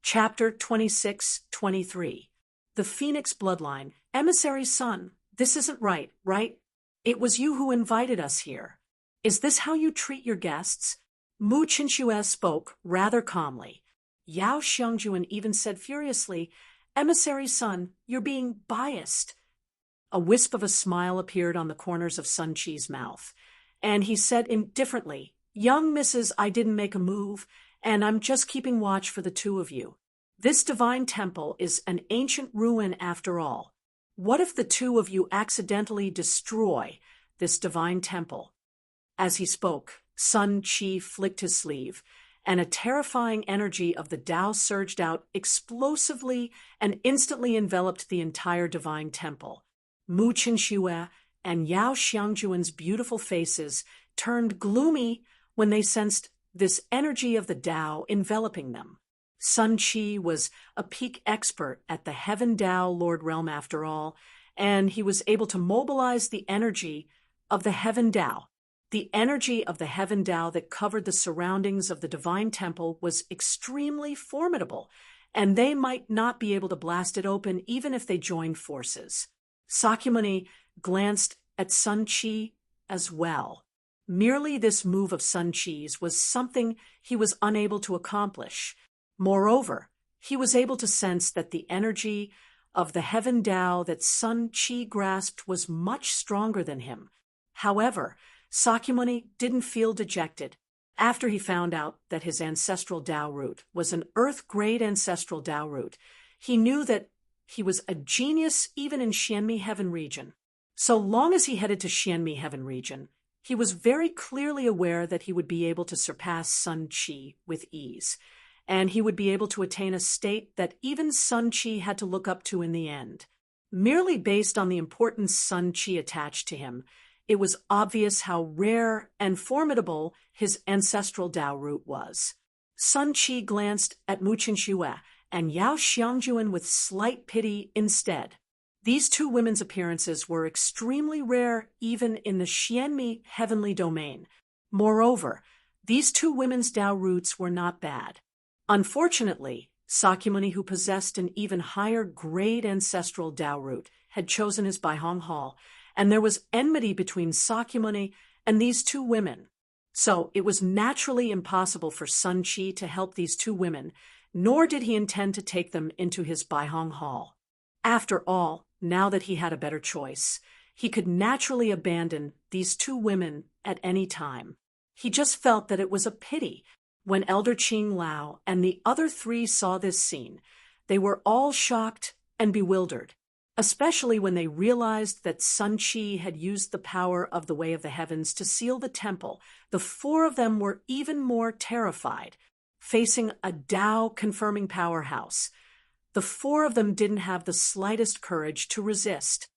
Chapter 26-23. The Phoenix Bloodline. Emissary Sun, this isn't right, right? It was you who invited us here. Is this how you treat your guests? Mu Qinxue spoke rather calmly. Yao Xiangjuan even said furiously, Emissary Sun, you're being biased. A wisp of a smile appeared on the corners of Sun Qi's mouth, and he said indifferently, Young Mrs., I didn't make a move, and I'm just keeping watch for the two of you. This divine temple is an ancient ruin after all. What if the two of you accidentally destroy this divine temple? As he spoke, Sun Qi flicked his sleeve, and a terrifying energy of the Tao surged out explosively and instantly enveloped the entire divine temple. Mu Qinxue and Yao Xiangjuan's beautiful faces turned gloomy when they sensed this energy of the Tao enveloping them. Sun Qi was a peak expert at the Heaven Tao Lord Realm after all, and he was able to mobilize the energy of the Heaven Tao. The energy of the Heaven Tao that covered the surroundings of the Divine Temple was extremely formidable, and they might not be able to blast it open even if they joined forces. Sakyamuni glanced at Sun Qi as well. Merely this move of Sun Qi's was something he was unable to accomplish. Moreover, he was able to sense that the energy of the Heaven Tao that Sun Qi grasped was much stronger than him. However, Sakyamuni didn't feel dejected. After he found out that his ancestral Tao root was an Earth-grade ancestral Tao root, he knew that he was a genius even in Xianmi Heaven region. So long as he headed to Xianmi Heaven region, he was very clearly aware that he would be able to surpass Sun Qi with ease, and he would be able to attain a state that even Sun Qi had to look up to in the end. Merely based on the importance Sun Qi attached to him, it was obvious how rare and formidable his ancestral Tao root was. Sun Qi glanced at Mu Qinxue and Yao Xiangjuan with slight pity instead. These two women's appearances were extremely rare even in the Xianmi heavenly domain. Moreover, these two women's Tao roots were not bad. Unfortunately, Sakyamuni, who possessed an even higher grade ancestral Tao root, had chosen his Baihong Hall, and there was enmity between Sakyamuni and these two women. So it was naturally impossible for Sun Qi to help these two women, nor did he intend to take them into his Baihong Hall. After all, now that he had a better choice, he could naturally abandon these two women at any time. He just felt that it was a pity. When Elder Qing Lao and the other three saw this scene, they were all shocked and bewildered, especially when they realized that Sun Qi had used the power of the Way of the Heavens to seal the temple. The four of them were even more terrified. Facing a Tao-confirming powerhouse, the four of them didn't have the slightest courage to resist.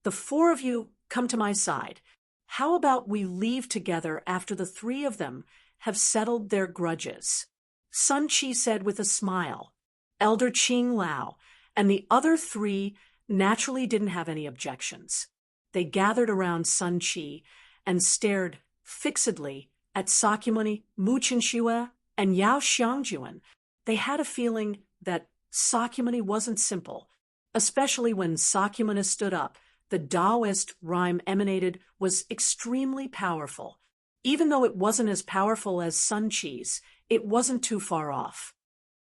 The four of you come to my side. How about we leave together after the three of them have settled their grudges? Sun Qi said with a smile. Elder Qing Lao and the other three naturally didn't have any objections. They gathered around Sun Qi and stared fixedly at Sakyamuni, Mu Qinxue, and Yao Xiangjuan. They had a feeling that Sakyamuni wasn't simple, especially when Sakyamuni stood up. The Taoist rhyme emanated was extremely powerful. Even though it wasn't as powerful as Sun Qi's, it wasn't too far off.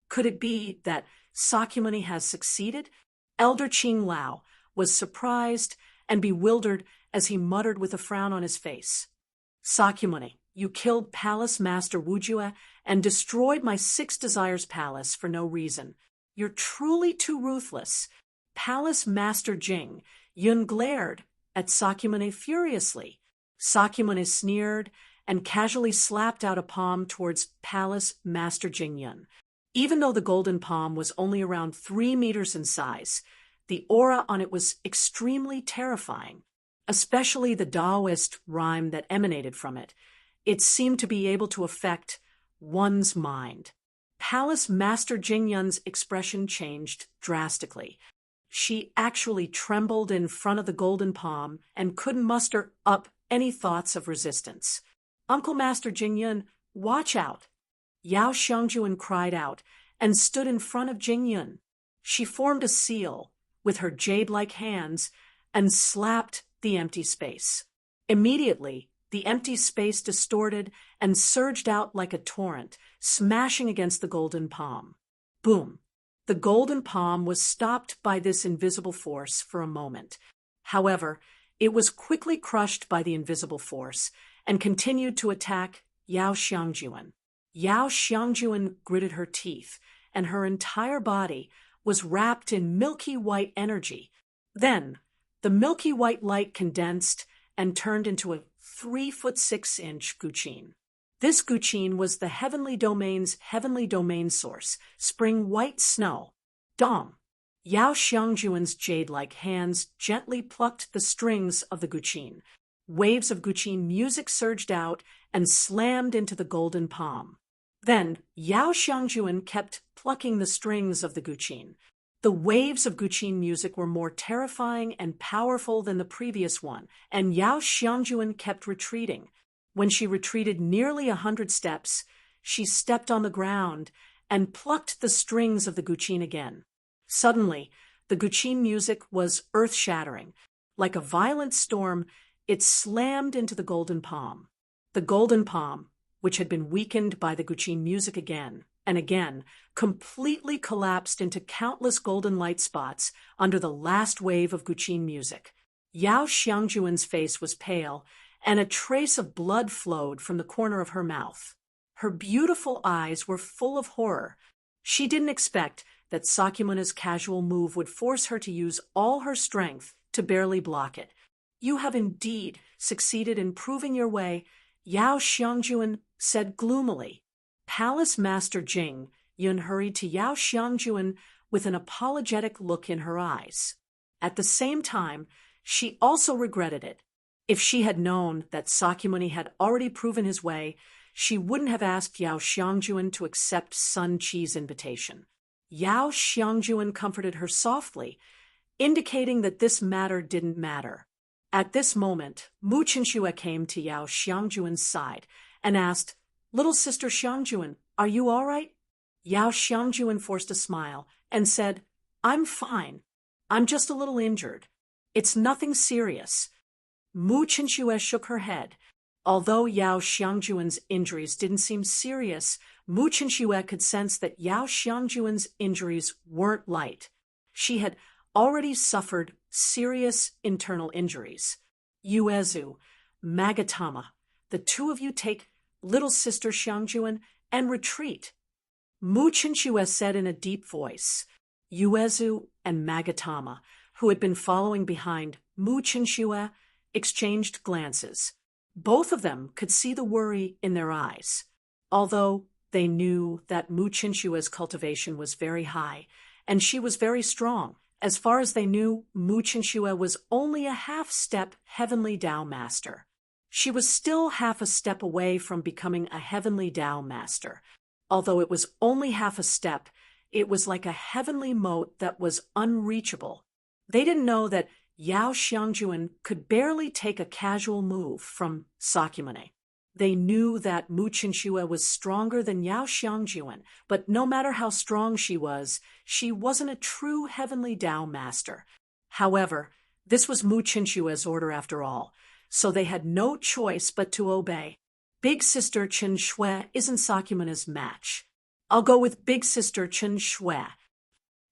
Could it be that Sakyamuni has succeeded? Elder Qing Lao was surprised and bewildered as he muttered with a frown on his face. Sakyamuni, you killed Palace Master Wujue and destroyed my Six Desires Palace for no reason. You're truly too ruthless. Palace Master Jing Yun glared at Sakyamuni furiously. Sakyamuni sneered and casually slapped out a palm towards Palace Master Jing Yun. Even though the golden palm was only around 3 meters in size, the aura on it was extremely terrifying, especially the Taoist rhyme that emanated from it. It seemed to be able to affect one's mind. Palace Master Jing Yun's expression changed drastically. She actually trembled in front of the golden palm and couldn't muster up any thoughts of resistance. Uncle Master Jing Yun, watch out! Yao Xiangjuan cried out and stood in front of Jingyun. She formed a seal with her jade-like hands and slapped the empty space. Immediately, the empty space distorted and surged out like a torrent, smashing against the golden palm. Boom! The golden palm was stopped by this invisible force for a moment. However, it was quickly crushed by the invisible force and continued to attack Yao Xiangjuan. Yao Xiangjuan gritted her teeth, and her entire body was wrapped in milky white energy. Then, the milky white light condensed and turned into a 3'6" Guqin. This Guqin was the heavenly domain's heavenly domain source, spring white snow. Dom! Yao Xiangjuan's jade-like hands gently plucked the strings of the Guqin. Waves of Guqin music surged out and slammed into the golden palm. Then, Yao Xiangjuan kept plucking the strings of the Guqin. The waves of Guqin music were more terrifying and powerful than the previous one, and Yao Xiangjuan kept retreating. When she retreated nearly 100 steps, she stepped on the ground and plucked the strings of the Guqin again. Suddenly, the Guqin music was earth-shattering. Like a violent storm, it slammed into the golden palm. The golden palm, which had been weakened by the Guqin music again and again, completely collapsed into countless golden light spots under the last wave of Guqin music. Yao Xiangjuan's face was pale, and a trace of blood flowed from the corner of her mouth. Her beautiful eyes were full of horror. She didn't expect that Sakymuna's casual move would force her to use all her strength to barely block it. "You have indeed succeeded in proving your way," Yao Xiangjuan said gloomily. Palace Master Jing Yun hurried to Yao Xiangjuan with an apologetic look in her eyes. At the same time, she also regretted it. If she had known that Sakyamuni had already proven his way, she wouldn't have asked Yao Xiangjuan to accept Sun Qi's invitation. Yao Xiangjuan comforted her softly, indicating that this matter didn't matter. At this moment, Mu Chinxue came to Yao Xiangjuan's side and asked, "Little sister Xiangjuan, are you all right?" Yao Xiangjuan forced a smile and said, "I'm fine. I'm just a little injured. It's nothing serious." Mu Chinxue shook her head. Although Yao Xiangjuan's injuries didn't seem serious, Mu Chinxue could sense that Yao Xiangjuan's injuries weren't light. She had already suffered serious internal injuries. "Yuezu, Magatama, the two of you take little sister Xiangjuan and retreat," Mu Chinxue said in a deep voice. Yuezu and Magatama, who had been following behind Mu Chinxue, exchanged glances. Both of them could see the worry in their eyes. Although they knew that Mu Chinxue's cultivation was very high, and she was very strong, as far as they knew, Mu Chinxue was only a half-step heavenly Tao master. She was still half a step away from becoming a heavenly Tao master. Although it was only half a step, it was like a heavenly moat that was unreachable. They didn't know that Yao Xiangjuan could barely take a casual move from Sakyamuni. They knew that Mu Chinxue was stronger than Yao Xiangjuan, but no matter how strong she wasn't a true heavenly Tao master. However, this was Mu Chinxue's order after all, so they had no choice but to obey. Big sister Chen Shui isn't Sakyamuna's match. "I'll go with big sister Chen Shui,"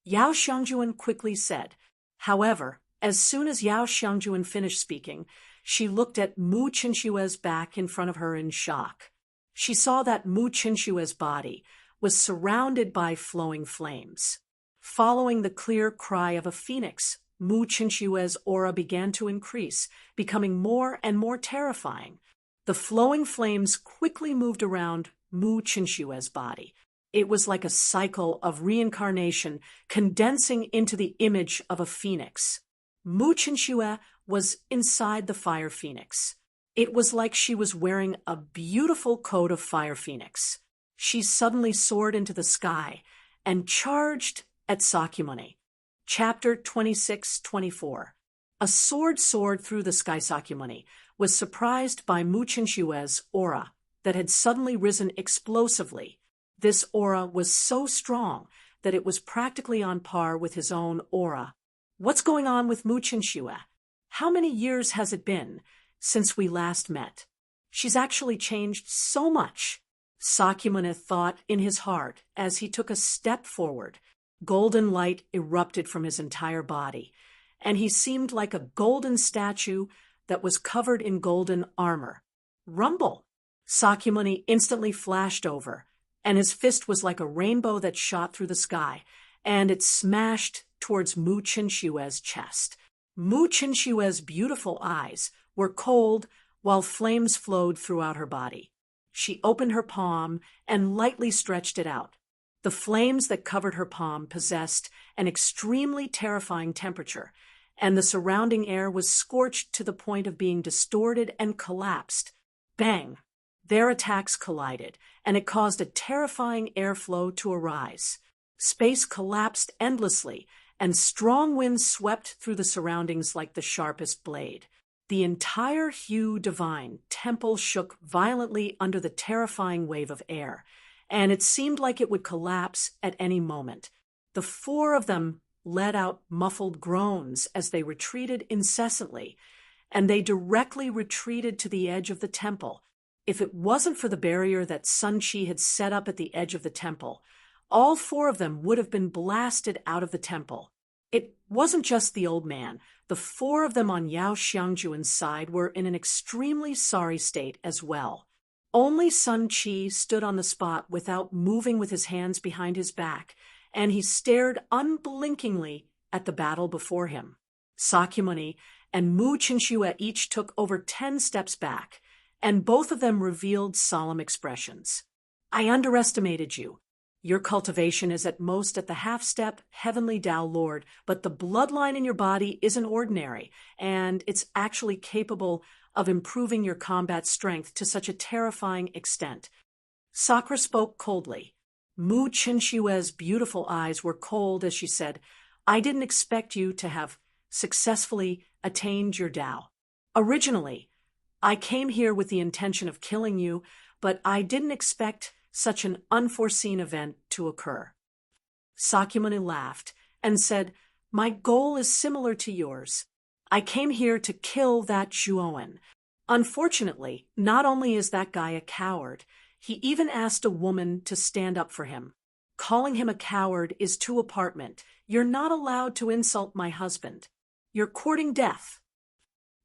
Yao Xiangjuan quickly said. However, as soon as Yao Xiangjuan finished speaking, she looked at Mu Chinxue's back in front of her in shock. She saw that Mu Chinxue's body was surrounded by flowing flames. Following the clear cry of a phoenix, Mu Chinxue's aura began to increase, becoming more and more terrifying. The flowing flames quickly moved around Mu Chinxue's body. It was like a cycle of reincarnation condensing into the image of a phoenix. Mu Chinxue was inside the fire phoenix. It was like she was wearing a beautiful coat of fire phoenix. She suddenly soared into the sky and charged at Sakyamuni. Chapter 26-24. A sword soared through the sky. Sakyamuni was surprised by Mu Chinxue's aura that had suddenly risen explosively. This aura was so strong that it was practically on par with his own aura. What's going on with Mu Qinxue? How many years has it been since we last met? She's actually changed so much. Sakyamuni thought in his heart as he took a step forward. Golden light erupted from his entire body, and he seemed like a golden statue that was covered in golden armor. Rumble! Sakyamuni instantly flashed over, and his fist was like a rainbow that shot through the sky, and it smashed towards Mu Qinshue's chest. Mu Qinshue's beautiful eyes were cold while flames flowed throughout her body. She opened her palm and lightly stretched it out. The flames that covered her palm possessed an extremely terrifying temperature, and the surrounding air was scorched to the point of being distorted and collapsed. Bang! Their attacks collided, and it caused a terrifying airflow to arise. Space collapsed endlessly, and strong winds swept through the surroundings like the sharpest blade. The entire Hue Divine temple shook violently under the terrifying wave of air, and it seemed like it would collapse at any moment. The four of them let out muffled groans as they retreated incessantly, and they directly retreated to the edge of the temple. If it wasn't for the barrier that Sun Qi had set up at the edge of the temple, all four of them would have been blasted out of the temple. It wasn't just the old man. The four of them on Yao Xiangjuan's side were in an extremely sorry state as well. Only Sun Qi stood on the spot without moving with his hands behind his back, and he stared unblinkingly at the battle before him. Sakyamuni and Mu Qinshuo each took over 10 steps back, and both of them revealed solemn expressions. I underestimated you. Your cultivation is at most at the half-step, heavenly Tao Lord, but the bloodline in your body isn't ordinary, and it's actually capable of improving your combat strength to such a terrifying extent. Sakura spoke coldly. Mu Qinshue's beautiful eyes were cold as she said, I didn't expect you to have successfully attained your Tao. Originally, I came here with the intention of killing you, but I didn't expect such an unforeseen event to occur. Sakyamuni laughed and said, My goal is similar to yours. I came here to kill that Zhuowen. Unfortunately, not only is that guy a coward, he even asked a woman to stand up for him. Calling him a coward is too apartment. You're not allowed to insult my husband. You're courting death.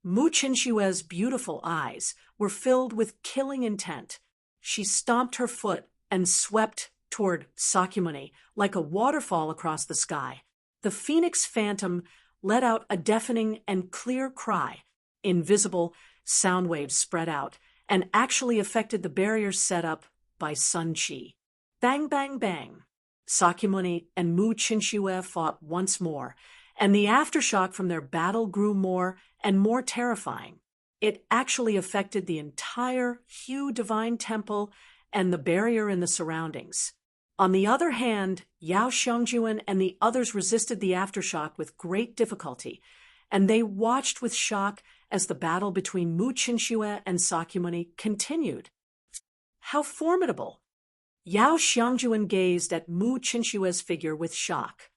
Mu Qinshue's beautiful eyes were filled with killing intent. She stomped her foot and swept toward Sakyamuni like a waterfall across the sky. The phoenix phantom let out a deafening and clear cry. Invisible sound waves spread out and actually affected the barrier set up by Sun Qi. Bang, bang, bang. Sakyamuni and Mu Qinshuo fought once more, and the aftershock from their battle grew more and more terrifying. It actually affected the entire Hue Divine Temple and the barrier in the surroundings. On the other hand, Yao Xiangjuan and the others resisted the aftershock with great difficulty, and they watched with shock as the battle between Mu Qinshuo and Sakyamuni continued. How formidable! Yao Xiangjuan gazed at Mu Qinshuo's figure with shock.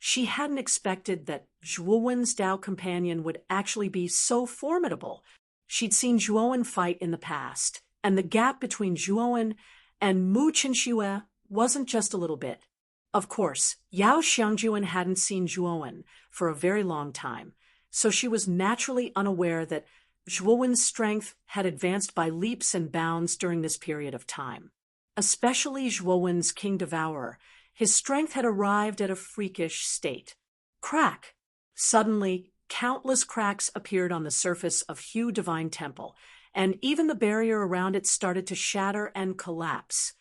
She hadn't expected that Zhuowen's Tao companion would actually be so formidable. She'd seen Zhuowen fight in the past, and the gap between Zhuowen and Mu Qinshuo wasn't just a little bit. Of course, Yao Xiangjuan hadn't seen Zhuowen for a very long time, so she was naturally unaware that Zhuowen's strength had advanced by leaps and bounds during this period of time. Especially Zhuowen's King Devourer, his strength had arrived at a freakish state. Crack! Suddenly, countless cracks appeared on the surface of Hue Divine Temple, and even the barrier around it started to shatter and collapse.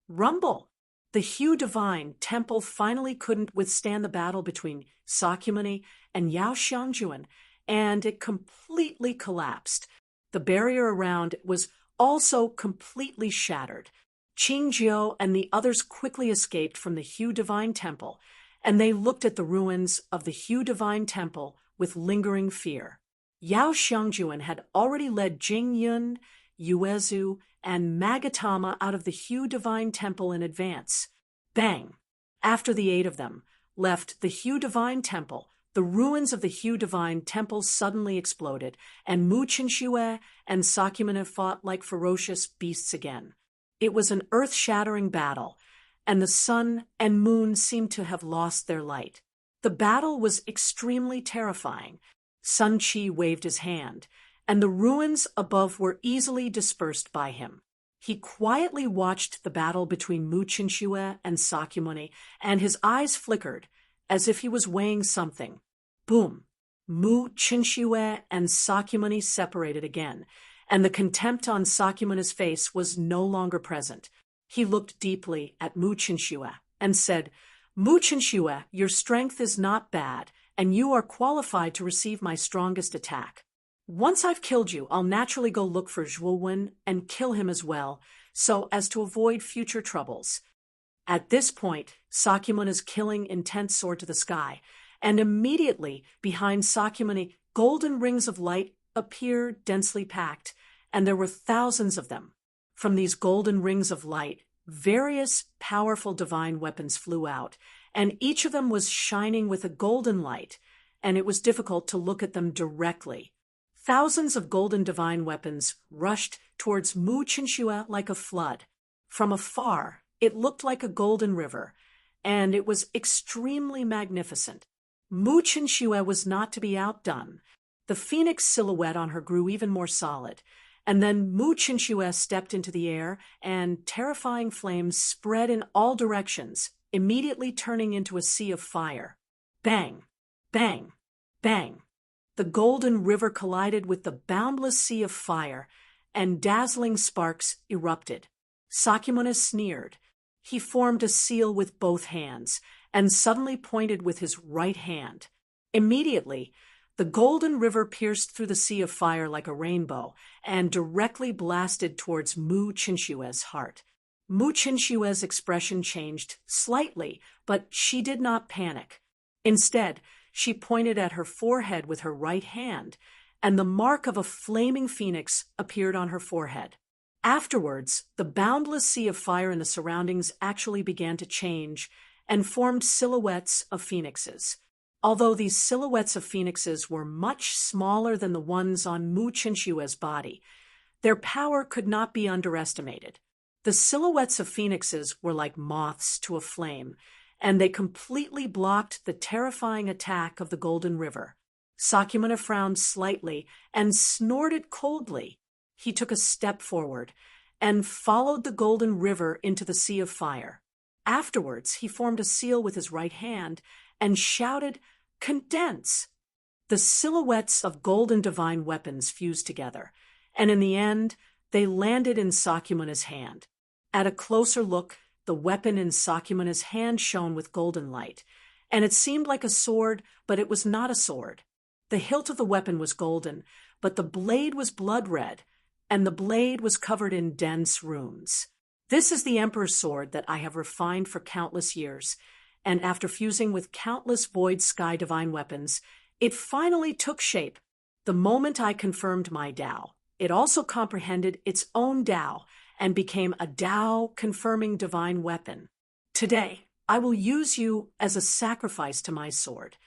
Rumble! The Hue Divine Temple finally couldn't withstand the battle between Sakyamuni and Yao Xiangjuan, and it completely collapsed. The barrier around it was also completely shattered. Qingjiu and the others quickly escaped from the Hue Divine Temple, and they looked at the ruins of the Hue Divine Temple with lingering fear. Yao Xiangjuan had already led Jing Yun, Yuezu, and Magatama out of the Hue Divine Temple in advance. Bang! After the 8 of them left the Hue Divine Temple, the ruins of the Hue Divine Temple suddenly exploded, and Mu Chinshue and Sakyamuni fought like ferocious beasts again. It was an earth-shattering battle, and the sun and moon seemed to have lost their light. The battle was extremely terrifying. Sun Chi waved his hand, and the ruins above were easily dispersed by him. He quietly watched the battle between Mu Chinshue and Sakyamuni, and his eyes flickered, as if he was weighing something. Boom! Mu Chinshue and Sakyamuni separated again, and the contempt on Sakyamuni's face was no longer present. He looked deeply at Mu Chinshue and said, "Mu Chinshue, your strength is not bad, and you are qualified to receive my strongest attack. Once I've killed you, I'll naturally go look for Zhuowen and kill him as well, so as to avoid future troubles." At this point, Sakyamuni's killing intent soared to the sky, and immediately behind Sakyamuni, golden rings of light appeared densely packed, and there were thousands of them. From these golden rings of light, various powerful divine weapons flew out, and each of them was shining with a golden light, and it was difficult to look at them directly. Thousands of golden divine weapons rushed towards Mu Chinshue like a flood. From afar, it looked like a golden river, and it was extremely magnificent. Mu Chinshue was not to be outdone. The phoenix silhouette on her grew even more solid, and then Mu Chinshue stepped into the air, and terrifying flames spread in all directions, immediately turning into a sea of fire. Bang! Bang! Bang! The golden river collided with the boundless sea of fire, and dazzling sparks erupted. Sakyamuni sneered. He formed a seal with both hands, and suddenly pointed with his right hand. Immediately, the golden river pierced through the sea of fire like a rainbow, and directly blasted towards Mu Chinshue's heart. Mu Chinshue's expression changed slightly, but she did not panic. Instead, she pointed at her forehead with her right hand, and the mark of a flaming phoenix appeared on her forehead. Afterwards, the boundless sea of fire in the surroundings actually began to change and formed silhouettes of phoenixes. Although these silhouettes of phoenixes were much smaller than the ones on Mu Chinshue's body, their power could not be underestimated. The silhouettes of phoenixes were like moths to a flame, and they completely blocked the terrifying attack of the Golden River. Sakyamuni frowned slightly and snorted coldly. He took a step forward and followed the Golden River into the sea of fire. Afterwards, he formed a seal with his right hand and shouted, "Condense!" The silhouettes of golden divine weapons fused together, and in the end, they landed in Sakyamuni's hand. At a closer look, the weapon in Sakyamuni's hand shone with golden light, and it seemed like a sword, but it was not a sword. The hilt of the weapon was golden, but the blade was blood red, and the blade was covered in dense runes. This is the Emperor's sword that I have refined for countless years, and after fusing with countless void sky divine weapons, it finally took shape. The moment I confirmed my Tao, it also comprehended its own Tao and became a Tao-confirming divine weapon. Today, I will use you as a sacrifice to my sword.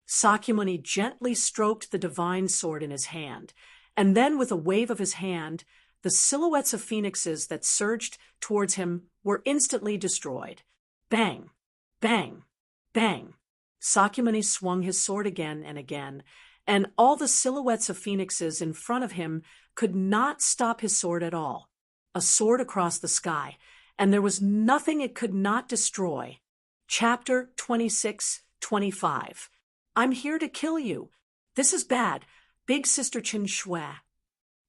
Sakyamuni gently stroked the divine sword in his hand, and then with a wave of his hand, the silhouettes of phoenixes that surged towards him were instantly destroyed. Bang! Bang! Bang! Sakyamuni swung his sword again and again, and all the silhouettes of phoenixes in front of him could not stop his sword at all. A sword across the sky, and there was nothing it could not destroy. Chapter 26-25. I'm here to kill you. This is bad. Big Sister Qin Shui.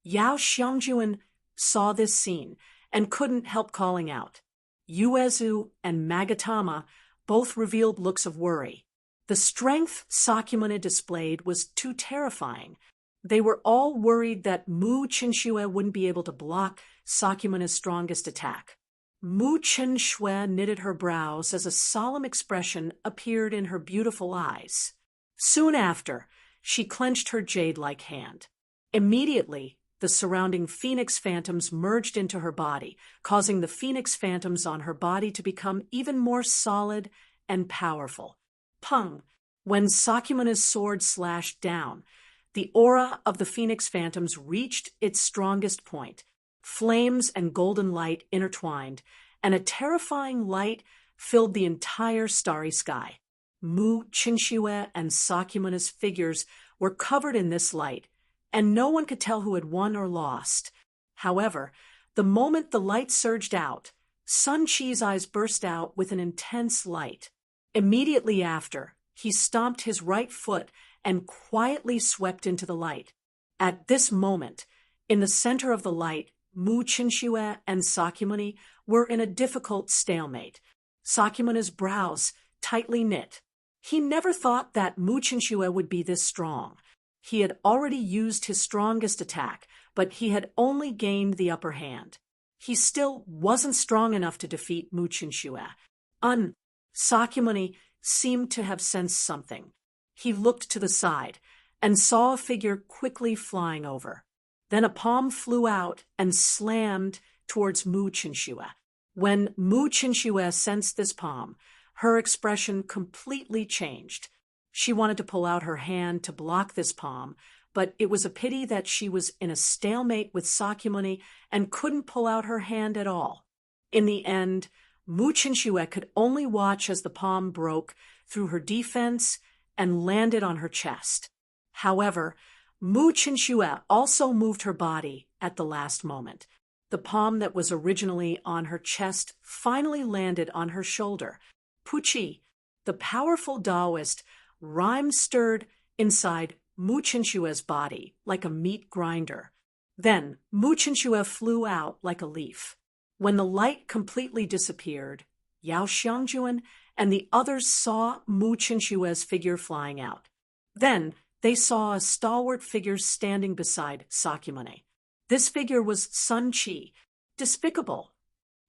Yao Xiangjuan saw this scene and couldn't help calling out. Uezu and Magatama both revealed looks of worry. The strength Sakyamuni displayed was too terrifying. They were all worried that Mu Chinshue wouldn't be able to block Sakyamuni's strongest attack. Mu Chinshue knitted her brows as a solemn expression appeared in her beautiful eyes. Soon after, she clenched her jade-like hand. Immediately, the surrounding phoenix phantoms merged into her body, causing the phoenix phantoms on her body to become even more solid and powerful. Pung! When Sakymuna's sword slashed down, the aura of the phoenix phantoms reached its strongest point. Flames and golden light intertwined, and a terrifying light filled the entire starry sky. Mu Qinxue and Sakymuna's figures were covered in this light, and no one could tell who had won or lost. However, the moment the light surged out, Sun Qi's eyes burst out with an intense light. Immediately after, he stomped his right foot and quietly swept into the light. At this moment, in the center of the light, Mu Qinxue and Sakyamuni were in a difficult stalemate. Sakyamuna's brows tightly knit. He never thought that Mu Qinxue would be this strong. He had already used his strongest attack, but he had only gained the upper hand. He still wasn't strong enough to defeat Mu Qinxue. Sakyamuni seemed to have sensed something. He looked to the side and saw a figure quickly flying over. Then a palm flew out and slammed towards Mu Qinxue. When Mu Qinxue sensed this palm, her expression completely changed. She wanted to pull out her hand to block this palm, but it was a pity that she was in a stalemate with Sakyamuni and couldn't pull out her hand at all. In the end, Mu Qinxue could only watch as the palm broke through her defense and landed on her chest. However, Mu Qinxue also moved her body at the last moment. The palm that was originally on her chest finally landed on her shoulder. Puqi, the powerful Taoist, rhyme stirred inside Mu Qinshue's body like a meat grinder. Then Mu Qinxue flew out like a leaf. When the light completely disappeared, Yao Xiangjuan and the others saw Mu Qinshue's figure flying out. Then they saw a stalwart figure standing beside Sakyamuni. This figure was Sun Qi, despicable.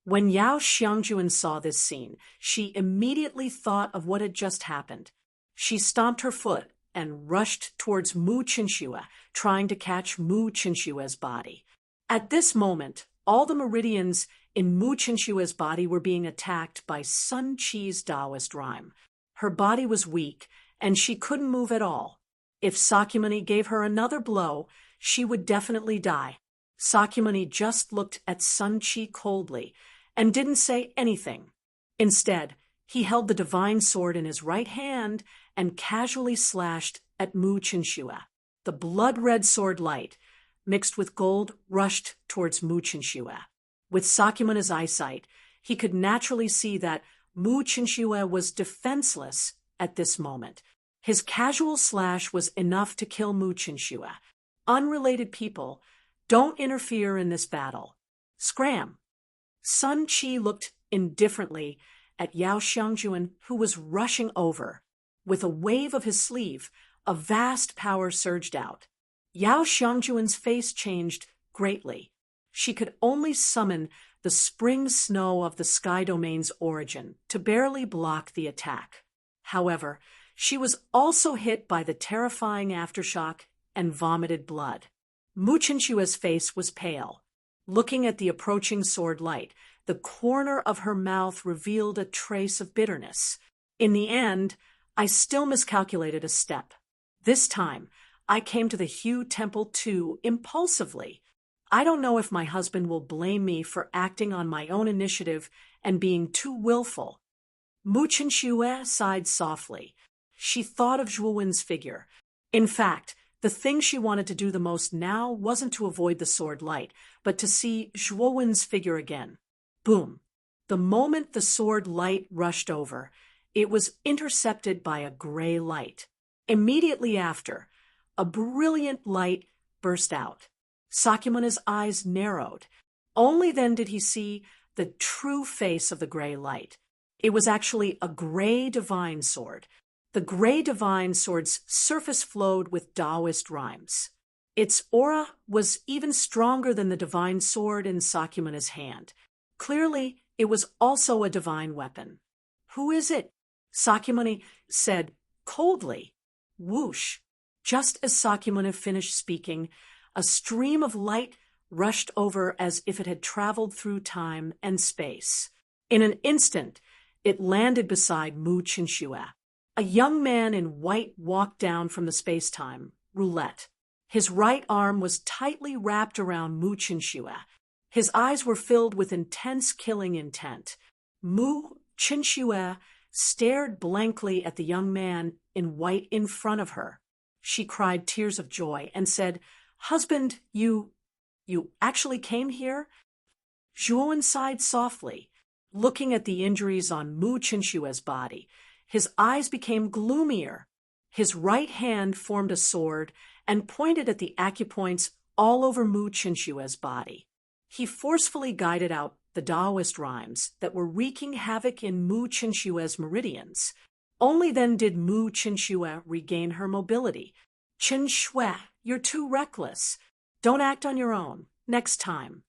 When Yao Xiangjuan saw this scene, she immediately thought of what had just happened. She stomped her foot and rushed towards Mu Qinxue, trying to catch Mu Qinshue's body. At this moment, all the meridians in Mu Qinshue's body were being attacked by Sun Qi's Taoist rhyme. Her body was weak, and she couldn't move at all. If Sakyamuni gave her another blow, she would definitely die. Sakyamuni just looked at Sun Qi coldly and didn't say anything. Instead, he held the divine sword in his right hand and casually slashed at Mu Qinxue. The blood-red sword light, mixed with gold, rushed towards Mu Qinxue. With Sakyamuna's eyesight, he could naturally see that Mu Qinxue was defenseless at this moment. His casual slash was enough to kill Mu Qinxue. Unrelated people, don't interfere in this battle. Scram! Sun Qi looked indifferently at Yao Xiangjuan, who was rushing over. With a wave of his sleeve, a vast power surged out. Yao Xiangjuan's face changed greatly. She could only summon the spring snow of the sky domain's origin to barely block the attack. However, she was also hit by the terrifying aftershock and vomited blood. Mu Qinshue's face was pale. Looking at the approaching sword light, the corner of her mouth revealed a trace of bitterness. In the end, I still miscalculated a step. This time, I came to the Hu Temple too impulsively. I don't know if my husband will blame me for acting on my own initiative and being too willful. Mu Qinxue sighed softly. She thought of Zhuowen's figure. In fact, the thing she wanted to do the most now wasn't to avoid the sword light, but to see Zhuowen's figure again. Boom! The moment the sword light rushed over, it was intercepted by a gray light. Immediately after, a brilliant light burst out. Sakyamuna's eyes narrowed. Only then did he see the true face of the gray light. It was actually a gray divine sword. The gray divine sword's surface flowed with Taoist rhymes. Its aura was even stronger than the divine sword in Sakyamuna's hand. Clearly, it was also a divine weapon. "Who is it?" Sakyamuni said coldly. Whoosh! Just as Sakyamuni finished speaking, A stream of light rushed over as if it had traveled through time and space. In an instant, it landed beside Mu Chinxue. A young man in white walked down from the space-time roulette. His right arm was tightly wrapped around Mu Chinxue. His eyes were filled with intense killing intent. Mu Chinxue stared blankly at the young man in white in front of her. She cried tears of joy and said, "Husband, you actually came here?" Zhuowen sighed softly, looking at the injuries on Mu Chinxue's body. His eyes became gloomier. His right hand formed a sword and pointed at the acupoints all over Mu Chinxue's body. He forcefully guided out the Taoist rhymes that were wreaking havoc in Mu Chinxue's meridians. Only then did Mu Chinxue regain her mobility. "Chinxue, you're too reckless. Don't act on your own. Next time."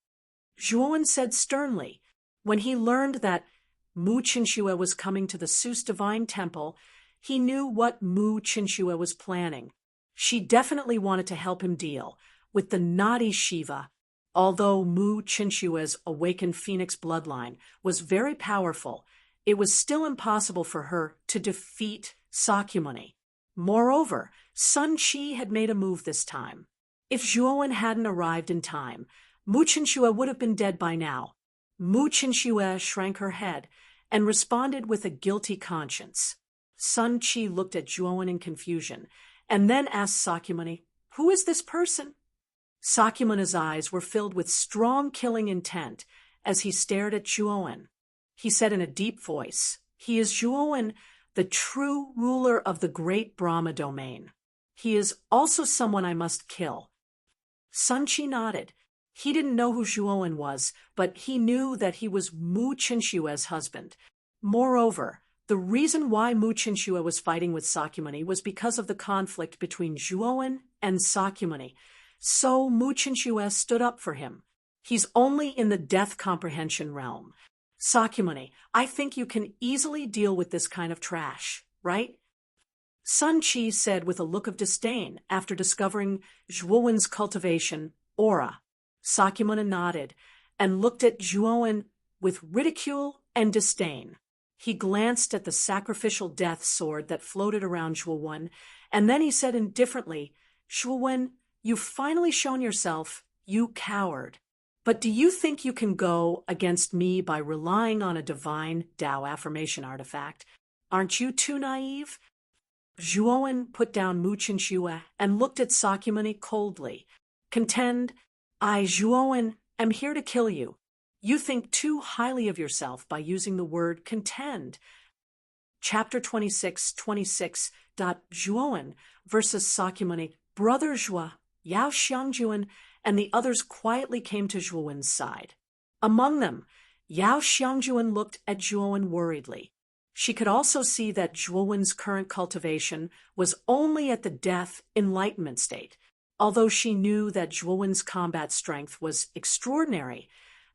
Zhuowen said sternly. When he learned that Mu Chinxue was coming to the Seuss Divine Temple, he knew what Mu Chinxue was planning. She definitely wanted to help him deal with the naughty Shiva. Although Mu Chinxue's awakened phoenix bloodline was very powerful, it was still impossible for her to defeat Sakyamuni. Moreover, Sun Qi had made a move this time. If Zhuowen hadn't arrived in time, Mu Chinxue would have been dead by now. Mu Chinxue shrank her head and responded with a guilty conscience. Sun Qi looked at Zhuowen in confusion and then asked Sakyamuni, "Who is this person?" Sakyamuni's eyes were filled with strong killing intent as he stared at Zhuowen. He said in a deep voice, "He is Zhuowen, the true ruler of the great Brahma domain. He is also someone I must kill." Sun Qi nodded. He didn't know who Zhuowen was, but he knew that he was Mu Chinxue's husband. Moreover, the reason why Mu Chinxue was fighting with Sakyamuni was because of the conflict between Zhuowen and Sakyamuni. So Mu Chinxue stood up for him. He's only in the death comprehension realm. "Sakyamuni, I think you can easily deal with this kind of trash, right?" Sun Qi said with a look of disdain after discovering Zhuowen's cultivation aura. Sakyamuni nodded and looked at Zhuowen with ridicule and disdain. He glanced at the sacrificial death sword that floated around Zhuowen, and then he said indifferently, "Zhuowen, you've finally shown yourself, you coward. But do you think you can go against me by relying on a divine Tao affirmation artifact? Aren't you too naive?" Zhuowen put down Mu Chinxue and looked at Sakyamuni coldly. "Contend, I, Zhuowen, am here to kill you. You think too highly of yourself by using the word contend." Chapter 26:26. Zhuowen versus Sakyamuni. Brother Zhua, Yao Xiangjuan, and the others quietly came to Zhuowen's side. Among them, Yao Xiangjuan looked at Zhuowen worriedly. She could also see that Zhuowen's current cultivation was only at the death enlightenment state. Although she knew that Zhuowen's combat strength was extraordinary,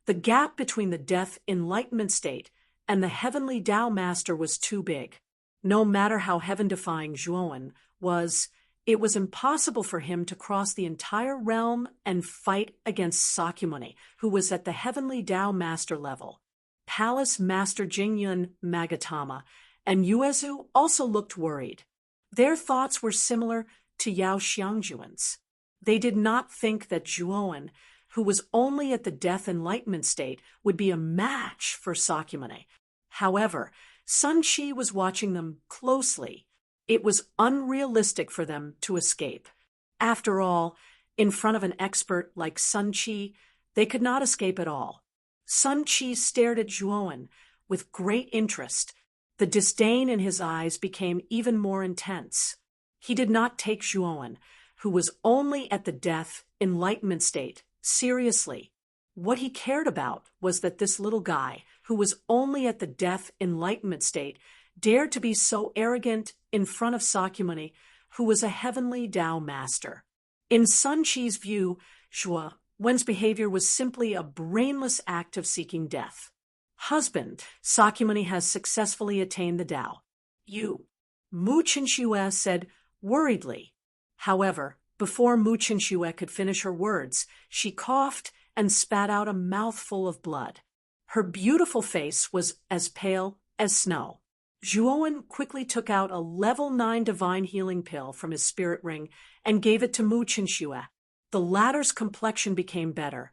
the gap between the death enlightenment state and the heavenly Tao master was too big. No matter how heaven-defying Zhuowen was, it was impossible for him to cross the entire realm and fight against Sakyamuni, who was at the heavenly Tao master level. Palace Master Jingyun Magatama and Yuezu also looked worried. Their thoughts were similar to Yao Xiangjuan's. They did not think that Zhuowen, who was only at the death enlightenment state, would be a match for Sakyamuni. However, Sun Qi was watching them closely. It was unrealistic for them to escape. After all, in front of an expert like Sun Qi, they could not escape at all. Sun Qi stared at Zhuowen with great interest. The disdain in his eyes became even more intense. He did not take Zhuowen, who was only at the death enlightenment state, seriously. What he cared about was that this little guy, who was only at the death enlightenment state, dared to be so arrogant in front of Sakyamuni, who was a heavenly Tao master. In Sun Qi's view, Zhuowen's behavior was simply a brainless act of seeking death. "Husband, Sakyamuni has successfully attained the Tao. You," Mu Chinxue said worriedly. However, Before Mu Chinxue could finish her words, she coughed and spat out a mouthful of blood. Her beautiful face was as pale as snow. Zhuowen quickly took out a level 9 divine healing pill from his spirit ring and gave it to Mu Chinxue. The latter's complexion became better,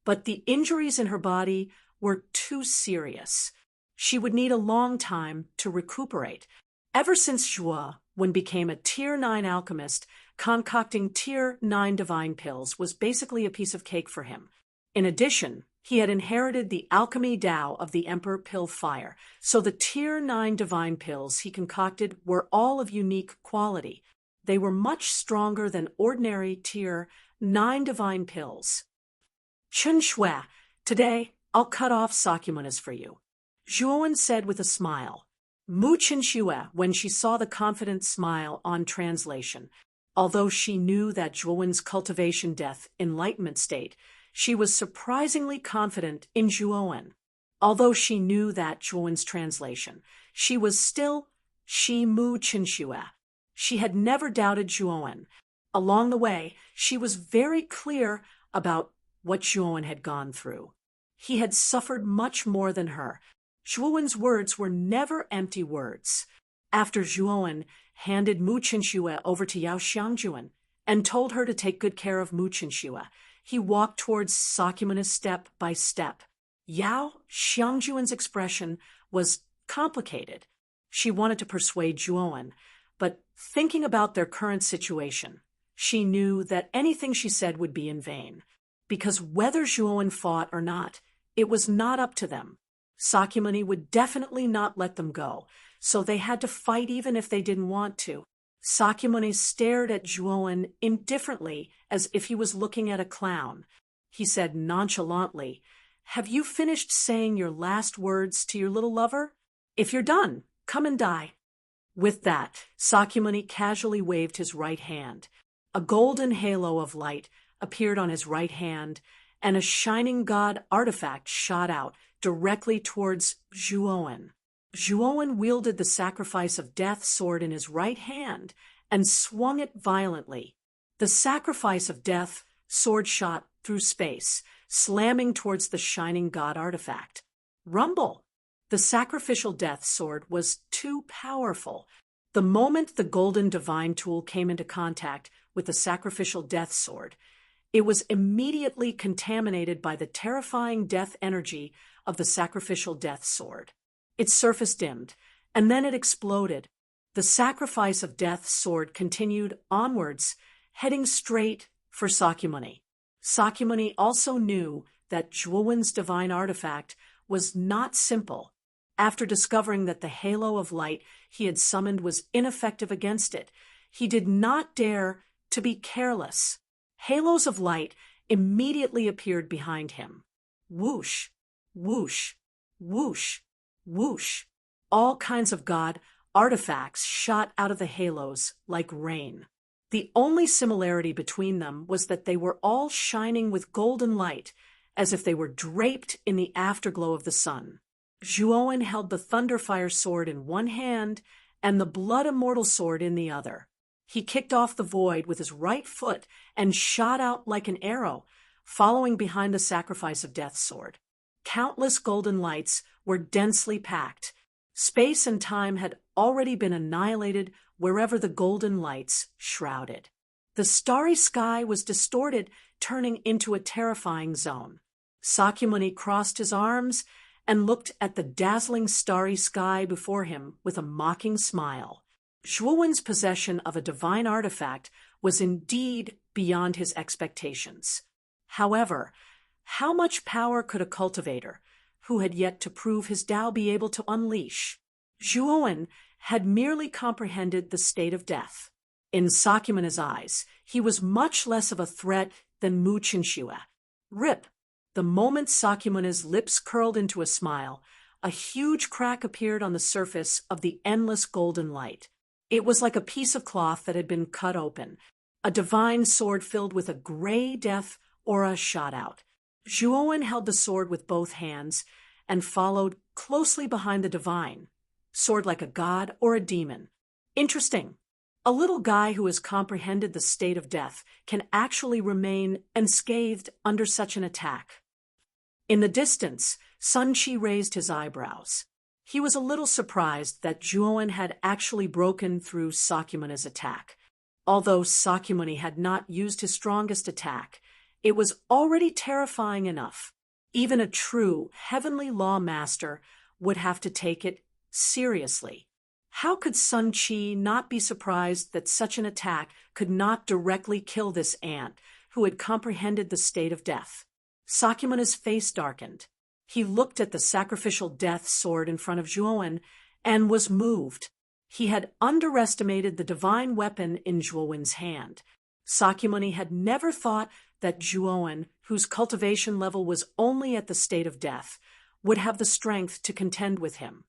but the injuries in her body were too serious. She would need a long time to recuperate. Ever since Zhuowen became a Tier 9 alchemist, concocting Tier 9 divine pills was basically a piece of cake for him. In addition, he had inherited the alchemy Tao of the Emperor Pill Fire, so the Tier 9 divine pills he concocted were all of unique quality. They were much stronger than ordinary Tier 9 divine pills. Chen Shui, today I'll cut off Sakyamanas for you, Zhuowen said with a smile. Mu Chinxue, when she saw the confident smile on translation, although she knew that Zhuowen's cultivation death enlightenment state, she was surprisingly confident in Zhuowen. Although she knew that Zhuowen's translation, she was still Mu Chinxue. She had never doubted Zhuowen. Along the way, she was very clear about what Zhuowen had gone through. He had suffered much more than her. Zhuowen's words were never empty words. After Zhuowen handed Mu Chinxue over to Yao Xiangjuan and told her to take good care of Mu Chinxue, he walked towards Sakyamanas step by step. Yao Xiangjuan's expression was complicated. She wanted to persuade Zhuowen, but thinking about their current situation, she knew that anything she said would be in vain, because whether Zhuowen fought or not, it was not up to them. Sakyamuni would definitely not let them go, so they had to fight even if they didn't want to. Sakyamuni stared at Zhuowen indifferently, as if he was looking at a clown. He said nonchalantly, "Have you finished saying your last words to your little lover? If you're done, come and die." With that, Sakyamuni casually waved his right hand. A golden halo of light appeared on his right hand, and a shining god artifact shot out directly towards Zhuowen. Zhuowen wielded the sacrifice of death sword in his right hand and swung it violently. The sacrifice of death sword shot through space, slamming towards the shining god artifact. Rumble! The sacrificial death sword was too powerful. The moment the golden divine tool came into contact with the sacrificial death sword, it was immediately contaminated by the terrifying death energy of the sacrificial death sword. Its surface dimmed, and then it exploded. The sacrifice of death sword continued onwards, heading straight for Sakyamuni. Sakyamuni also knew that Zhuowen's divine artifact was not simple. After discovering that the halo of light he had summoned was ineffective against it, he did not dare to be careless. Halos of light immediately appeared behind him. Whoosh, whoosh, whoosh, whoosh. All kinds of god artifacts shot out of the halos like rain. The only similarity between them was that they were all shining with golden light, as if they were draped in the afterglow of the sun. Zhuowen held the Thunderfire sword in one hand and the Blood Immortal sword in the other. He kicked off the void with his right foot and shot out like an arrow, following behind the sacrifice of death sword. Countless golden lights were densely packed. Space and time had already been annihilated wherever the golden lights shrouded. The starry sky was distorted, turning into a terrifying zone. Sakyamuni crossed his arms and looked at the dazzling starry sky before him with a mocking smile. Zhuowen's possession of a divine artifact was indeed beyond his expectations. However, how much power could a cultivator, who had yet to prove his Tao, be able to unleash? Zhuowen had merely comprehended the state of death. In Sakyamuni's eyes, he was much less of a threat than Mu Chinxue. Rip! The moment Sakyamuni's lips curled into a smile, a huge crack appeared on the surface of the endless golden light. It was like a piece of cloth that had been cut open. A divine sword filled with a gray death aura shot out. Zhuowen held the sword with both hands and followed closely behind the divine sword like a god or a demon. Interesting. A little guy who has comprehended the state of death can actually remain unscathed under such an attack. In the distance, Sun Chi raised his eyebrows. He was a little surprised that Zhuowen had actually broken through Sakymuni's attack. Although Sakyamuni had not used his strongest attack, it was already terrifying enough. Even a true heavenly law master would have to take it seriously. How could Sun Chi not be surprised that such an attack could not directly kill this ant who had comprehended the state of death? Sakyamuni's face darkened. He looked at the sacrificial death sword in front of Zhuowen and was moved. He had underestimated the divine weapon in Zhuowen's hand. Sakyamuni had never thought that Zhuowen, whose cultivation level was only at the state of death, would have the strength to contend with him.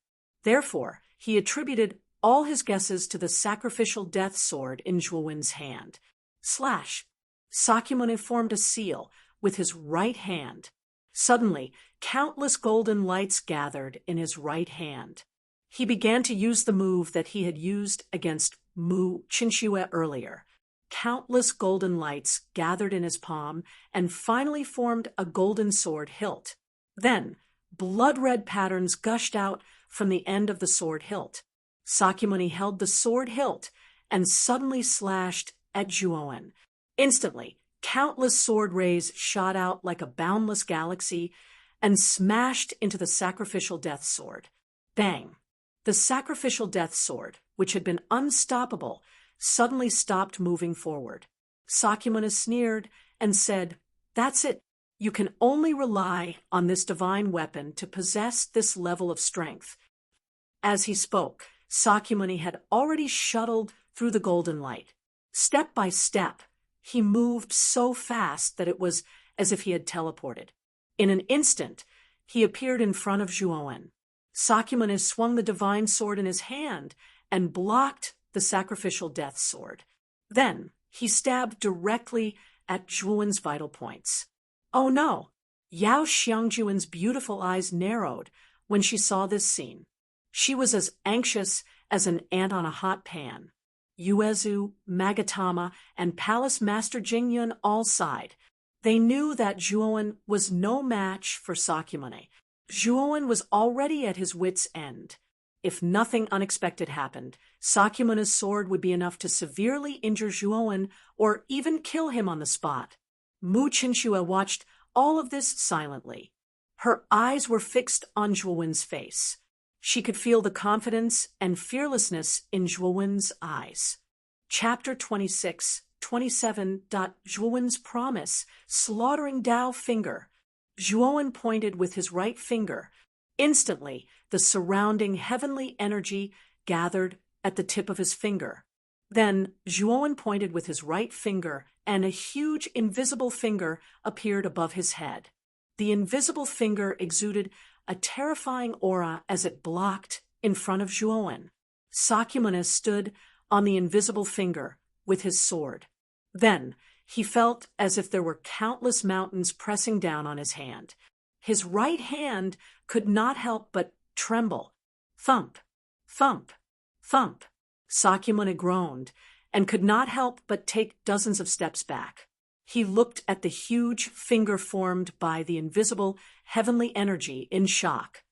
Therefore, he attributed all his guesses to the sacrificial death sword in Zhuowen's hand. Sakyamuni formed a seal with his right hand. Suddenly, countless golden lights gathered in his right hand. He began to use the move that he had used against Mu Qinxue earlier. Countless golden lights gathered in his palm and finally formed a golden sword hilt. Then, blood-red patterns gushed out from the end of the sword hilt. Sakyamuni held the sword hilt and suddenly slashed at Zhuowen. Instantly, countless sword rays shot out like a boundless galaxy and smashed into the sacrificial death sword. Bang! The sacrificial death sword, which had been unstoppable, suddenly stopped moving forward. Sakyamuni sneered and said, "That's it. You can only rely on this divine weapon to possess this level of strength." As he spoke, Sakyamuni had already shuttled through the golden light. Step by step, he moved so fast that it was as if he had teleported. In an instant, he appeared in front of Zhuowen. Sakyamuni swung the divine sword in his hand and blocked the sacrificial death sword. Then he stabbed directly at Zhuowen's vital points. Oh no! Yao Xiangjuan's beautiful eyes narrowed when she saw this scene. She was as anxious as an ant on a hot pan. Yuezu, Magatama, and Palace Master Jingyun all sighed. They knew that Zhuowen was no match for Sakyamuni. Zhuowen was already at his wits' end. If nothing unexpected happened, Sakyamuni's sword would be enough to severely injure Zhuowen or even kill him on the spot. Mu Qinxue watched all of this silently. Her eyes were fixed on Zhuowen's face. She could feel the confidence and fearlessness in Zhuowen's eyes. Chapter 26:27. Zhuowen's promise, slaughtering Dao finger. Zhuowen pointed with his right finger. Instantly, the surrounding heavenly energy gathered at the tip of his finger. Then Zhuowen pointed with his right finger, and a huge invisible finger appeared above his head. The invisible finger exuded a terrifying aura as it blocked in front of Zhuowen. Sakyamuni stood on the invisible finger with his sword. Then he felt as if there were countless mountains pressing down on his hand. His right hand could not help but tremble. Thump, thump, thump. Sakyamuni groaned and could not help but take dozens of steps back. He looked at the huge finger formed by the invisible heavenly energy in shock.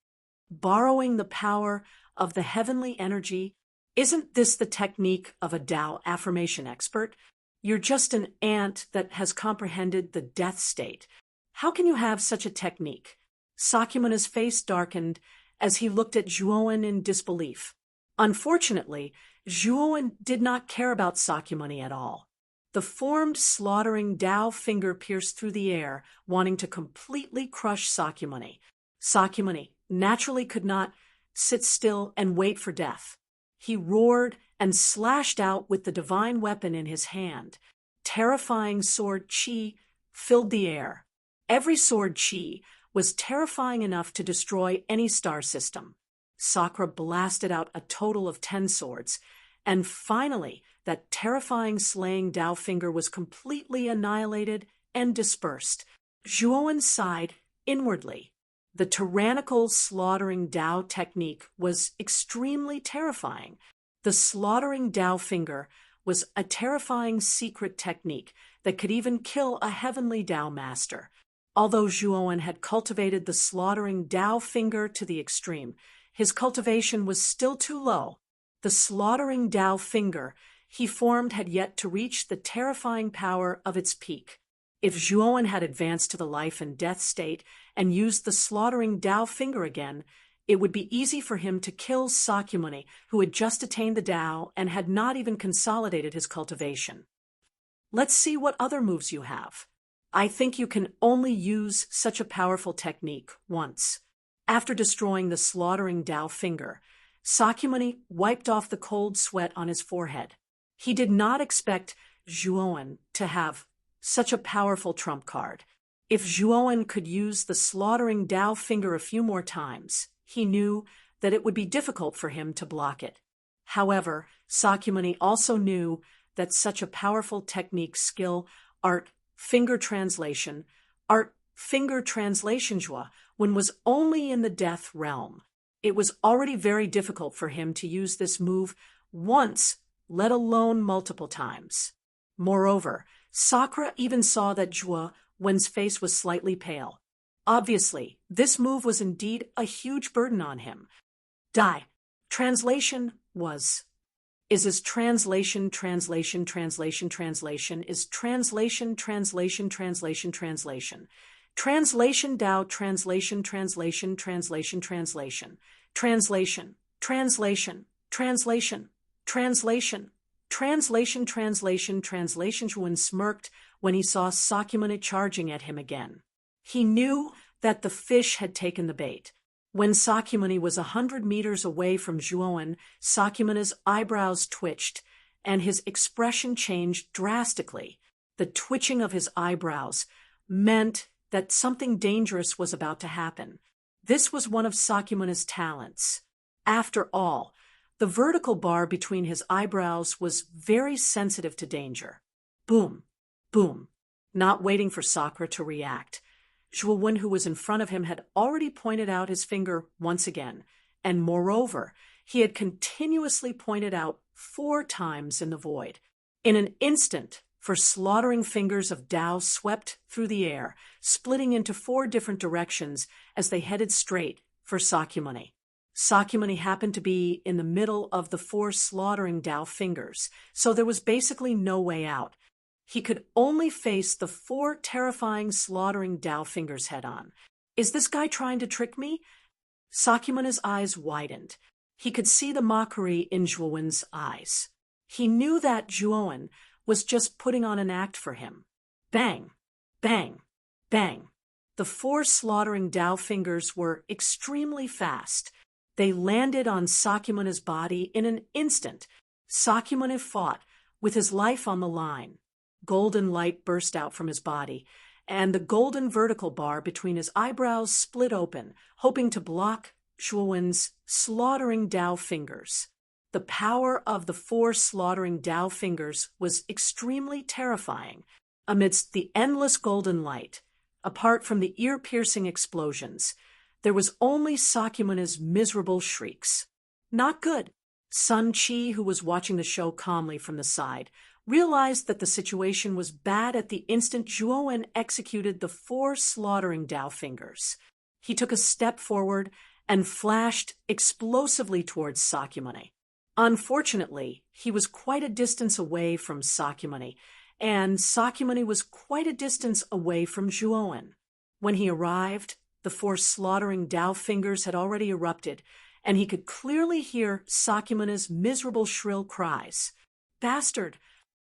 Borrowing the power of the heavenly energy, isn't this the technique of a Tao affirmation expert? You're just an ant that has comprehended the death state. How can you have such a technique? Sakyamuni's face darkened as he looked at Zhuowen in disbelief. Unfortunately, Zhuowen did not care about Sakyamuni at all. The formed slaughtering Tao finger pierced through the air, wanting to completely crush Sakyamuni. Sakyamuni naturally could not sit still and wait for death. He roared and slashed out with the divine weapon in his hand. Terrifying sword chi filled the air. Every sword chi was terrifying enough to destroy any star system. Sakra blasted out a total of 10 swords, and finally, that terrifying slaying Tao finger was completely annihilated and dispersed. Zhuowen sighed inwardly. The tyrannical slaughtering Tao technique was extremely terrifying. The slaughtering Tao finger was a terrifying secret technique that could even kill a heavenly Tao master. Although Zhuowen had cultivated the slaughtering Tao finger to the extreme, his cultivation was still too low. The slaughtering Tao finger he formed had yet to reach the terrifying power of its peak. If Zhuowen had advanced to the life and death state and used the slaughtering Tao finger again, it would be easy for him to kill Sakyamuni, who had just attained the Tao and had not even consolidated his cultivation. Let's see what other moves you have. I think you can only use such a powerful technique once. After destroying the slaughtering Tao finger, Sakyamuni wiped off the cold sweat on his forehead. He did not expect Zhuowen to have such a powerful trump card. If Zhuowen could use the slaughtering Tao finger a few more times, he knew that it would be difficult for him to block it. However, Sakyamuni also knew that such a powerful technique, skill, art, finger translation Zhuowen was only in the death realm. It was already very difficult for him to use this move once, let alone multiple times. Moreover, Sakura even saw that Zhuowen's face was slightly pale. Obviously, this move was indeed a huge burden on him. Translation was. Is as translation is translation Tao translation. Zhuowen smirked when he saw Sakyamuni charging at him again. He knew that the fish had taken the bait. When Sakyamuni was 100 meters away from Zhuowen, Sakyamuni's eyebrows twitched, and his expression changed drastically. The twitching of his eyebrows meant that something dangerous was about to happen. This was one of Sakyamuni's talents. After all, the vertical bar between his eyebrows was very sensitive to danger. Boom, boom. Not waiting for Sakura to react, Zhuowen, who was in front of him, had already pointed out his finger once again, and moreover, he had continuously pointed out 4 times in the void. In an instant, for slaughtering fingers of Tao swept through the air, splitting into 4 different directions as they headed straight for Sakyamuni. Sakyamuni happened to be in the middle of the 4 slaughtering Tao fingers, so there was basically no way out. He could only face the 4 terrifying slaughtering Tao fingers head-on. Is this guy trying to trick me? Sakyamuni's eyes widened. He could see the mockery in Zhuowen's eyes. He knew that Zhuowen was just putting on an act for him. Bang, bang, bang. The 4 slaughtering Tao fingers were extremely fast. They landed on Sakyamuni's body in an instant. Sakyamuni fought with his life on the line. Golden light burst out from his body, and the golden vertical bar between his eyebrows split open, hoping to block Zhuowen's slaughtering Tao fingers. The power of the 4 slaughtering Tao fingers was extremely terrifying. Amidst the endless golden light, apart from the ear-piercing explosions, there was only Sakyamuni's miserable shrieks. Not good. Sun Chi, who was watching the show calmly from the side, realized that the situation was bad at the instant Zhuowen executed the 4 slaughtering Tao fingers. He took a step forward and flashed explosively towards Sakyamuni. Unfortunately, he was quite a distance away from Sakyamuni, and Sakyamuni was quite a distance away from Zhuowen. When he arrived, the 4 slaughtering Tao fingers had already erupted, and he could clearly hear Sakyamuni's miserable shrill cries. Bastard!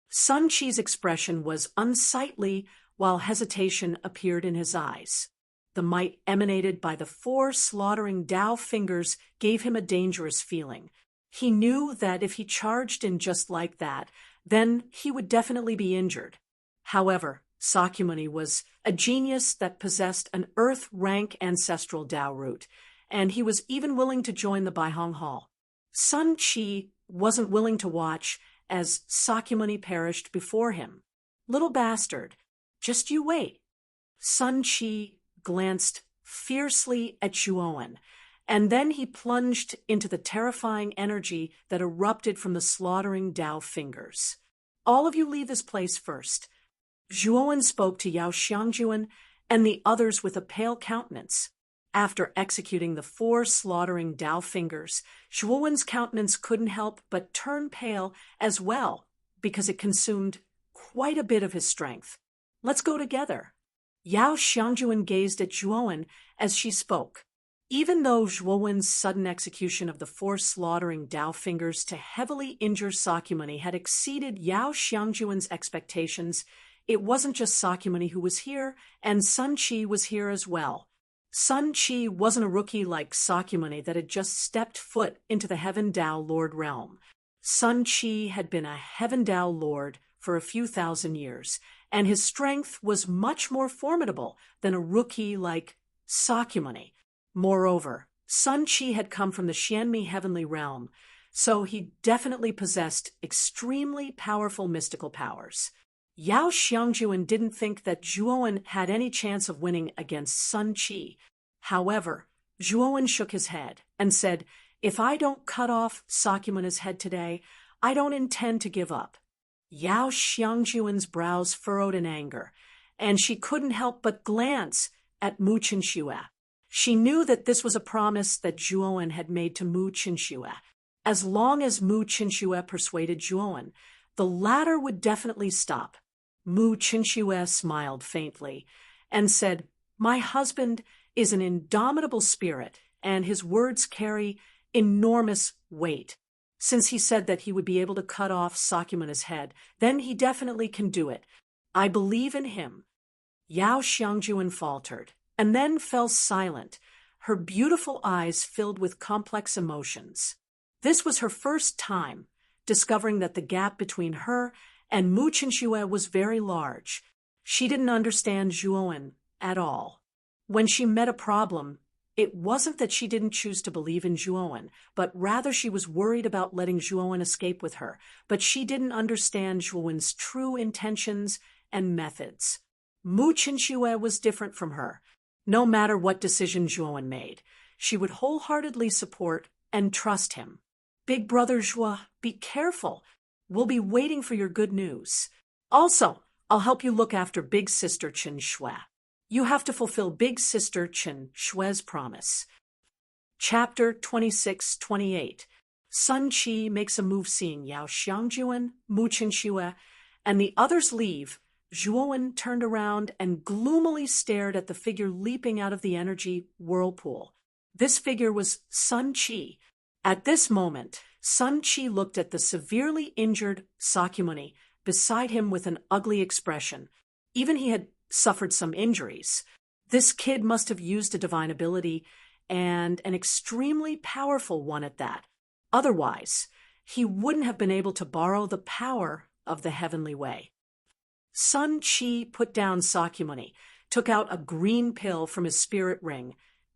Sun Chi's expression was unsightly while hesitation appeared in his eyes. The might emanated by the 4 slaughtering Tao fingers gave him a dangerous feeling. He knew that if he charged in just like that, then he would definitely be injured. However, Sakyamuni was a genius that possessed an earth-rank ancestral Tao root, and he was even willing to join the Baihong Hall. Sun Chi wasn't willing to watch as Sakyamuni perished before him. Little bastard, just you wait. Sun Chi glanced fiercely at Zhuowen, and then he plunged into the terrifying energy that erupted from the slaughtering Tao fingers. All of you leave this place first. Zhuowen spoke to Yao Xiangjuan and the others with a pale countenance. After executing the 4 slaughtering Dao fingers, Zhuowen's countenance couldn't help but turn pale as well, because it consumed quite a bit of his strength. Let's go together. Yao Xiangjuan gazed at Zhuowen as she spoke. Even though Zhuowen's sudden execution of the 4 slaughtering Dao fingers to heavily injure Sakyamuni had exceeded Yao Xiangjuan's expectations, it wasn't just Sakyamuni who was here, and Sun Qi was here as well. Sun Qi wasn't a rookie like Sakyamuni that had just stepped foot into the Heaven Dao Lord realm. Sun Qi had been a Heaven Dao Lord for a few thousand years, and his strength was much more formidable than a rookie like Sakyamuni. Moreover, Sun Qi had come from the Xianmi heavenly realm, so he definitely possessed extremely powerful mystical powers. Yao Xiangjuan didn't think that Zhuowen had any chance of winning against Sun Qi. However, Zhuowen shook his head and said, "If I don't cut off Sakyamuni's head today, I don't intend to give up." Yao Xiangjuan's brows furrowed in anger, and she couldn't help but glance at Mu Qinxue. She knew that this was a promise that Zhuowen had made to Mu Qinxue. As long as Mu Qinxue persuaded Zhuowen, the latter would definitely stop. Mu Qinxue smiled faintly and said, "My husband is an indomitable spirit, and his words carry enormous weight. Since he said that he would be able to cut off Sakyamuni's head, then he definitely can do it. I believe in him." Yao Xiangjuan faltered, and then fell silent, her beautiful eyes filled with complex emotions. This was her first time discovering that the gap between her and Mu Qinxue was very large. She didn't understand Zhuowen at all. When she met a problem, it wasn't that she didn't choose to believe in Zhuowen, but rather she was worried about letting Zhuowen escape with her. But she didn't understand Zhuowen's true intentions and methods. Mu Qinxue was different from her. No matter what decision Zhuowen made, she would wholeheartedly support and trust him. "Big brother Zhuo, be careful. We'll be waiting for your good news. Also, I'll help you look after big sister Qin Shui. You have to fulfill big sister Qin Shui's promise." Chapter 26-28. Sun Qi makes a move. Seeing Yao Xiangjuan, Mu Qinxue, and the others leave, Zhuowen turned around and gloomily stared at the figure leaping out of the energy whirlpool. This figure was Sun Qi. At this moment, Sun Qi looked at the severely injured Sakyamuni beside him with an ugly expression. Even he had suffered some injuries. This kid must have used a divine ability, and an extremely powerful one at that. Otherwise, he wouldn't have been able to borrow the power of the heavenly way. Sun Qi put down Sakyamuni, took out a green pill from his spirit ring,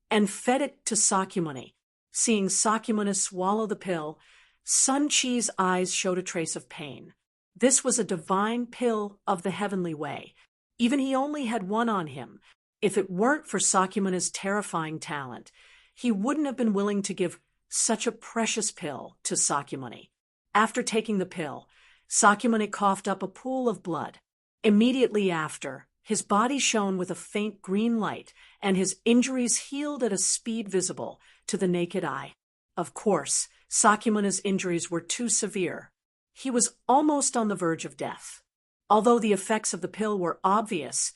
and fed it to Sakyamuni. Seeing Sakyamuni swallow the pill, Sun Qi's eyes showed a trace of pain. This was a divine pill of the heavenly way. Even he only had one on him. If it weren't for Sakyamuni's terrifying talent, he wouldn't have been willing to give such a precious pill to Sakyamuni. After taking the pill, Sakyamuni coughed up a pool of blood. Immediately after, his body shone with a faint green light, and his injuries healed at a speed visible to the naked eye. Of course, Sakyamuni's injuries were too severe. He was almost on the verge of death. Although the effects of the pill were obvious,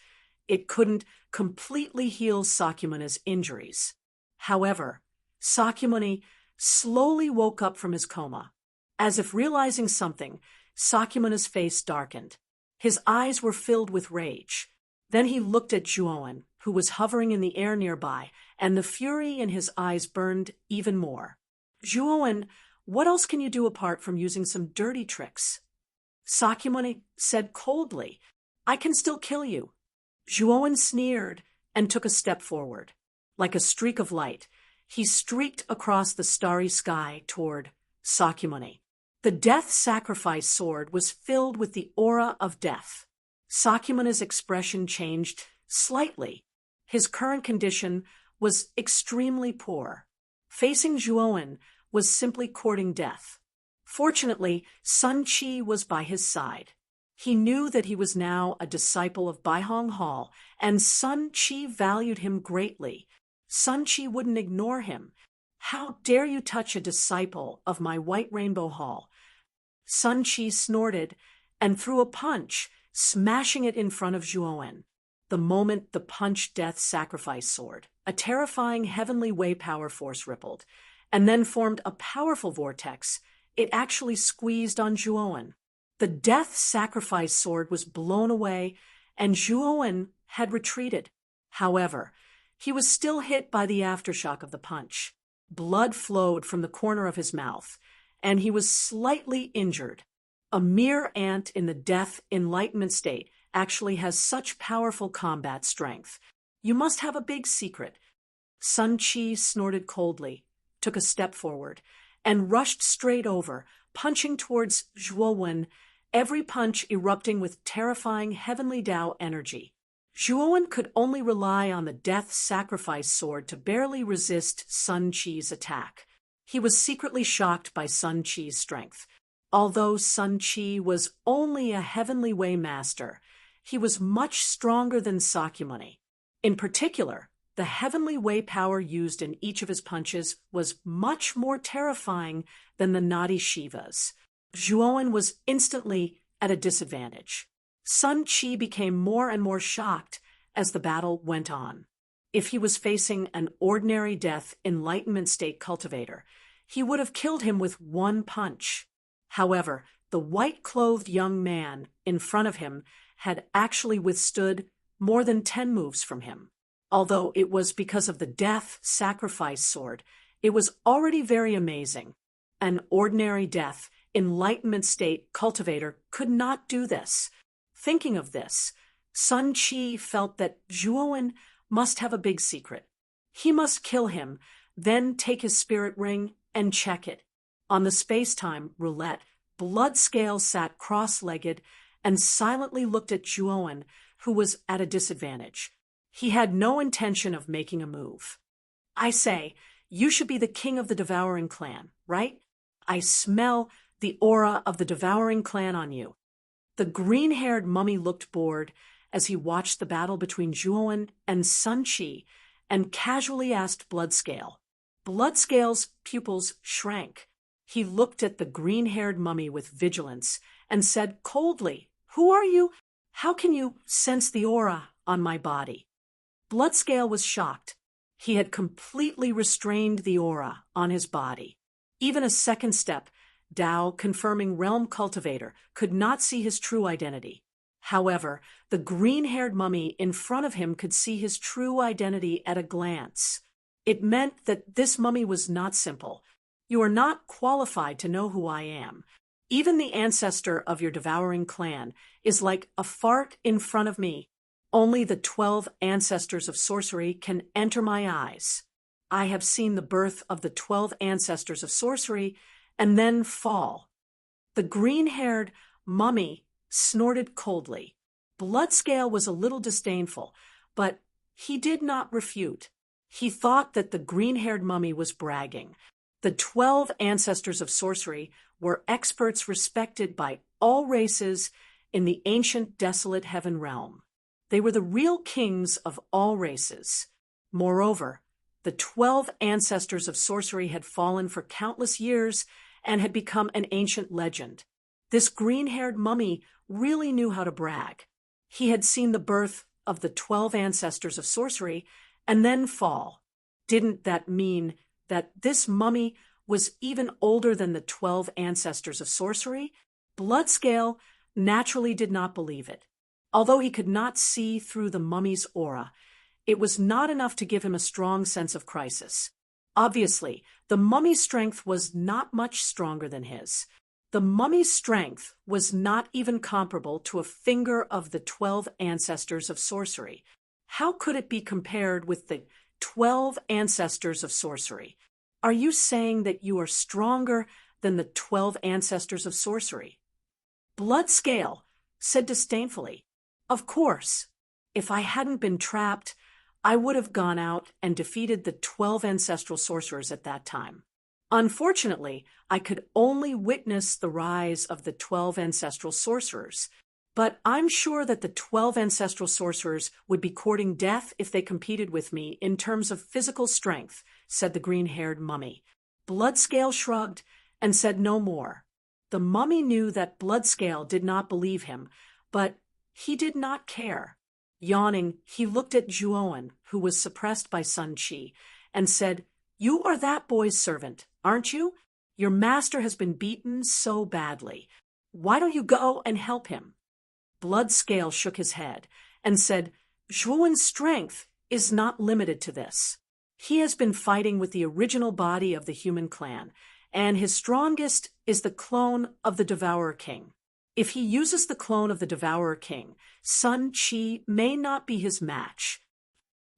it couldn't completely heal Sakyamuni's injuries. However, Sakyamuni slowly woke up from his coma. As if realizing something, Sakyamuni's face darkened. His eyes were filled with rage. Then he looked at Zhuowen, who was hovering in the air nearby, and the fury in his eyes burned even more. "Zhuowen, what else can you do apart from using some dirty tricks?" Sakyamuni said coldly, "I can still kill you." Zhuowen sneered and took a step forward. Like a streak of light, he streaked across the starry sky toward Sakyamuni. The death sacrifice sword was filled with the aura of death. Sakyamuni's expression changed slightly. His current condition was extremely poor. Facing Zhuowen was simply courting death. Fortunately, Sun Qi was by his side. He knew that he was now a disciple of Baihong Hall, and Sun Chi valued him greatly. Sun Chi wouldn't ignore him. "How dare you touch a disciple of my White Rainbow Hall?" Sun Chi snorted and threw a punch, smashing it in front of Zhuowen. The moment the punch death sacrifice sword, a terrifying heavenly way power force rippled, and then formed a powerful vortex. It actually squeezed on Zhuowen. The death sacrifice sword was blown away, and Zhuowen had retreated. However, he was still hit by the aftershock of the punch. Blood flowed from the corner of his mouth, and he was slightly injured. A mere ant in the death enlightenment state actually has such powerful combat strength. You must have a big secret. Sun Chi snorted coldly, took a step forward, and rushed straight over, punching towards Zhuowen, every punch erupting with terrifying heavenly Tao energy. Zhuowen could only rely on the death sacrifice sword to barely resist Sun Chi's attack. He was secretly shocked by Sun Chi's strength. Although Sun Chi was only a heavenly way master, he was much stronger than Sakyamuni. In particular, the heavenly way power used in each of his punches was much more terrifying than the Nadi Shiva's. Zhuowen was instantly at a disadvantage. Sun Chi became more and more shocked as the battle went on. If he was facing an ordinary death enlightenment state cultivator, he would have killed him with one punch. However, the white-clothed young man in front of him had actually withstood more than 10 moves from him. Although it was because of the death sacrifice sword, it was already very amazing. An ordinary death enlightenment state cultivator could not do this. Thinking of this, Sun Chi felt that Zhuowen must have a big secret. He must kill him, then take his spirit ring and check it. On the space-time roulette, Bloodscale sat cross-legged and silently looked at Zhuowen, who was at a disadvantage. He had no intention of making a move. "I say, you should be the king of the Devouring Clan, right? I smell the aura of the Devouring Clan on you." The green-haired mummy looked bored as he watched the battle between Zhuowen and Sun Chi and casually asked Bloodscale. Bloodscale's pupils shrank. He looked at the green-haired mummy with vigilance and said coldly, "Who are you? How can you sense the aura on my body?" Bloodscale was shocked. He had completely restrained the aura on his body. Even a second step, Tao confirming realm cultivator, could not see his true identity. However, the green-haired mummy in front of him could see his true identity at a glance. It meant that this mummy was not simple. "You are not qualified to know who I am. Even the ancestor of your devouring clan is like a fart in front of me. Only the 12 ancestors of sorcery can enter my eyes. I have seen the birth of the 12 ancestors of sorcery and then fall." The green-haired mummy snorted coldly. Bloodscale was a little disdainful, but he did not refute. He thought that the green-haired mummy was bragging. The 12 ancestors of sorcery were experts respected by all races in the ancient desolate heaven realm. They were the real kings of all races. Moreover, the 12 ancestors of sorcery had fallen for countless years and had become an ancient legend. This green-haired mummy really knew how to brag. He had seen the birth of the 12 ancestors of sorcery and then fall. Didn't that mean that this mummy was even older than the 12 ancestors of sorcery? Bloodscale naturally did not believe it. Although he could not see through the mummy's aura, it was not enough to give him a strong sense of crisis. Obviously, the mummy's strength was not much stronger than his. The mummy's strength was not even comparable to a finger of the 12 ancestors of sorcery. How could it be compared with the 12 ancestors of sorcery? Are you saying that you are stronger than the 12 ancestors of sorcery? Bloodscale said disdainfully, "Of course. If I hadn't been trapped, I would have gone out and defeated the 12 ancestral sorcerers at that time. Unfortunately, I could only witness the rise of the 12 ancestral sorcerers. But I'm sure that the 12 ancestral sorcerers would be courting death if they competed with me in terms of physical strength, said the green-haired mummy. Bloodscale shrugged and said no more. The mummy knew that Bloodscale did not believe him, but he did not care. Yawning, he looked at Zhuowen, who was suppressed by Sun Qi, and said, "You are that boy's servant, aren't you? Your master has been beaten so badly. Why don't you go and help him?" Bloodscale shook his head and said, "Zhuowen's strength is not limited to this. He has been fighting with the original body of the human clan, and his strongest is the clone of the Devourer King. If he uses the clone of the Devourer King, Sun Qi may not be his match."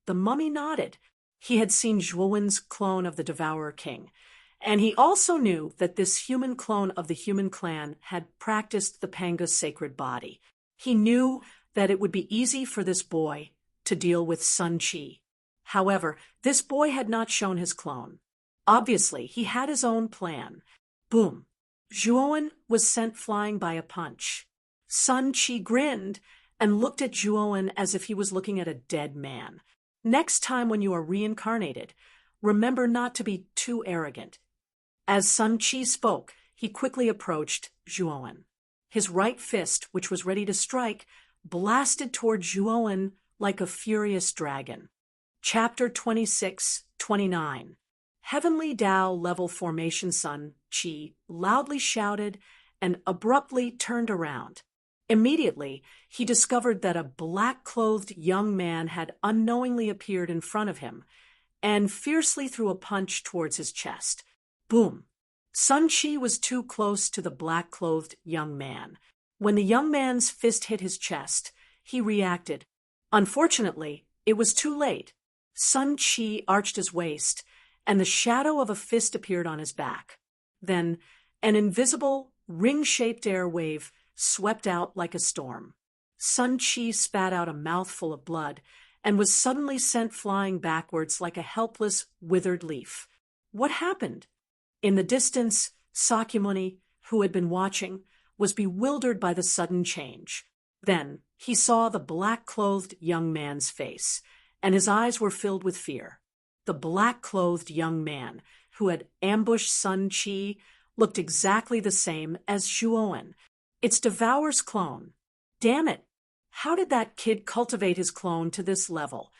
The mummy nodded. He had seen Zhuowen's clone of the Devourer King, and he also knew that this human clone of the human clan had practiced the Panga's sacred body. He knew that it would be easy for this boy to deal with Sun Qi. However, this boy had not shown his clone. Obviously, he had his own plan. Boom! Zhuowen was sent flying by a punch. Sun Qi grinned and looked at Zhuowen as if he was looking at a dead man. Next time when you are reincarnated, remember not to be too arrogant. As Sun Qi spoke, he quickly approached Zhuowen. His right fist, which was ready to strike, blasted toward Zhuowen like a furious dragon. Chapter 26-29. Heavenly Tao level formation Sun Qi loudly shouted and abruptly turned around. Immediately, he discovered that a black-clothed young man had unknowingly appeared in front of him and fiercely threw a punch towards his chest. Boom! Sun Qi was too close to the black-clothed young man. When the young man's fist hit his chest, he reacted. Unfortunately, it was too late. Sun Qi arched his waist, and the shadow of a fist appeared on his back. Then, an invisible, ring-shaped air wave swept out like a storm. Sun Qi spat out a mouthful of blood and was suddenly sent flying backwards like a helpless, withered leaf. What happened? In the distance, Sakyamuni, who had been watching, was bewildered by the sudden change. Then he saw the black-clothed young man's face, and his eyes were filled with fear. The black-clothed young man, who had ambushed Sun Qi, looked exactly the same as Zhuowen. It's Devourer's clone. Damn it! How did that kid cultivate his clone to this level?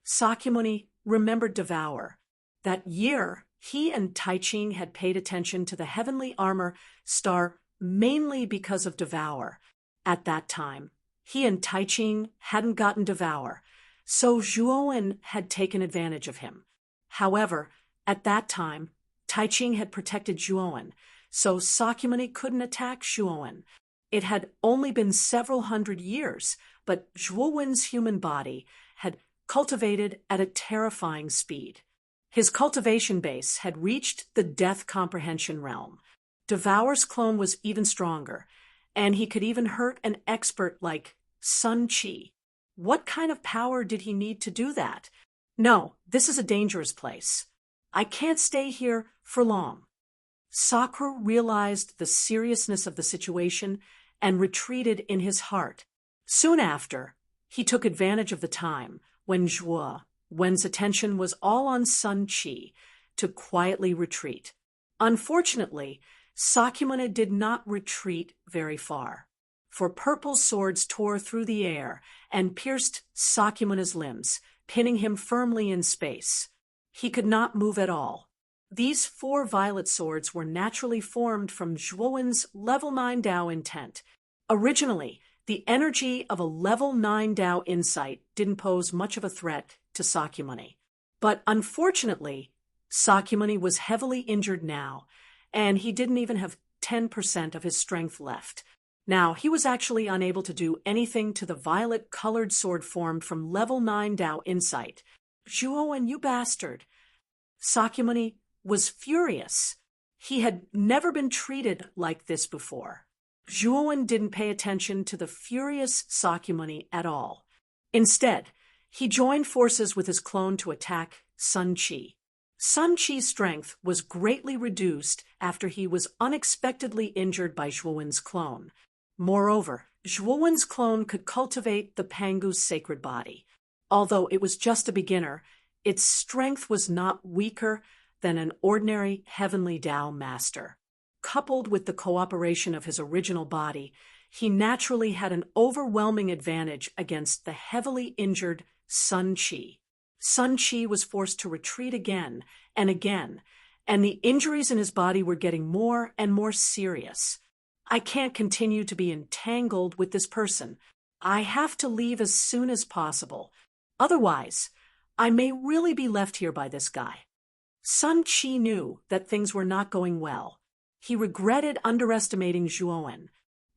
Sakyamuni remembered Devourer. That year, he and Taiching had paid attention to the heavenly armor star mainly because of Devourer. At that time, he and Taiching hadn't gotten Devourer, so Zhuowen had taken advantage of him. However, at that time, Taiching had protected Zhuowen, so Sakyamuni couldn't attack Zhuowen. It had only been several hundred years, but Zhuowen's human body had cultivated at a terrifying speed. His cultivation base had reached the death comprehension realm. Devourer's clone was even stronger, and he could even hurt an expert like Sun Qi. What kind of power did he need to do that? No, this is a dangerous place. I can't stay here for long. Sakura realized the seriousness of the situation and retreated in his heart. Soon after, he took advantage of the time when Zhuowen's attention was all on Sun Qi to quietly retreat. Unfortunately, Sakyamuni did not retreat very far, for purple swords tore through the air and pierced Sakyamuni's limbs, pinning him firmly in space. He could not move at all. These 4 violet swords were naturally formed from Zhuowen's level 9 Dao intent. Originally, the energy of a level 9 Dao insight didn't pose much of a threat to Sakyamuni. But unfortunately, Sakyamuni was heavily injured now, and he didn't even have 10% of his strength left. Now, he was actually unable to do anything to the violet-colored sword formed from level 9 Dao insight. Zhuowen, you bastard! Sakyamuni was furious. He had never been treated like this before. Zhuowen didn't pay attention to the furious Sakyamuni at all. Instead, he joined forces with his clone to attack Sun Qi. Sun Qi's strength was greatly reduced after he was unexpectedly injured by Zhuowen's clone. Moreover, Zhuowen's clone could cultivate the Pangu's sacred body. Although it was just a beginner, its strength was not weaker than an ordinary heavenly Tao master. Coupled with the cooperation of his original body, he naturally had an overwhelming advantage against the heavily injured Sun Qi. Sun Qi was forced to retreat again, and the injuries in his body were getting more and more serious. I can't continue to be entangled with this person. I have to leave as soon as possible. Otherwise, I may really be left here by this guy. Sun Qi knew that things were not going well. He regretted underestimating Zhuowen.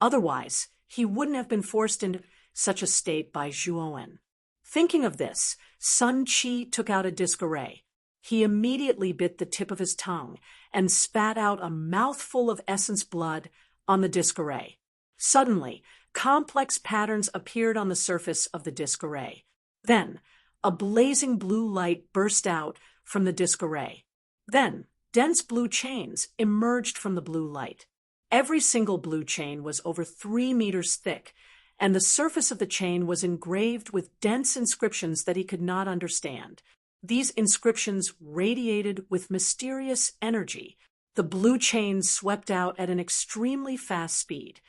Otherwise, he wouldn't have been forced into such a state by Zhuowen. Thinking of this, Sun Qi took out a disc array. He immediately bit the tip of his tongue and spat out a mouthful of essence blood on the disc array. Suddenly, complex patterns appeared on the surface of the disc array. Then, a blazing blue light burst out from the disc array. Then, dense blue chains emerged from the blue light. Every single blue chain was over 3 meters thick, and the surface of the chain was engraved with dense inscriptions that he could not understand. These inscriptions radiated with mysterious energy. The blue chains swept out at an extremely fast speed.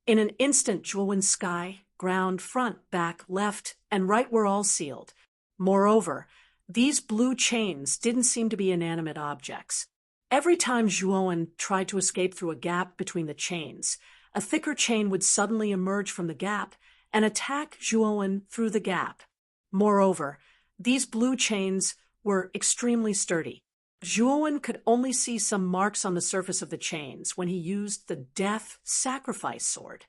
In an instant, Zhuowen's sky, ground, front, back, left, and right were all sealed. Moreover, these blue chains didn't seem to be inanimate objects. Every time Zhuowen tried to escape through a gap between the chains, a thicker chain would suddenly emerge from the gap and attack Zhuowen through the gap. Moreover, these blue chains were extremely sturdy. Zhuowen could only see some marks on the surface of the chains when he used the death sacrifice sword.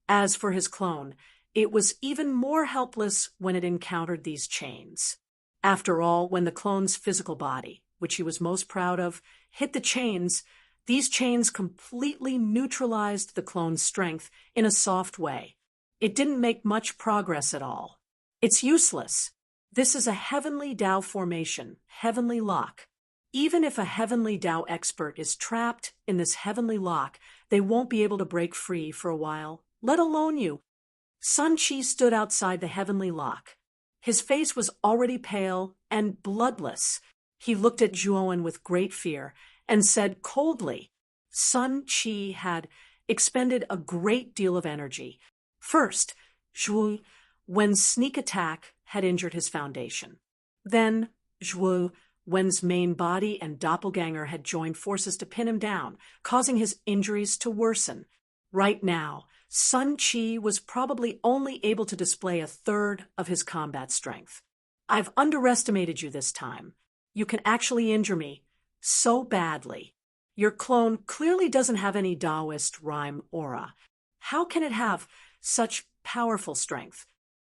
As for his clone, it was even more helpless when it encountered these chains. After all, when the clone's physical body, which he was most proud of, hit the chains, these chains completely neutralized the clone's strength in a soft way. It didn't make much progress at all. It's useless. This is a heavenly Tao formation, heavenly lock. Even if a heavenly Tao expert is trapped in this heavenly lock, they won't be able to break free for a while, let alone you. Sun Qi stood outside the heavenly lock. His face was already pale and bloodless. He looked at Zhuowen with great fear and said coldly, Sun Qi had expended a great deal of energy. First, Zhuowen's sneak attack had injured his foundation. Then, Zhuowen's main body and doppelganger had joined forces to pin him down, causing his injuries to worsen. Right now, Sun Qi was probably only able to display a third of his combat strength. I've underestimated you this time. You can actually injure me so badly. Your clone clearly doesn't have any Taoist rhyme aura. How can it have such powerful strength?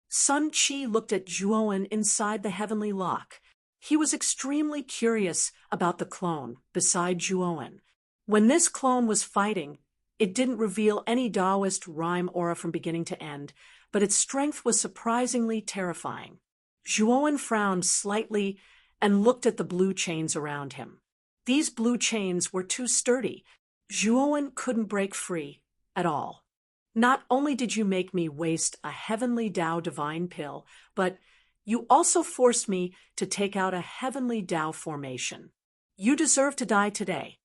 Sun Qi looked at Zhuowen inside the heavenly lock. He was extremely curious about the clone beside Zhuowen. When this clone was fighting, it didn't reveal any Taoist rhyme aura from beginning to end, but its strength was surprisingly terrifying. Zhuowen frowned slightly and looked at the blue chains around him. These blue chains were too sturdy. Zhuowen couldn't break free at all. Not only did you make me waste a heavenly Tao divine pill, but you also forced me to take out a heavenly Tao formation. You deserve to die today.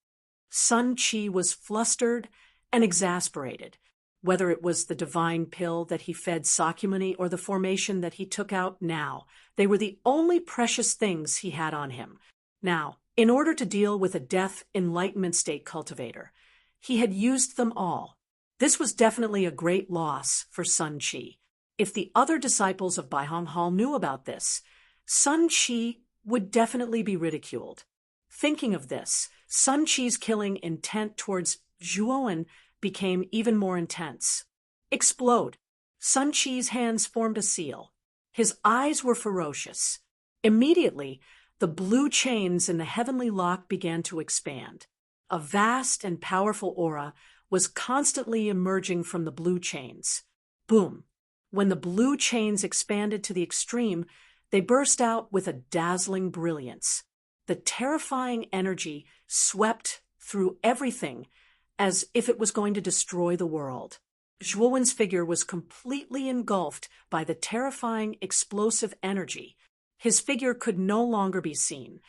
Sun Qi was flustered and exasperated. Whether it was the divine pill that he fed Sakyamuni or the formation that he took out now, they were the only precious things he had on him. Now, in order to deal with a death enlightenment state cultivator, he had used them all. This was definitely a great loss for Sun Qi. If the other disciples of Baihong Hall knew about this, Sun Qi would definitely be ridiculed. Thinking of this, Sun Qi's killing intent towards Zhuowen became even more intense. Explode. Sun Qi's hands formed a seal. His eyes were ferocious. Immediately, the blue chains in the heavenly lock began to expand. A vast and powerful aura was constantly emerging from the blue chains. Boom. When the blue chains expanded to the extreme, they burst out with a dazzling brilliance. The terrifying energy swept through everything as if it was going to destroy the world. Zhuowen's figure was completely engulfed by the terrifying, explosive energy. His figure could no longer be seen.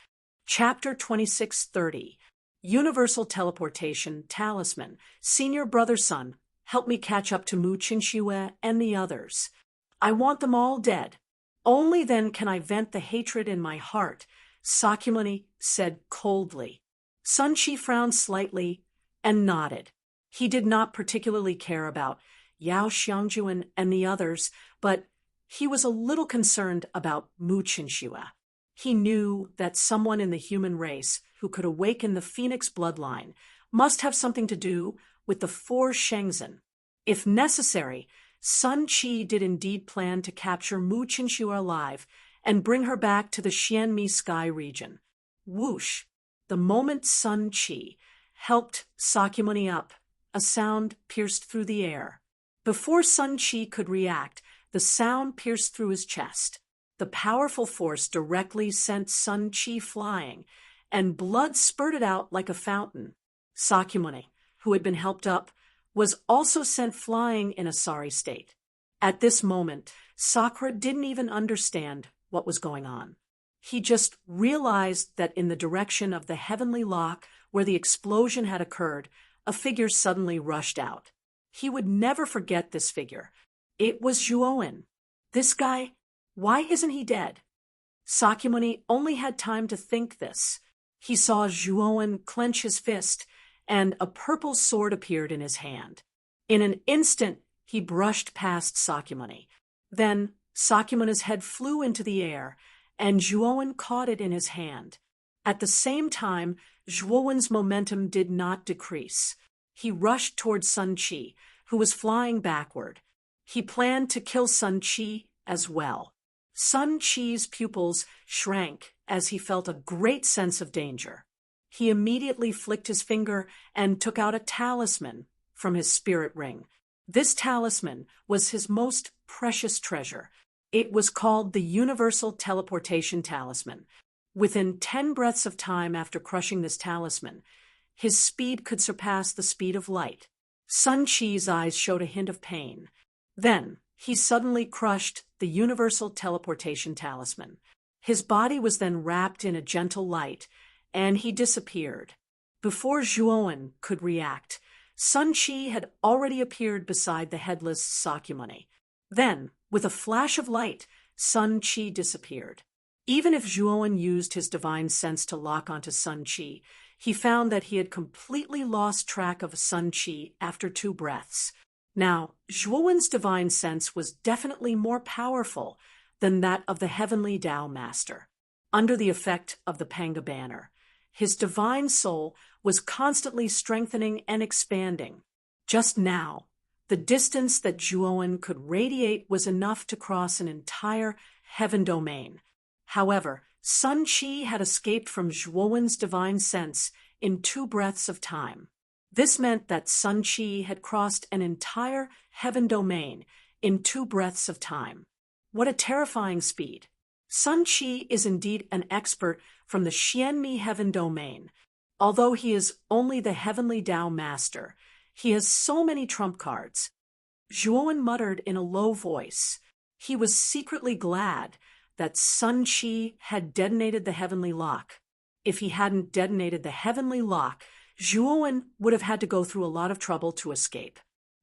Chapter 2630. Universal Teleportation Talisman. Senior Brother Sun, help me catch up to Mu Qinxue and the others. I want them all dead. Only then can I vent the hatred in my heart, Sakyamuni said coldly. Sun Qi frowned slightly and nodded. He did not particularly care about Yao Xiangjuan and the others, but he was a little concerned about Mu Qinxue. He knew that someone in the human race who could awaken the Phoenix bloodline must have something to do with the four Shenzhen. If necessary, Sun Qi did indeed plan to capture Mu Qinxue alive and bring her back to the Xianmi sky region. Whoosh! The moment Sun Qi helped Sakyamuni up, a sound pierced through the air. Before Sun Qi could react, the sound pierced through his chest. The powerful force directly sent Sun Qi flying, and blood spurted out like a fountain. Sakyamuni, who had been helped up, was also sent flying in a sorry state. At this moment, Sakura didn't even understand what was going on. He just realized that in the direction of the heavenly lock where the explosion had occurred, a figure suddenly rushed out. He would never forget this figure. It was Zhuowen. This guy, why isn't he dead? Sakyamuni only had time to think this. He saw Zhuowen clench his fist, and a purple sword appeared in his hand. In an instant, he brushed past Sakyamuni. Then Sakyamuni's head flew into the air, and Zhuowen caught it in his hand. At the same time, Zhuowen's momentum did not decrease. He rushed towards Sun Qi, who was flying backward. He planned to kill Sun Qi as well. Sun Qi's pupils shrank as he felt a great sense of danger. He immediately flicked his finger and took out a talisman from his spirit ring. This talisman was his most precious treasure. It was called the Universal Teleportation Talisman. Within 10 breaths of time after crushing this talisman, his speed could surpass the speed of light. Sun Qi's eyes showed a hint of pain. Then, he suddenly crushed the Universal Teleportation Talisman. His body was then wrapped in a gentle light, and he disappeared. Before Zhuowen could react, Sun Qi had already appeared beside the headless Sakyamuni. Then, with a flash of light, Sun Qi disappeared. Even if Zhuowen used his divine sense to lock onto Sun Qi, he found that he had completely lost track of Sun Qi after 2 breaths. Now, Zhuowen's divine sense was definitely more powerful than that of the heavenly Tao Master. Under the effect of the Panga banner, his divine soul was constantly strengthening and expanding. Just now, the distance that Zhuowen could radiate was enough to cross an entire heaven domain. However, Sun Qi had escaped from Zhuowen's divine sense in 2 breaths of time. This meant that Sun Qi had crossed an entire heaven domain in 2 breaths of time. What a terrifying speed! Sun Qi is indeed an expert from the Xianmi heaven domain. Although he is only the heavenly Tao Master, he has so many trump cards. Zhuowen muttered in a low voice. He was secretly glad that Sun Qi had detonated the heavenly lock. If he hadn't detonated the heavenly lock, Zhuowen would have had to go through a lot of trouble to escape.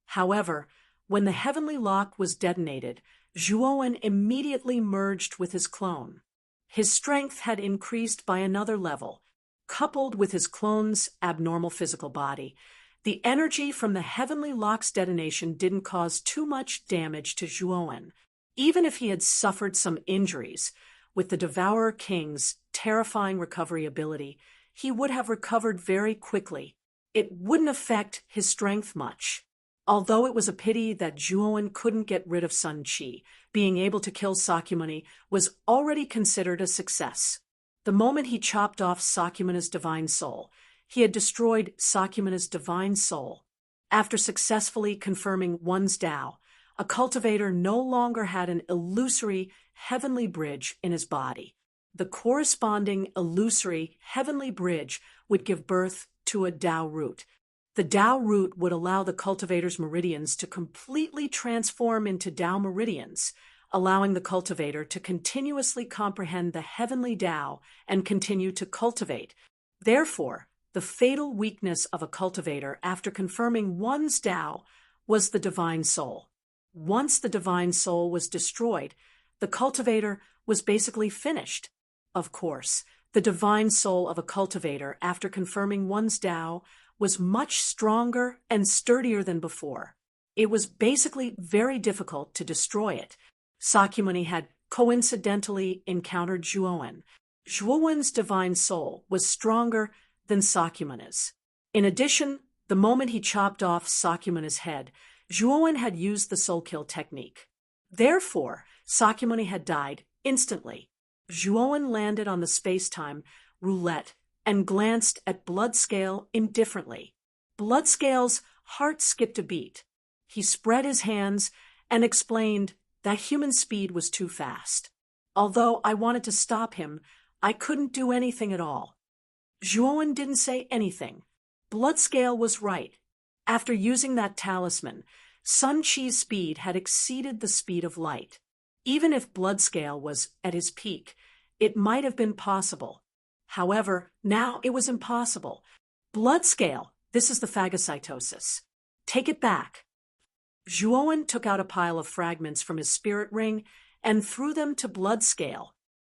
However, when the heavenly lock was detonated, Zhuowen immediately merged with his clone. His strength had increased by another level. Coupled with his clone's abnormal physical body, the energy from the heavenly lock's detonation didn't cause too much damage to Zhuowen. Even if he had suffered some injuries, with the Devourer King's terrifying recovery ability, he would have recovered very quickly. It wouldn't affect his strength much. Although it was a pity that Zhuowen couldn't get rid of Sun Qi, being able to kill Sakyamuni was already considered a success. The moment he chopped off Sakyamuni's divine soul, he had destroyed Sakyamuni's divine soul. After successfully confirming one's Tao, a cultivator no longer had an illusory heavenly bridge in his body. The corresponding illusory heavenly bridge would give birth to a Tao root. The Tao root would allow the cultivator's meridians to completely transform into Tao meridians, allowing the cultivator to continuously comprehend the heavenly Tao and continue to cultivate. Therefore, the fatal weakness of a cultivator after confirming one's Tao was the divine soul. Once the divine soul was destroyed, the cultivator was basically finished. Of course, the divine soul of a cultivator after confirming one's Tao was much stronger and sturdier than before. It was basically very difficult to destroy it. Sakyamuni had coincidentally encountered Zhuowen. Zhuowen's divine soul was stronger than Sakyamuni's. In addition, the moment he chopped off Sakyamuni's head, Zhuowen had used the soul kill technique. Therefore, Sakyamuni had died instantly. Zhuowen landed on the space-time roulette and glanced at Bloodscale indifferently. Bloodscale's heart skipped a beat. He spread his hands and explained that human speed was too fast. Although I wanted to stop him, I couldn't do anything at all. Zhuowen didn't say anything. Bloodscale was right. After using that talisman, Sun Chi's speed had exceeded the speed of light. Even if Bloodscale was at his peak, it might have been possible. However, now it was impossible. Bloodscale, this is the phagocytosis. Take it back. Zhuowen took out a pile of fragments from his spirit ring and threw them to Bloodscale.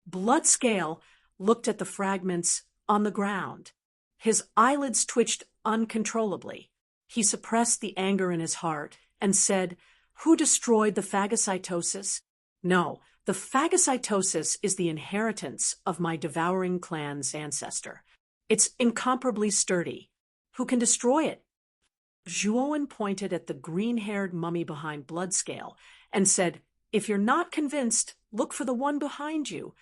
Bloodscale looked at the fragments on the ground. His eyelids twitched uncontrollably. He suppressed the anger in his heart and said, "Who destroyed the phagocytosis? No, the phagocytosis is the inheritance of my devouring clan's ancestor. It's incomparably sturdy. Who can destroy it?" Zhuowen pointed at the green-haired mummy behind Bloodscale and said, "If you're not convinced, look for the one behind you."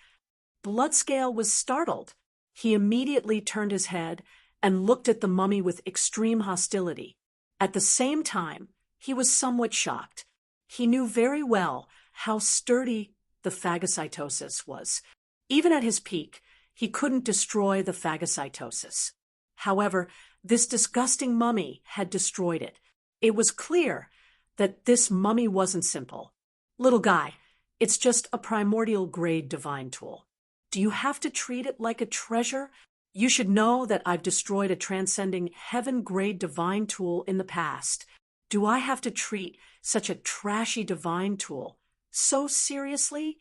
Bloodscale was startled. He immediately turned his head and looked at the mummy with extreme hostility. At the same time, he was somewhat shocked. He knew very well how sturdy the phagocytosis was. Even at his peak, he couldn't destroy the phagocytosis. However, this disgusting mummy had destroyed it. It was clear that this mummy wasn't simple. "Little guy, it's just a primordial grade divine tool. Do you have to treat it like a treasure? You should know that I've destroyed a transcending heaven-grade divine tool in the past. Do I have to treat such a trashy divine tool so seriously?"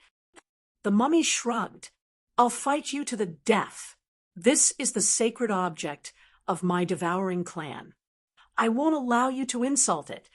The mummy shrugged. "I'll fight you to the death. This is the sacred object of my devouring clan. I won't allow you to insult it,"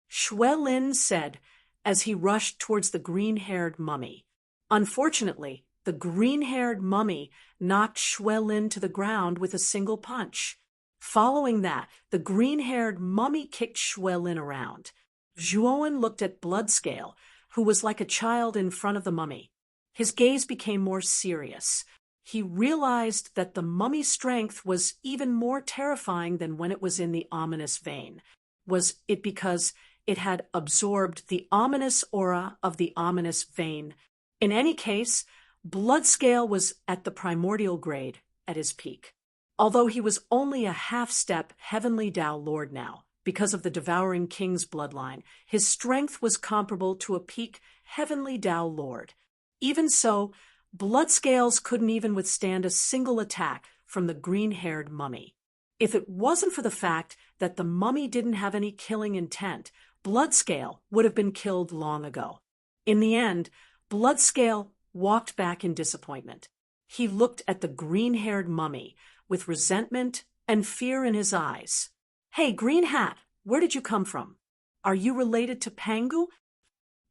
Shui Lin said as he rushed towards the green-haired mummy. Unfortunately, the green-haired mummy knocked Shui Lin to the ground with a single punch. Following that, the green-haired mummy kicked Shui Lin around. Zhuowen looked at Bloodscale, who was like a child in front of the mummy. His gaze became more serious. He realized that the mummy's strength was even more terrifying than when it was in the ominous vein. Was it because it had absorbed the ominous aura of the ominous vein? In any case, Bloodscale was at the primordial grade at his peak. Although he was only a half-step heavenly Tao Lord now, because of the devouring king's bloodline, his strength was comparable to a peak heavenly Tao Lord. Even so, Bloodscales couldn't even withstand a single attack from the green-haired mummy. If it wasn't for the fact that the mummy didn't have any killing intent, Bloodscale would have been killed long ago. In the end, Bloodscale walked back in disappointment. He looked at the green-haired mummy with resentment and fear in his eyes. "Hey, Green Hat, where did you come from? Are you related to Pangu?"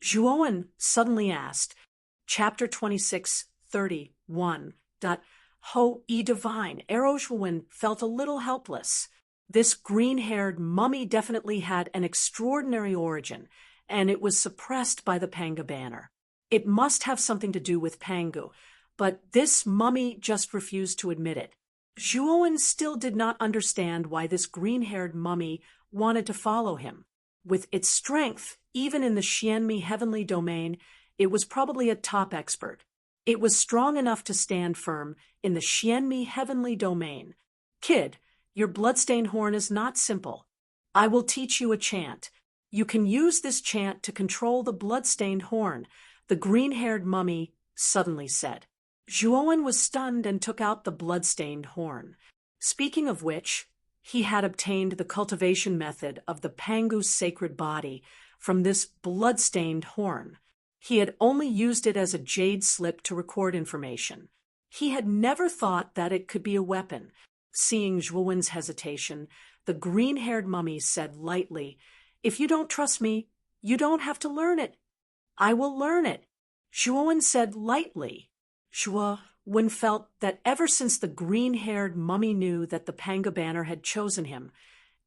Zhuowen suddenly asked. Chapter 26:31. Ho-e divine, Zhuowen felt a little helpless. This green-haired mummy definitely had an extraordinary origin, and it was suppressed by the Panga banner. It must have something to do with Pangu, but this mummy just refused to admit it. Zhuowen still did not understand why this green-haired mummy wanted to follow him. With its strength, even in the Xianmi heavenly domain, it was probably a top expert. It was strong enough to stand firm in the Xianmi heavenly domain. "Kid, Your bloodstained horn is not simple. I will teach you a chant. You can use this chant to control the bloodstained horn, the green-haired mummy suddenly said. Zhuowen was stunned and took out the blood-stained horn. Speaking of which, he had obtained the cultivation method of the Pangu's sacred body from this blood-stained horn. He had only used it as a jade slip to record information. He had never thought that it could be a weapon. Seeing Zhuowen's hesitation, the green-haired mummy said lightly, "If you don't trust me, you don't have to learn it. I will learn it." Zhuowen said lightly. Zhuowen felt that ever since the green-haired mummy knew that the Panga banner had chosen him,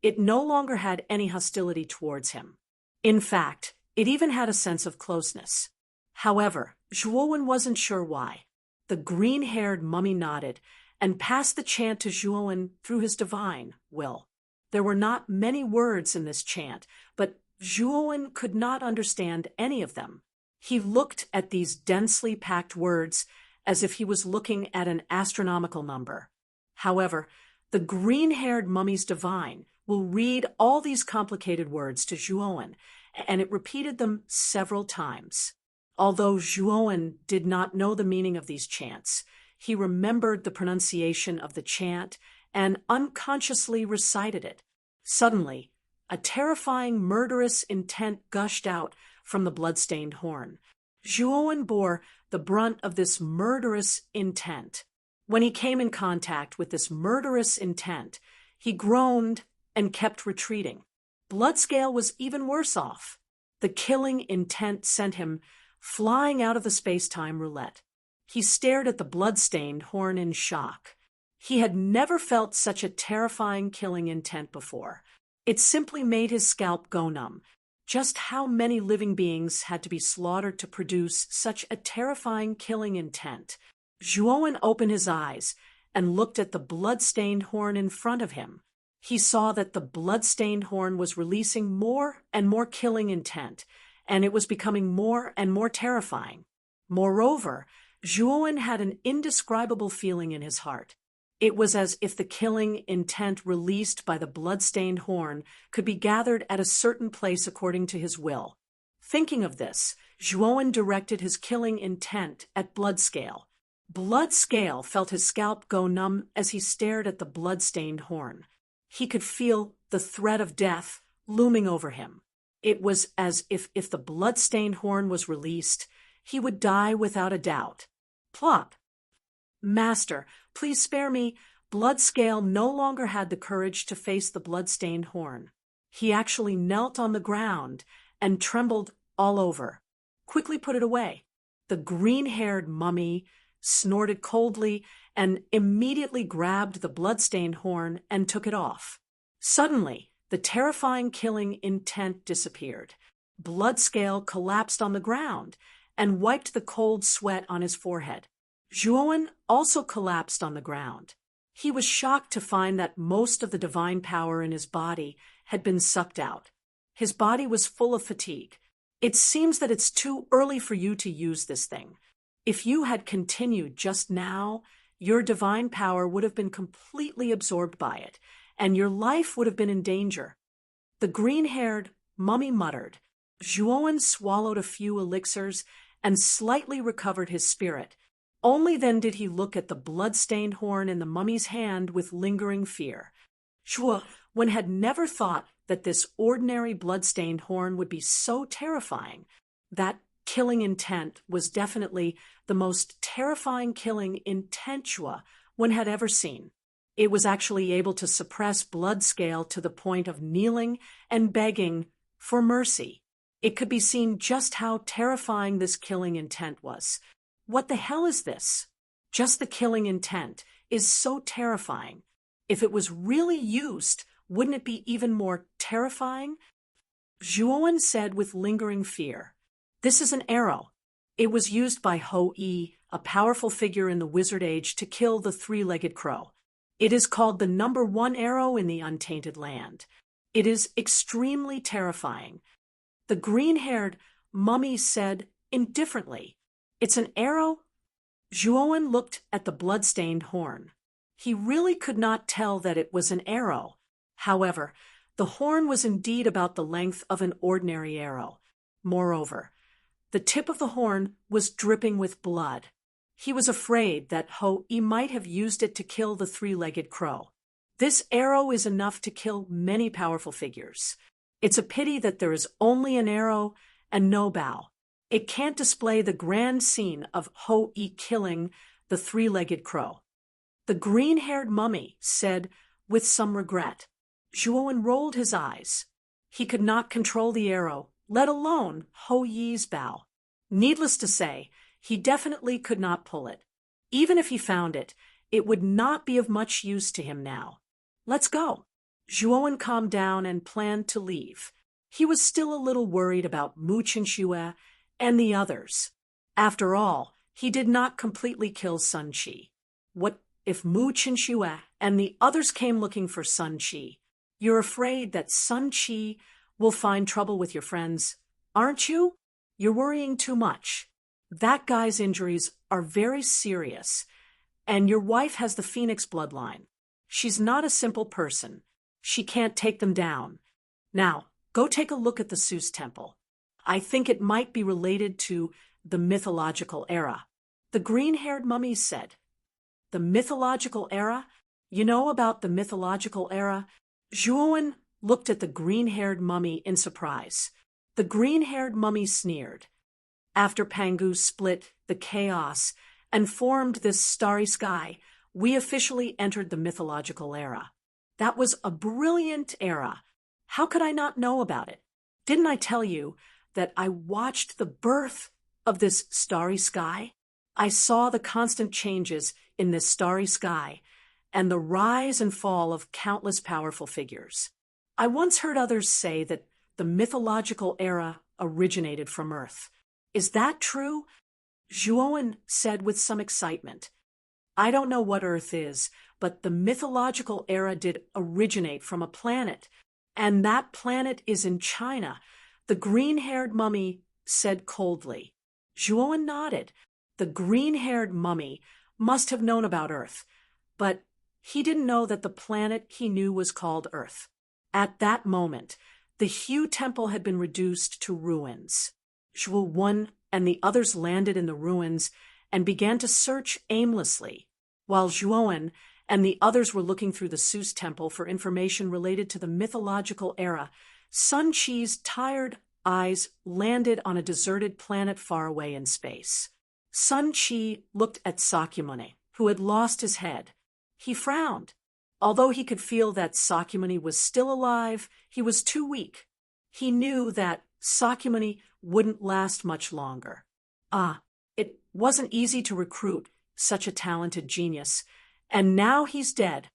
it no longer had any hostility towards him. In fact, it even had a sense of closeness. However, Zhuowen wasn't sure why. The green-haired mummy nodded and passed the chant to Zhuowen through his divine will. There were not many words in this chant, but Zhuowen could not understand any of them. He looked at these densely packed words as if he was looking at an astronomical number. However, the green-haired mummy's divine will read all these complicated words to Zhuowen, and it repeated them several times. Although Zhuowen did not know the meaning of these chants, he remembered the pronunciation of the chant and unconsciously recited it. Suddenly, a terrifying murderous intent gushed out from the blood-stained horn. Zhuowen bore the brunt of this murderous intent. When he came in contact with this murderous intent, he groaned and kept retreating. Bloodscale was even worse off. The killing intent sent him flying out of the space-time roulette. He stared at the blood-stained horn in shock. He had never felt such a terrifying killing intent before. It simply made his scalp go numb. Just how many living beings had to be slaughtered to produce such a terrifying killing intent? Zhuowen opened his eyes and looked at the blood-stained horn in front of him. He saw that the blood-stained horn was releasing more and more killing intent, and it was becoming more and more terrifying. Moreover, Zhuowen had an indescribable feeling in his heart. It was as if the killing intent released by the blood-stained horn could be gathered at a certain place according to his will. Thinking of this, Zhuowen directed his killing intent at Bloodscale. Bloodscale felt his scalp go numb as he stared at the blood-stained horn. He could feel the threat of death looming over him. It was as if the blood-stained horn was released, he would die without a doubt. Plop! "Master, please spare me." Bloodscale no longer had the courage to face the blood-stained horn. He actually knelt on the ground and trembled all over. "Quickly put it away." The green-haired mummy snorted coldly and immediately grabbed the blood-stained horn and took it off. Suddenly, the terrifying killing intent disappeared. Bloodscale collapsed on the ground and wiped the cold sweat on his forehead. Zhuowen also collapsed on the ground. He was shocked to find that most of the divine power in his body had been sucked out. His body was full of fatigue. "It seems that it's too early for you to use this thing. If you had continued just now, your divine power would have been completely absorbed by it, and your life would have been in danger." The green-haired mummy muttered. Zhuowen swallowed a few elixirs and slightly recovered his spirit. Only then did he look at the blood-stained horn in the mummy's hand with lingering fear. Zhuowen had never thought that this ordinary blood-stained horn would be so terrifying. That killing intent was definitely the most terrifying killing intent Zhuowen had ever seen. It was actually able to suppress Bloodscale to the point of kneeling and begging for mercy. It could be seen just how terrifying this killing intent was. What the hell is this? Just the killing intent is so terrifying. If it was really used, wouldn't it be even more terrifying? Zhuowen said with lingering fear. "This is an arrow. It was used by Ho-Yi, a powerful figure in the Wizard Age, to kill the three-legged crow. It is called the #1 arrow in the Untainted Land. It is extremely terrifying." The green-haired mummy said indifferently, "It's an arrow?" Zhuowen looked at the blood-stained horn. He really could not tell that it was an arrow. However, the horn was indeed about the length of an ordinary arrow. Moreover, the tip of the horn was dripping with blood. He was afraid that Ho-E might have used it to kill the three-legged crow. This arrow is enough to kill many powerful figures. It's a pity that there is only an arrow and no bow. It can't display the grand scene of Ho-E killing the three-legged crow. The green-haired mummy said with some regret. Zhuowen rolled his eyes. He could not control the arrow, let alone Ho-Yi's bow. Needless to say, he definitely could not pull it. Even if he found it, it would not be of much use to him now. Let's go. Zhuowen calmed down and planned to leave. He was still a little worried about Mu Qinxue and the others. After all, he did not completely kill Sun Qi. What if Mu Qinxue and the others came looking for Sun Qi? You're afraid that Sun Qi will find trouble with your friends, aren't you? You're worrying too much. That guy's injuries are very serious, and your wife has the Phoenix bloodline. She's not a simple person. She can't take them down. Now, go take a look at the Seuss Temple. I think it might be related to the mythological era. The green-haired mummy said. The mythological era? You know about the mythological era? Zhuowen looked at the green-haired mummy in surprise. The green-haired mummy sneered. After Pangu split the chaos and formed this starry sky, we officially entered the mythological era. That was a brilliant era. How could I not know about it? Didn't I tell you that I watched the birth of this starry sky? I saw the constant changes in this starry sky and the rise and fall of countless powerful figures. I once heard others say that the mythological era originated from Earth. Is that true? Zhuowen said with some excitement. I don't know what Earth is, but the mythological era did originate from a planet, and that planet is in China, the green-haired mummy said coldly. Zhuowen nodded. The green-haired mummy must have known about Earth, but he didn't know that the planet he knew was called Earth. At that moment, the Hu Temple had been reduced to ruins. Zhuowen and the others landed in the ruins and began to search aimlessly, while Zhuowen and the others were looking through the Seuss Temple for information related to the mythological era. Sun Qi's tired eyes landed on a deserted planet far away in space. Sun Qi looked at Sakyamuni, who had lost his head. He frowned. Although he could feel that Sakyamuni was still alive, he was too weak. He knew that Sakyamuni wouldn't last much longer. It wasn't easy to recruit such a talented genius, and now he's dead.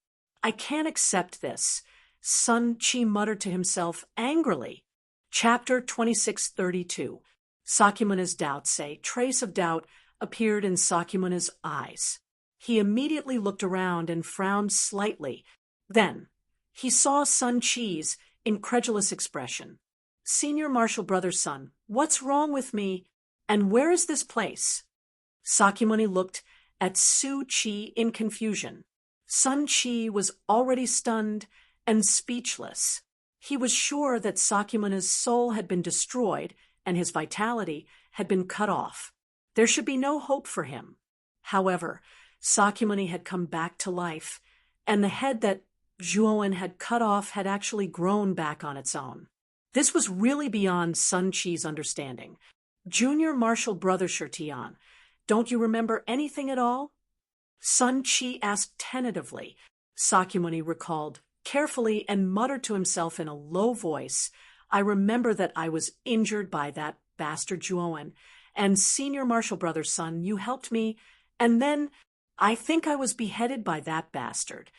I can't accept this, Sun Qi muttered to himself angrily. Chapter 2632. Sakyamuni's doubts. A trace of doubt appeared in Sakyamuni's eyes. He immediately looked around and frowned slightly. Then, he saw Sun Qi's incredulous expression. Senior Marshal Brother's son, what's wrong with me, and where is this place? Sakyamuni looked at Su Qi in confusion. Sun Qi was already stunned and speechless. He was sure that Sakyamuni's soul had been destroyed and his vitality had been cut off. There should be no hope for him. However, Sakyamuni had come back to life, and the head that Zhuowen had cut off had actually grown back on its own. This was really beyond Sun Qi's understanding. Junior Marshal Brother Shirtian, don't you remember anything at all? Sun Qi asked tentatively. Sakyamuni recalled carefully and muttered to himself in a low voice, I remember that I was injured by that bastard Zhuowen, and Senior Marshal Brother's son, you helped me, and then I think I was beheaded by that bastard.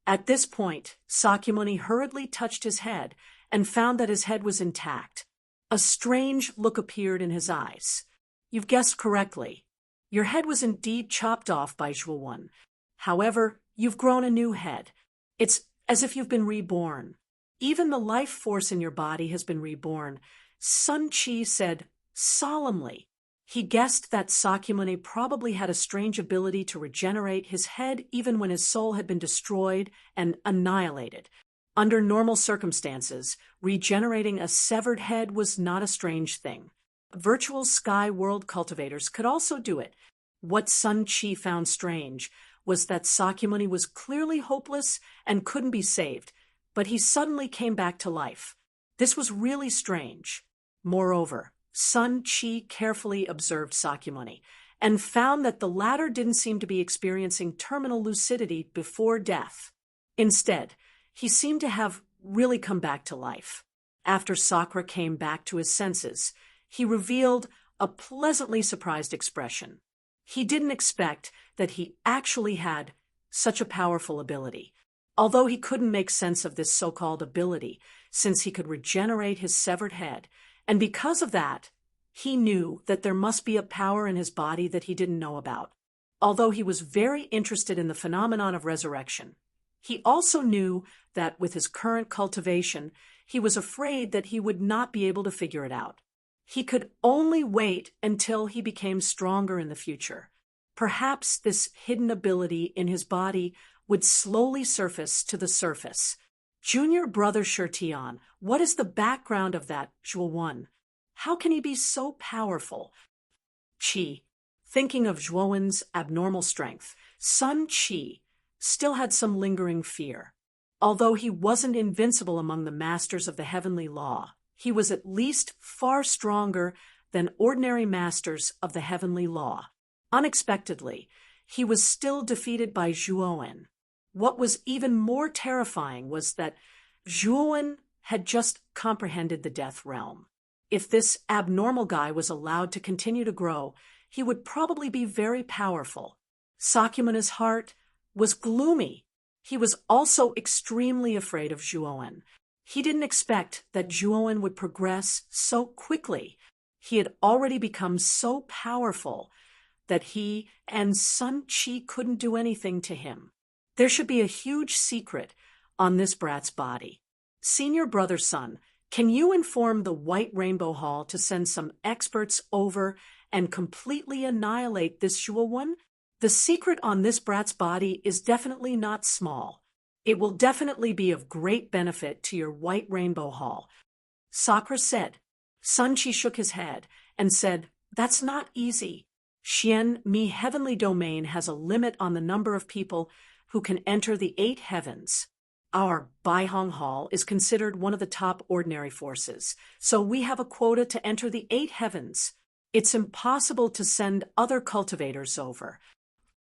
At this point, Sakyamuni hurriedly touched his head and found that his head was intact. A strange look appeared in his eyes. You've guessed correctly. Your head was indeed chopped off by Zhuowen. However, you've grown a new head. It's as if you've been reborn. Even the life force in your body has been reborn, Sun Qi said solemnly. He guessed that Sakyamuni probably had a strange ability to regenerate his head even when his soul had been destroyed and annihilated. Under normal circumstances, regenerating a severed head was not a strange thing. Virtual sky world cultivators could also do it. What Sun Chi found strange was that Sakyamuni was clearly hopeless and couldn't be saved, but he suddenly came back to life. This was really strange. Moreover, Sun Chi carefully observed Sakyamuni and found that the latter didn't seem to be experiencing terminal lucidity before death. Instead, he seemed to have really come back to life. After Sakura came back to his senses, he revealed a pleasantly surprised expression. He didn't expect that he actually had such a powerful ability, although he couldn't make sense of this so-called ability since he could regenerate his severed head, and because of that, he knew that there must be a power in his body that he didn't know about. Although he was very interested in the phenomenon of resurrection, he also knew that with his current cultivation, he was afraid that he would not be able to figure it out. He could only wait until he became stronger in the future. Perhaps this hidden ability in his body would slowly surface to the surface. Junior brother Shirtian, what is the background of that Zhuo? How can he be so powerful? Qi. Thinking of Zhuowen's abnormal strength, Sun Qi still had some lingering fear. Although he wasn't invincible among the masters of the heavenly law, he was at least far stronger than ordinary masters of the heavenly law. Unexpectedly, he was still defeated by Zhuowen. What was even more terrifying was that Zhuowen had just comprehended the death realm. If this abnormal guy was allowed to continue to grow, he would probably be very powerful. Sakyamuni's heart was gloomy. He was also extremely afraid of Zhuowen. He didn't expect that Zhuowen would progress so quickly. He had already become so powerful that he and Sun Chi couldn't do anything to him. There should be a huge secret on this brat's body. Senior brother Sun, can you inform the White Rainbow Hall to send some experts over and completely annihilate this Zhuowen? The secret on this brat's body is definitely not small. It will definitely be of great benefit to your White Rainbow Hall. Sakura said. Sun Chi shook his head and said, that's not easy. Xian Mi Heavenly Domain has a limit on the number of people who can enter the 8 heavens. Our Baihong Hall is considered one of the top ordinary forces, so we have a quota to enter the 8 heavens. It's impossible to send other cultivators over.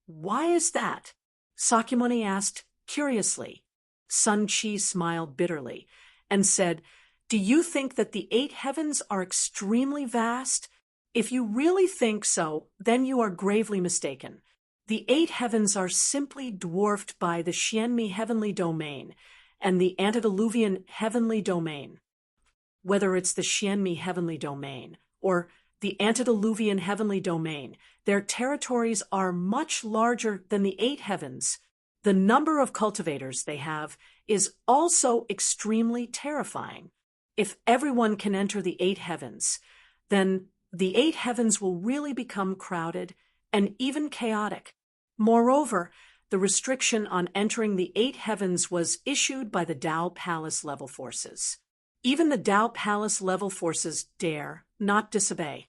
Why is that? Sakyamuni asked curiously. Sun Chi smiled bitterly and said, do you think that the 8 heavens are extremely vast? If you really think so, then you are gravely mistaken. The 8 heavens are simply dwarfed by the Xianmi Heavenly Domain and the Antediluvian Heavenly Domain. Whether it's the Xianmi Heavenly Domain or the Antediluvian Heavenly Domain, their territories are much larger than the 8 heavens. The number of cultivators they have is also extremely terrifying. If everyone can enter the 8 heavens, then the 8 heavens will really become crowded and even chaotic. Moreover, the restriction on entering the 8 heavens was issued by the Tao Palace level forces. Even the Tao Palace level forces dare not disobey.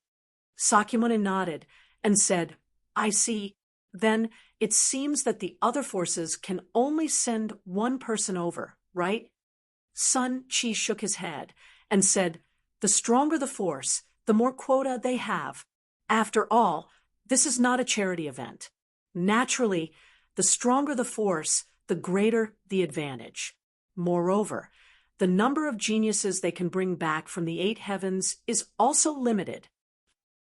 Sakyamuni nodded and said, I see. Then it seems that the other forces can only send one person over, right? Sun Chi shook his head and said, the stronger the force, the more quota they have. After all, this is not a charity event. Naturally, the stronger the force, the greater the advantage. Moreover, the number of geniuses they can bring back from the 8 heavens is also limited.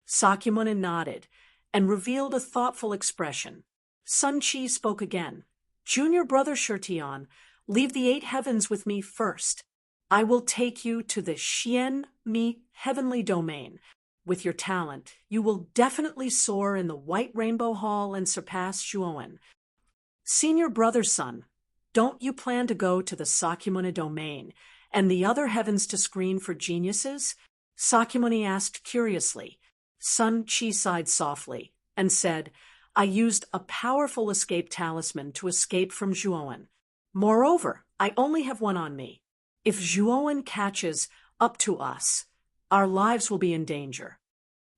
Sakyamuni nodded and revealed a thoughtful expression. Sun Chi spoke again. Junior brother Shirtian, leave the 8 heavens with me first. I will take you to the Xian Mi Heavenly Domain. With your talent, you will definitely soar in the White Rainbow Hall and surpass Zhuowen. Senior brother Sun, don't you plan to go to the Sakyamuni Domain and the other heavens to screen for geniuses? Sakyamuni asked curiously. Sun Chi sighed softly and said, I used a powerful escape talisman to escape from Zhuowen. Moreover, I only have one on me. If Zhuowen catches up to us, our lives will be in danger.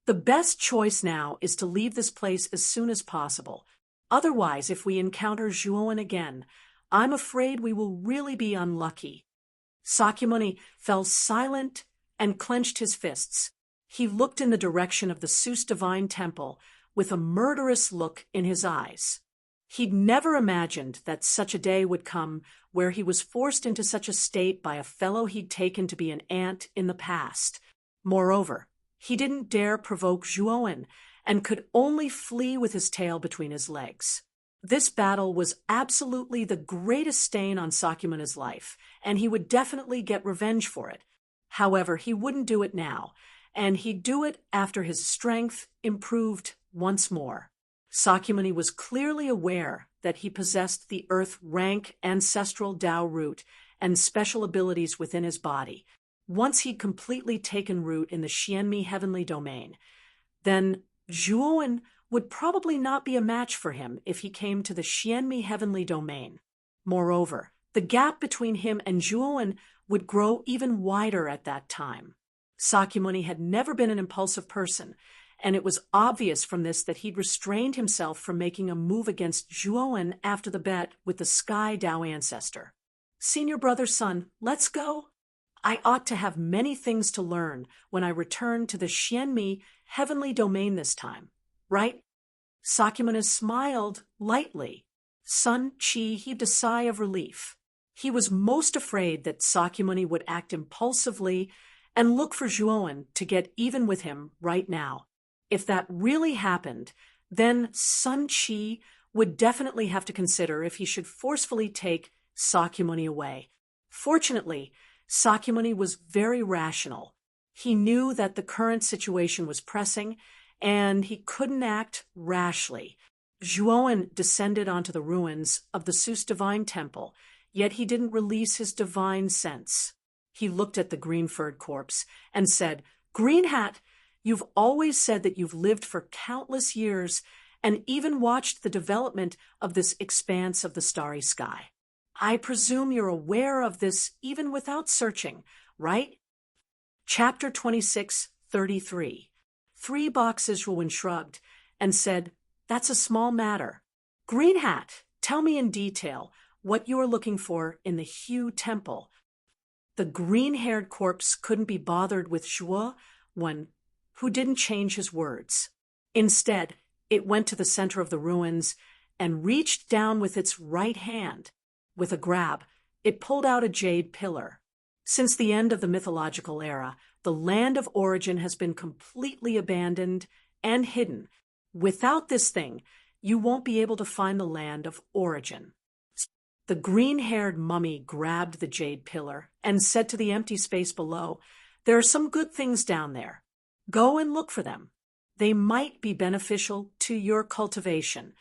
The best choice now is to leave this place as soon as possible. Otherwise, if we encounter Zhuowen again, I'm afraid we will really be unlucky. Sakyamuni fell silent and clenched his fists. He looked in the direction of the Seuss Divine Temple with a murderous look in his eyes. He'd never imagined that such a day would come where he was forced into such a state by a fellow he'd taken to be an ant in the past. Moreover, he didn't dare provoke Zhuowen and could only flee with his tail between his legs. This battle was absolutely the greatest stain on Sakyamuni's life, and he would definitely get revenge for it. However, he wouldn't do it now, and he'd do it after his strength improved once more. Sakyamuni was clearly aware that he possessed the earth-rank ancestral Tao root and special abilities within his body. Once he'd completely taken root in the Xianmi heavenly domain, then Zhuowen would probably not be a match for him if he came to the Xianmi heavenly domain. Moreover, the gap between him and Zhuowen would grow even wider at that time. Sakyamuni had never been an impulsive person, and it was obvious from this that he'd restrained himself from making a move against Zhuowen after the bet with the Sky Tao ancestor. Senior brother Sun, let's go. I ought to have many things to learn when I return to the Xianmi heavenly domain this time, right? Sakyamuni smiled lightly. Sun Chi heaved a sigh of relief. He was most afraid that Sakyamuni would act impulsively and look for Zhuowen to get even with him right now. If that really happened, then Sun Chi would definitely have to consider if he should forcefully take Sakyamuni away. Fortunately, Sakyamuni was very rational. He knew that the current situation was pressing, and he couldn't act rashly. Zhuowen descended onto the ruins of the Seuss Divine Temple, yet he didn't release his divine sense. He looked at the green-furred corpse and said, Green Hat, you've always said that you've lived for countless years and even watched the development of this expanse of the starry sky. I presume you're aware of this even without searching, right? Chapter 26:33. 3 boxes Zhuowen shrugged and said, That's a small matter. Green Hat, tell me in detail what you are looking for in the Hu Temple. The green-haired corpse couldn't be bothered with Zhuowen, who didn't change his words. Instead, it went to the center of the ruins and reached down with its right hand. With a grab, it pulled out a jade pillar. Since the end of the mythological era, the land of origin has been completely abandoned and hidden. Without this thing, you won't be able to find the land of origin. The green-haired mummy grabbed the jade pillar and said to the empty space below, There are some good things down there. Go and look for them. They might be beneficial to your cultivation.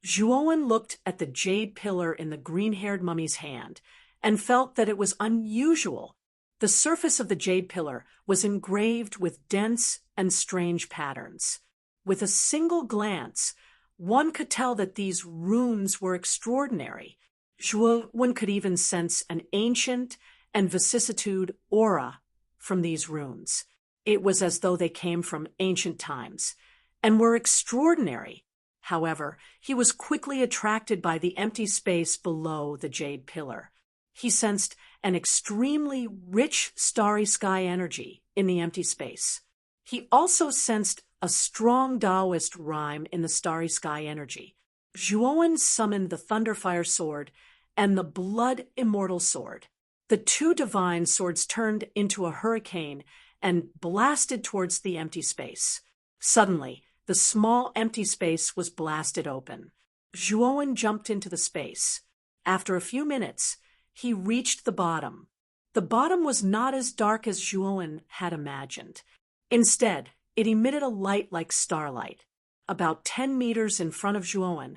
Zhuowen looked at the jade pillar in the green-haired mummy's hand and felt that it was unusual. The surface of the jade pillar was engraved with dense and strange patterns. With a single glance, one could tell that these runes were extraordinary. Zhuowen could even sense an ancient and vicissitude aura from these runes. It was as though they came from ancient times and were extraordinary. However, he was quickly attracted by the empty space below the jade pillar. He sensed an extremely rich starry sky energy in the empty space. He also sensed a strong Taoist rhyme in the starry sky energy. Zhuowen summoned the Thunderfire Sword and the Blood Immortal Sword. The 2 divine swords turned into a hurricane and blasted towards the empty space. Suddenly, the small empty space was blasted open. Zhuowen jumped into the space. After a few minutes, he reached the bottom. The bottom was not as dark as Zhuowen had imagined. Instead, it emitted a light like starlight. About 10 meters in front of Zhuowen,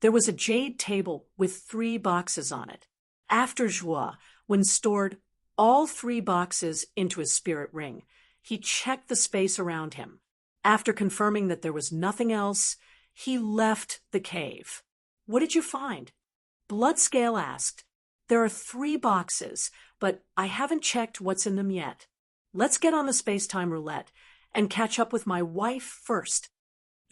there was a jade table with 3 boxes on it. After Zhuowen stored all 3 boxes into his spirit ring, he checked the space around him. After confirming that there was nothing else, he left the cave. "What did you find?" Bloodscale asked. "There are 3 boxes, but I haven't checked what's in them yet. Let's get on the space-time roulette and catch up with my wife first."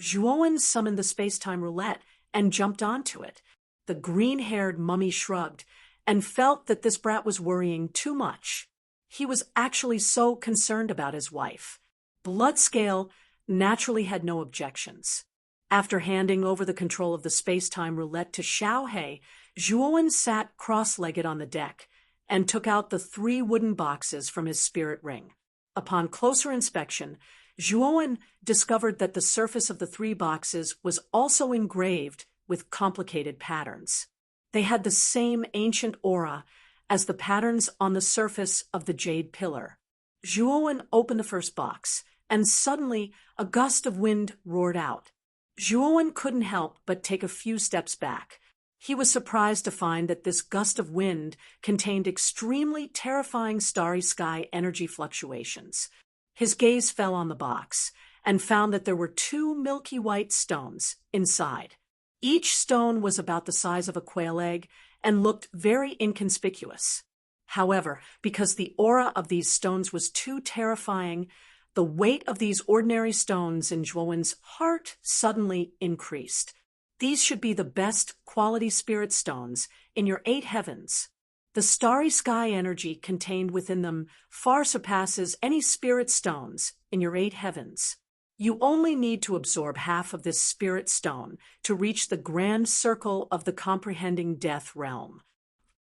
Zhuowen summoned the space-time roulette and jumped onto it. The green-haired mummy shrugged and felt that this brat was worrying too much. He was actually so concerned about his wife. Bloodscale naturally had no objections. After handing over the control of the space-time roulette to Xiaohe, Zhuowen sat cross-legged on the deck and took out the 3 wooden boxes from his spirit ring. Upon closer inspection, Zhuowen discovered that the surface of the 3 boxes was also engraved with complicated patterns. They had the same ancient aura as the patterns on the surface of the jade pillar. Zhuowen opened the first box, and suddenly a gust of wind roared out. Zhuowen couldn't help but take a few steps back. He was surprised to find that this gust of wind contained extremely terrifying starry sky energy fluctuations. His gaze fell on the box and found that there were 2 milky white stones inside. Each stone was about the size of a quail egg and looked very inconspicuous. However, because the aura of these stones was too terrifying, the weight of these ordinary stones in Zhuowen's heart suddenly increased. These should be the best quality spirit stones in your 8 heavens. The starry sky energy contained within them far surpasses any spirit stones in your 8 heavens. You only need to absorb half of this spirit stone to reach the grand circle of the comprehending death realm.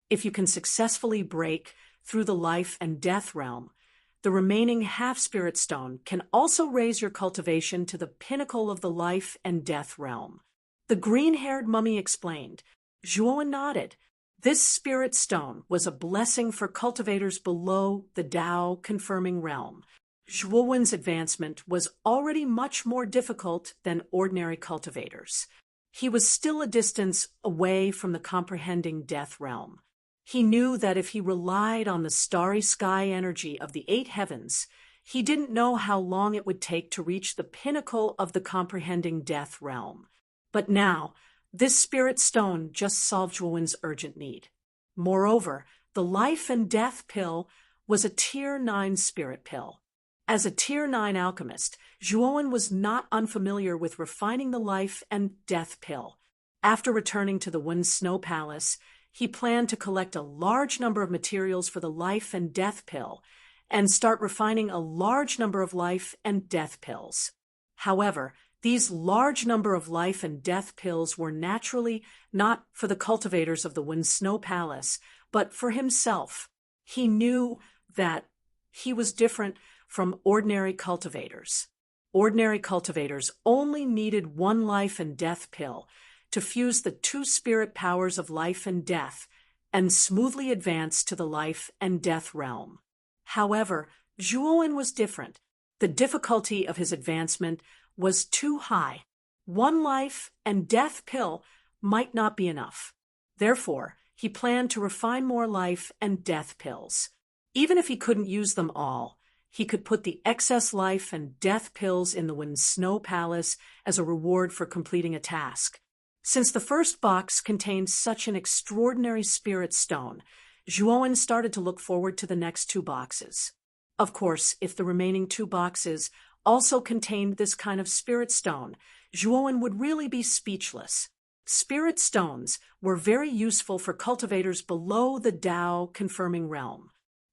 If you can successfully break through the life and death realm, the remaining half spirit stone can also raise your cultivation to the pinnacle of the life and death realm. The green-haired mummy explained. Zhuowen nodded. This spirit stone was a blessing for cultivators below the Tao confirming realm. Zhuowen's advancement was already much more difficult than ordinary cultivators. He was still a distance away from the comprehending death realm. He knew that if he relied on the starry sky energy of the 8 heavens, he didn't know how long it would take to reach the pinnacle of the comprehending death realm. But now, this spirit stone just solved Zhuowen's urgent need. Moreover, the life and death pill was a Tier 9 spirit pill. As a Tier 9 alchemist, Zhuowen was not unfamiliar with refining the life and death pill. After returning to the Wind Snow Palace, he planned to collect a large number of materials for the life and death pill and start refining a large number of life and death pills. However, these large number of life and death pills were naturally not for the cultivators of the Wind Snow Palace, but for himself. He knew that he was different from ordinary cultivators. Ordinary cultivators only needed 1 life and death pill to fuse the 2 spirit powers of life and death and smoothly advance to the life and death realm. However, Zhuowen was different. The difficulty of his advancement was too high. 1 life and death pill might not be enough. Therefore, he planned to refine more life and death pills. Even if he couldn't use them all, he could put the excess life and death pills in the Wind Snow Palace as a reward for completing a task. Since the first box contained such an extraordinary spirit stone, Zhuowen started to look forward to the next 2 boxes. Of course, if the remaining 2 boxes also contained this kind of spirit stone, Zhuowen would really be speechless. Spirit stones were very useful for cultivators below the Tao confirming realm.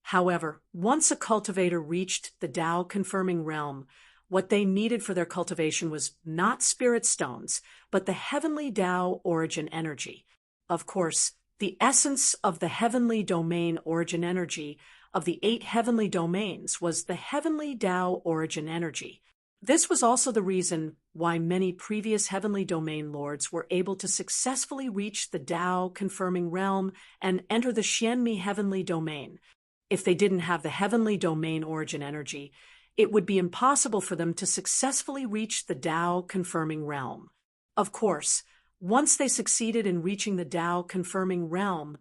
However, once a cultivator reached the Tao confirming realm, what they needed for their cultivation was not spirit stones, but the heavenly Tao origin energy. Of course, the essence of the heavenly domain origin energy of the 8 heavenly domains was the heavenly Tao origin energy. This was also the reason why many previous heavenly domain lords were able to successfully reach the Tao confirming realm and enter the Xianmi heavenly domain. If they didn't have the heavenly domain origin energy, it would be impossible for them to successfully reach the Tao confirming realm. Of course, once they succeeded in reaching the Tao confirming realm,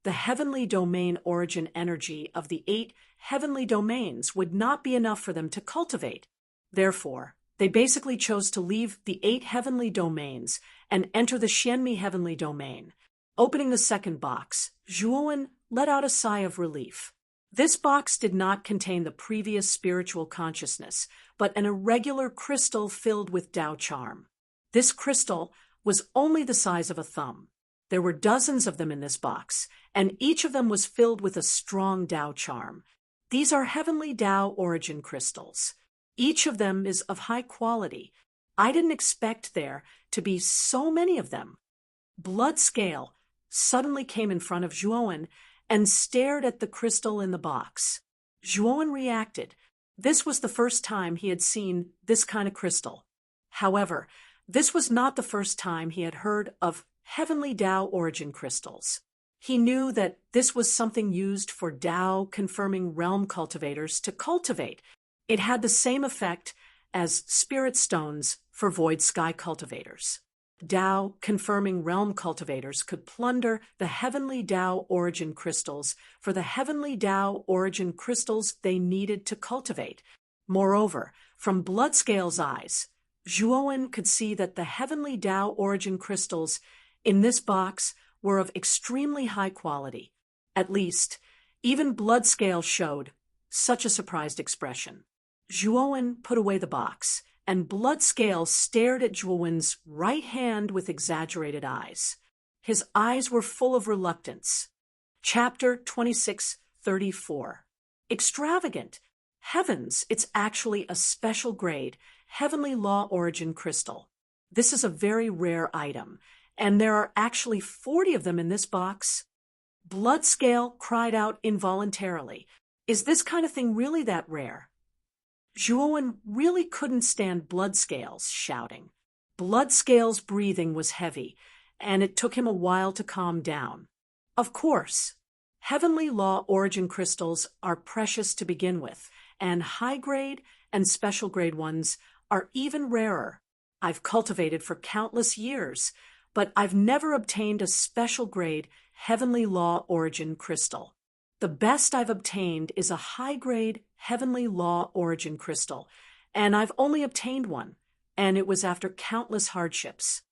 the heavenly domain origin energy of the 8 heavenly domains would not be enough for them to cultivate. Therefore, They basically chose to leave the 8 heavenly domains and enter the Xianmi heavenly domain. Opening the second box, Zhuowen let out a sigh of relief. This box did not contain the previous spiritual consciousness, but an irregular crystal filled with Tao charm. This crystal was only the size of a thumb. There were dozens of them in this box, and each of them was filled with a strong Tao charm. These are heavenly Tao origin crystals. Each of them is of high quality. I didn't expect there to be so many of them. Blood Scale suddenly came in front of Zhuowen and stared at the crystal in the box. Zhuowen reacted. This was the first time he had seen this kind of crystal. However, this was not the first time he had heard of heavenly Tao origin crystals. He knew that this was something used for Tao-confirming realm cultivators to cultivate. It had the same effect as spirit stones for void sky cultivators. Tao-confirming realm cultivators could plunder the heavenly Tao origin crystals for the heavenly Tao origin crystals they needed to cultivate. Moreover, from Bloodscale's eyes, Zhuowen could see that the heavenly Tao origin crystals in this box were of extremely high quality. At least, even Bloodscale showed such a surprised expression. Zhuowen put away the box, and Bloodscale stared at Zhuowen's right hand with exaggerated eyes. His eyes were full of reluctance. Chapter 26:34. Extravagant. Heavens, it's actually a special grade, heavenly law origin crystal. This is a very rare item, and there are actually 40 of them in this box. Bloodscale cried out involuntarily. Is this kind of thing really that rare? Zhuowen really couldn't stand Bloodscale's shouting. Bloodscale's breathing was heavy, and it took him a while to calm down. Of course, heavenly law origin crystals are precious to begin with, and high-grade and special-grade ones are even rarer. I've cultivated for countless years, but I've never obtained a special-grade heavenly law origin crystal. The best I've obtained is a high-grade heavenly law origin crystal, and I've only obtained one, and it was after countless hardships.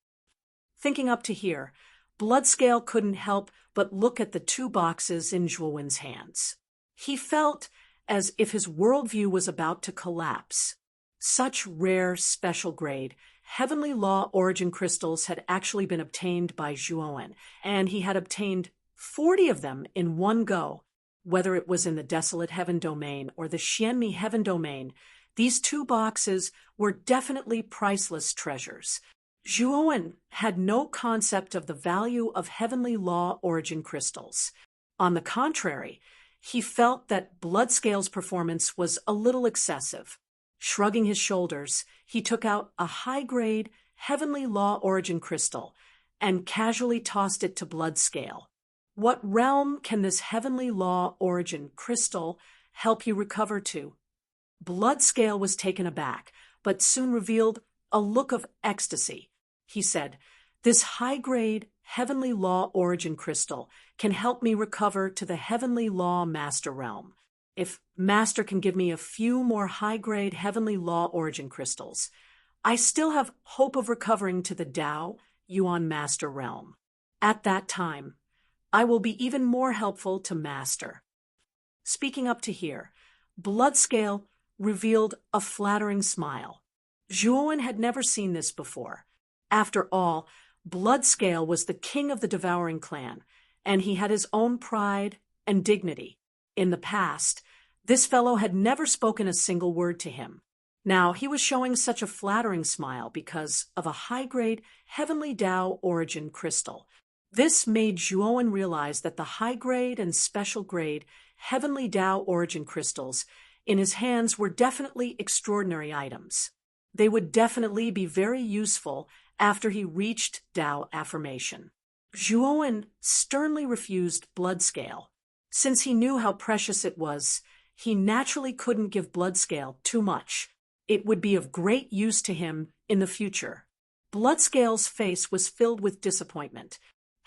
Thinking up to here, Bloodscale couldn't help but look at the 2 boxes in Zhuowen's hands. He felt as if his worldview was about to collapse. Such rare, special-grade, heavenly law origin crystals had actually been obtained by Zhuowen, and he had obtained 40 of them in one go. Whether it was in the Desolate Heaven domain or the Xianmi Heaven domain, these 2 boxes were definitely priceless treasures. Zhuowen had no concept of the value of heavenly law origin crystals. On the contrary, he felt that Bloodscale's performance was a little excessive. Shrugging his shoulders, he took out a high-grade heavenly law origin crystal and casually tossed it to Bloodscale. What realm can this heavenly law origin crystal help you recover to? Bloodscale was taken aback, but soon revealed a look of ecstasy. He said, "This high-grade heavenly law origin crystal can help me recover to the heavenly law master realm. If Master can give me a few more high-grade heavenly law origin crystals, I still have hope of recovering to the Tao Yuan master realm. At that time, I will be even more helpful to Master." Speaking up to here, Bloodscale revealed a flattering smile. Zhuowen had never seen this before. After all, Bloodscale was the king of the devouring clan, and he had his own pride and dignity. In the past, this fellow had never spoken a single word to him. Now he was showing such a flattering smile because of a high-grade heavenly Tao origin crystal. This made Zhuowen realize that the high-grade and special-grade heavenly Tao origin crystals in his hands were definitely extraordinary items. They would definitely be very useful after he reached Tao affirmation. Zhuowen sternly refused Bloodscale. Since he knew how precious it was, he naturally couldn't give Bloodscale too much. It would be of great use to him in the future. Bloodscale's face was filled with disappointment.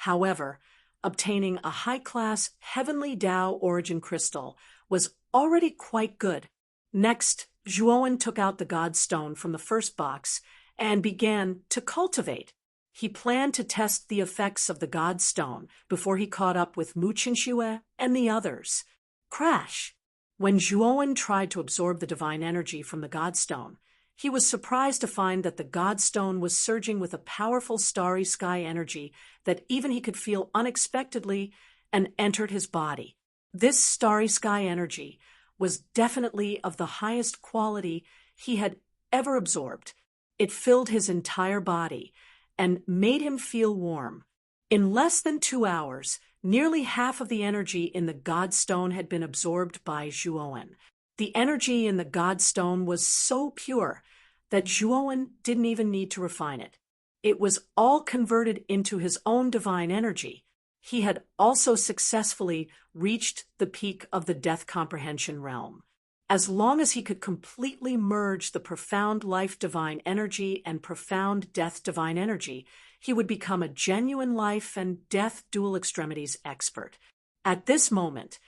However, obtaining a high-class heavenly Tao origin crystal was already quite good. Next, Zhuowen took out the God Stone from the first box and began to cultivate. He planned to test the effects of the God Stone before he caught up with Mu Qinxue and the others. Crash! When Zhuowen tried to absorb the divine energy from the God Stone, he was surprised to find that the God Stone was surging with a powerful starry sky energy that even he could feel unexpectedly and entered his body. This starry sky energy was definitely of the highest quality he had ever absorbed. It filled his entire body and made him feel warm. In less than 2 hours, nearly half of the energy in the God Stone had been absorbed by Zhuowen. The energy in the God Stone was so pure that Zhuowen didn't even need to refine it. It was all converted into his own divine energy. He had also successfully reached the peak of the death comprehension realm. As long as he could completely merge the profound life divine energy and profound death divine energy, he would become a genuine life and death dual extremities expert. At this moment,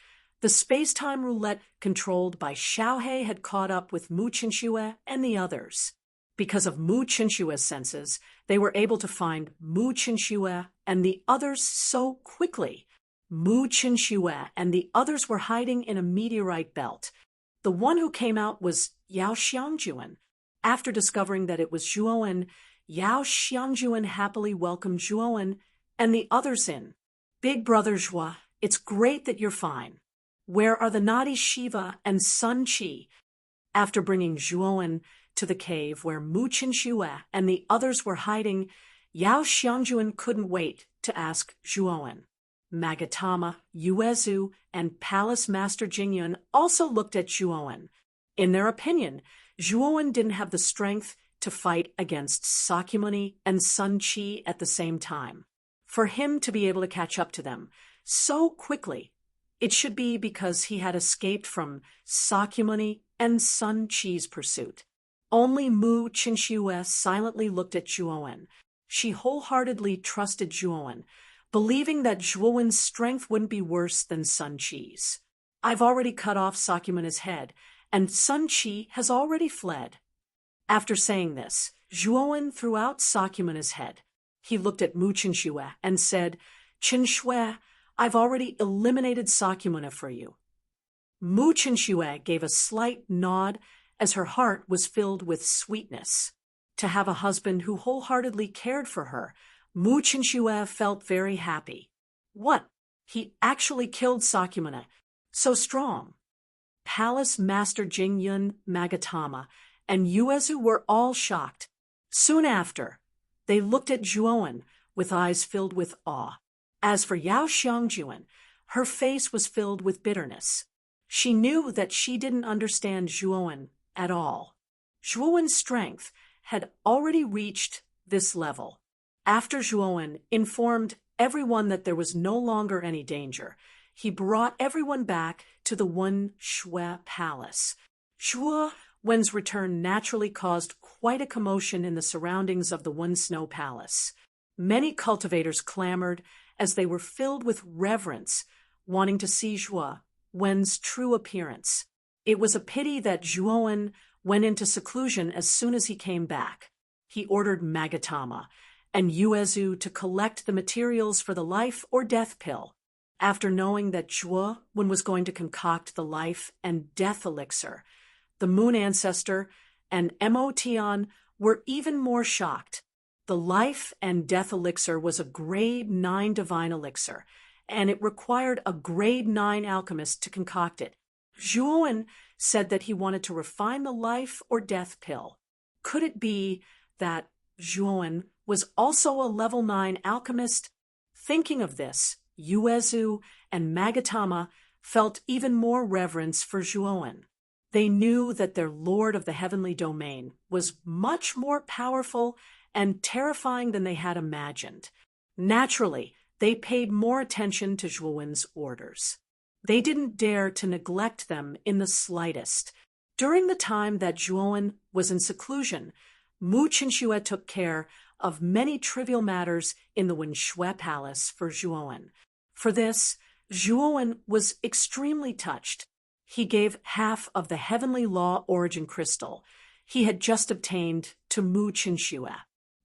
the space-time roulette controlled by Xiaohe had caught up with Mu Qinxue and the others. Because of Mu Qinshue's senses, they were able to find Mu Qinxue and the others so quickly. Mu Qinxue and the others were hiding in a meteorite belt. The one who came out was Yao Xiangjuan. After discovering that it was Zhuowen, Yao Xiangjuan happily welcomed Zhuowen and the others in. Big brother Zhua, it's great that you're fine. Where are the naughty Shiva and Sun Qi? After bringing Zhuowen to the cave where Mu Qinxue and the others were hiding, Yao Xiangjuan couldn't wait to ask Zhuowen. Magatama, Yuezu, and Palace Master Jingyun also looked at Zhuowen. In their opinion, Zhuowen didn't have the strength to fight against Sakyamuni and Sun Qi at the same time. For him to be able to catch up to them so quickly, it should be because he had escaped from Sakyamuni and Sun Qi's pursuit. Only Mu Qinxue silently looked at Zhuowen. She wholeheartedly trusted Zhuowen, believing that Zhuowen's strength wouldn't be worse than Sun Qi's. I've already cut off Sakyamuni's head, and Sun Qi has already fled. After saying this, Zhuowen threw out Sakyamuni's head. He looked at Mu Qinxue and said, "Qinxue, I've already eliminated Sakyamuni for you." Mu Qinxue gave a slight nod as her heart was filled with sweetness. To have a husband who wholeheartedly cared for her, Mu Qinxue felt very happy. What? He actually killed Sakyamuni. So strong. Palace Master Jingyun, Magatama, and Yuezu were all shocked. Soon after, they looked at Zhuowen with eyes filled with awe. As for Yao Xiangjuan, her face was filled with bitterness. She knew that she didn't understand Zhuowen at all. Zhuowen's strength had already reached this level. After Zhuowen informed everyone that there was no longer any danger, he brought everyone back to the Wen Shui Palace. Zhuowen's return naturally caused quite a commotion in the surroundings of the Wen Snow Palace. Many cultivators clamored as they were filled with reverence, wanting to see Zhuowen's true appearance. It was a pity that Zhuowen went into seclusion as soon as he came back. He ordered Magatama and Yuezu to collect the materials for the life or death pill. After knowing that Zhuowen was going to concoct the life and death elixir, the Moon Ancestor and Motian were even more shocked. The life and death elixir was a grade 9 divine elixir, and it required a grade 9 alchemist to concoct it. Zhuowen said that he wanted to refine the life or death pill. Could it be that Zhuowen was also a level 9 alchemist? Thinking of this, Yuezu and Magatama felt even more reverence for Zhuowen. They knew that their lord of the heavenly domain was much more powerful and terrifying than they had imagined. Naturally, they paid more attention to Zhuowen's orders. They didn't dare to neglect them in the slightest. During the time that Zhuowen was in seclusion, Mu Qinxue took care of many trivial matters in the Wen Shui Palace for Zhuowen. For this, Zhuowen was extremely touched. he gave half of the heavenly law origin crystal he had just obtained to Mu Qinxue.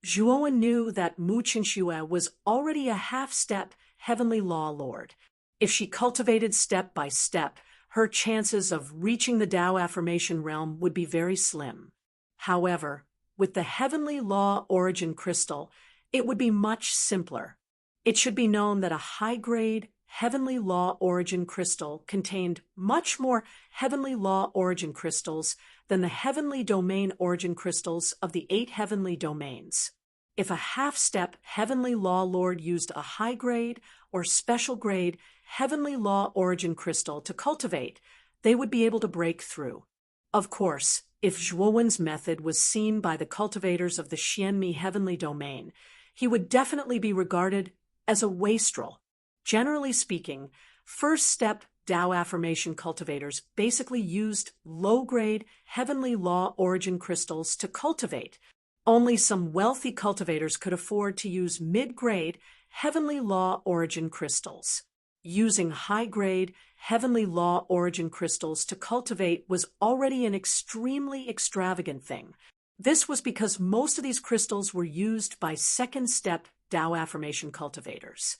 Zhuowen knew that Mu Qinxue was already a half-step heavenly law lord. If she cultivated step by step, her chances of reaching the Tao affirmation realm would be very slim. However, with the heavenly law origin crystal, it would be much simpler. It should be known that a high-grade heavenly law origin crystal contained much more heavenly law origin crystals than the heavenly domain origin crystals of the 8 heavenly domains. If a half-step heavenly law lord used a high-grade or special-grade heavenly law origin crystal to cultivate, they would be able to break through. Of course, if Zhuowen's method was seen by the cultivators of the Xianmi heavenly domain, he would definitely be regarded as a wastrel. Generally speaking, first-step Tao affirmation cultivators basically used low-grade heavenly law origin crystals to cultivate. Only some wealthy cultivators could afford to use mid-grade heavenly law origin crystals. Using high-grade heavenly law origin crystals to cultivate was already an extremely extravagant thing. This was because most of these crystals were used by second-step Tao affirmation cultivators.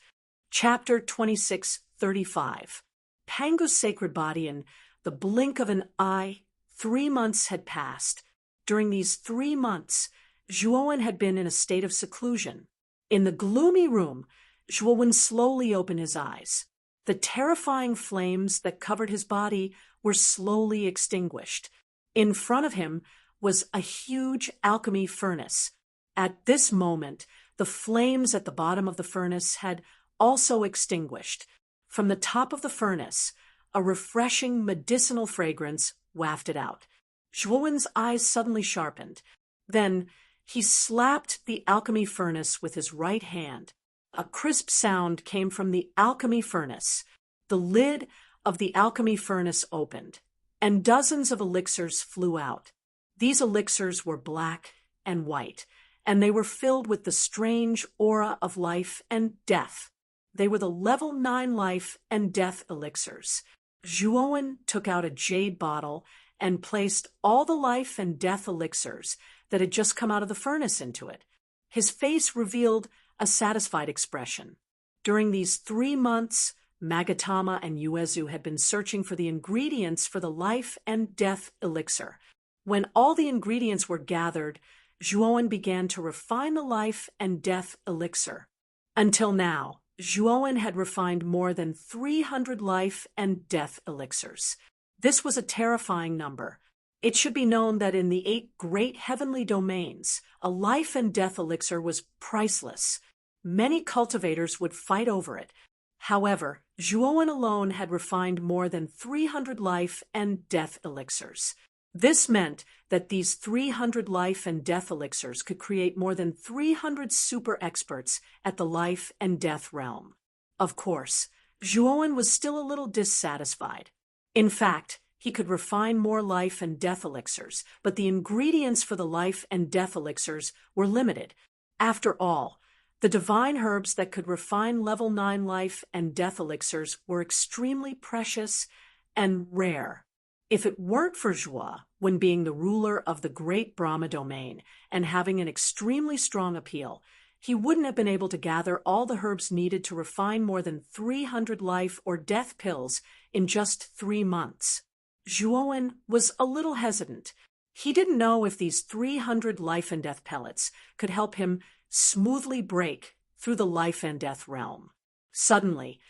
Chapter 26:35. Pangu's sacred body. In the blink of an eye, 3 months had passed. During these 3 months, Zhuowen had been in a state of seclusion. In the gloomy room, Zhuowen slowly opened his eyes. The terrifying flames that covered his body were slowly extinguished. In front of him was a huge alchemy furnace. At this moment, the flames at the bottom of the furnace had also extinguished. From the top of the furnace, a refreshing medicinal fragrance wafted out. Zhuowen's eyes suddenly sharpened. Then he slapped the alchemy furnace with his right hand. A crisp sound came from the alchemy furnace. The lid of the alchemy furnace opened, and dozens of elixirs flew out. These elixirs were black and white, and they were filled with the strange aura of life and death. They were the level 9 life and death elixirs. Zhuowen took out a jade bottle and placed all the life and death elixirs that had just come out of the furnace into it. His face revealed a satisfied expression. During these 3 months, Magatama and Yuezu had been searching for the ingredients for the life and death elixir. When all the ingredients were gathered, Zhuowen began to refine the life and death elixir. Until now, Zhuowen had refined more than 300 life and death elixirs. This was a terrifying number. It should be known that in the 8 great heavenly domains, a life and death elixir was priceless. Many cultivators would fight over it. However, Zhuowen alone had refined more than 300 life and death elixirs. This meant that these 300 life and death elixirs could create more than 300 super experts at the life and death realm. Of course, Zhuowen was still a little dissatisfied. In fact, he could refine more life and death elixirs, but the ingredients for the life and death elixirs were limited. After all, the divine herbs that could refine level 9 life and death elixirs were extremely precious and rare. If it weren't for Zhuo, when being the ruler of the great Brahma domain and having an extremely strong appeal, he wouldn't have been able to gather all the herbs needed to refine more than 300 life or death pills in just 3 months. Zhuowen was a little hesitant. He didn't know if these 300 life and death pellets could help him smoothly break through the life and death realm. Suddenly,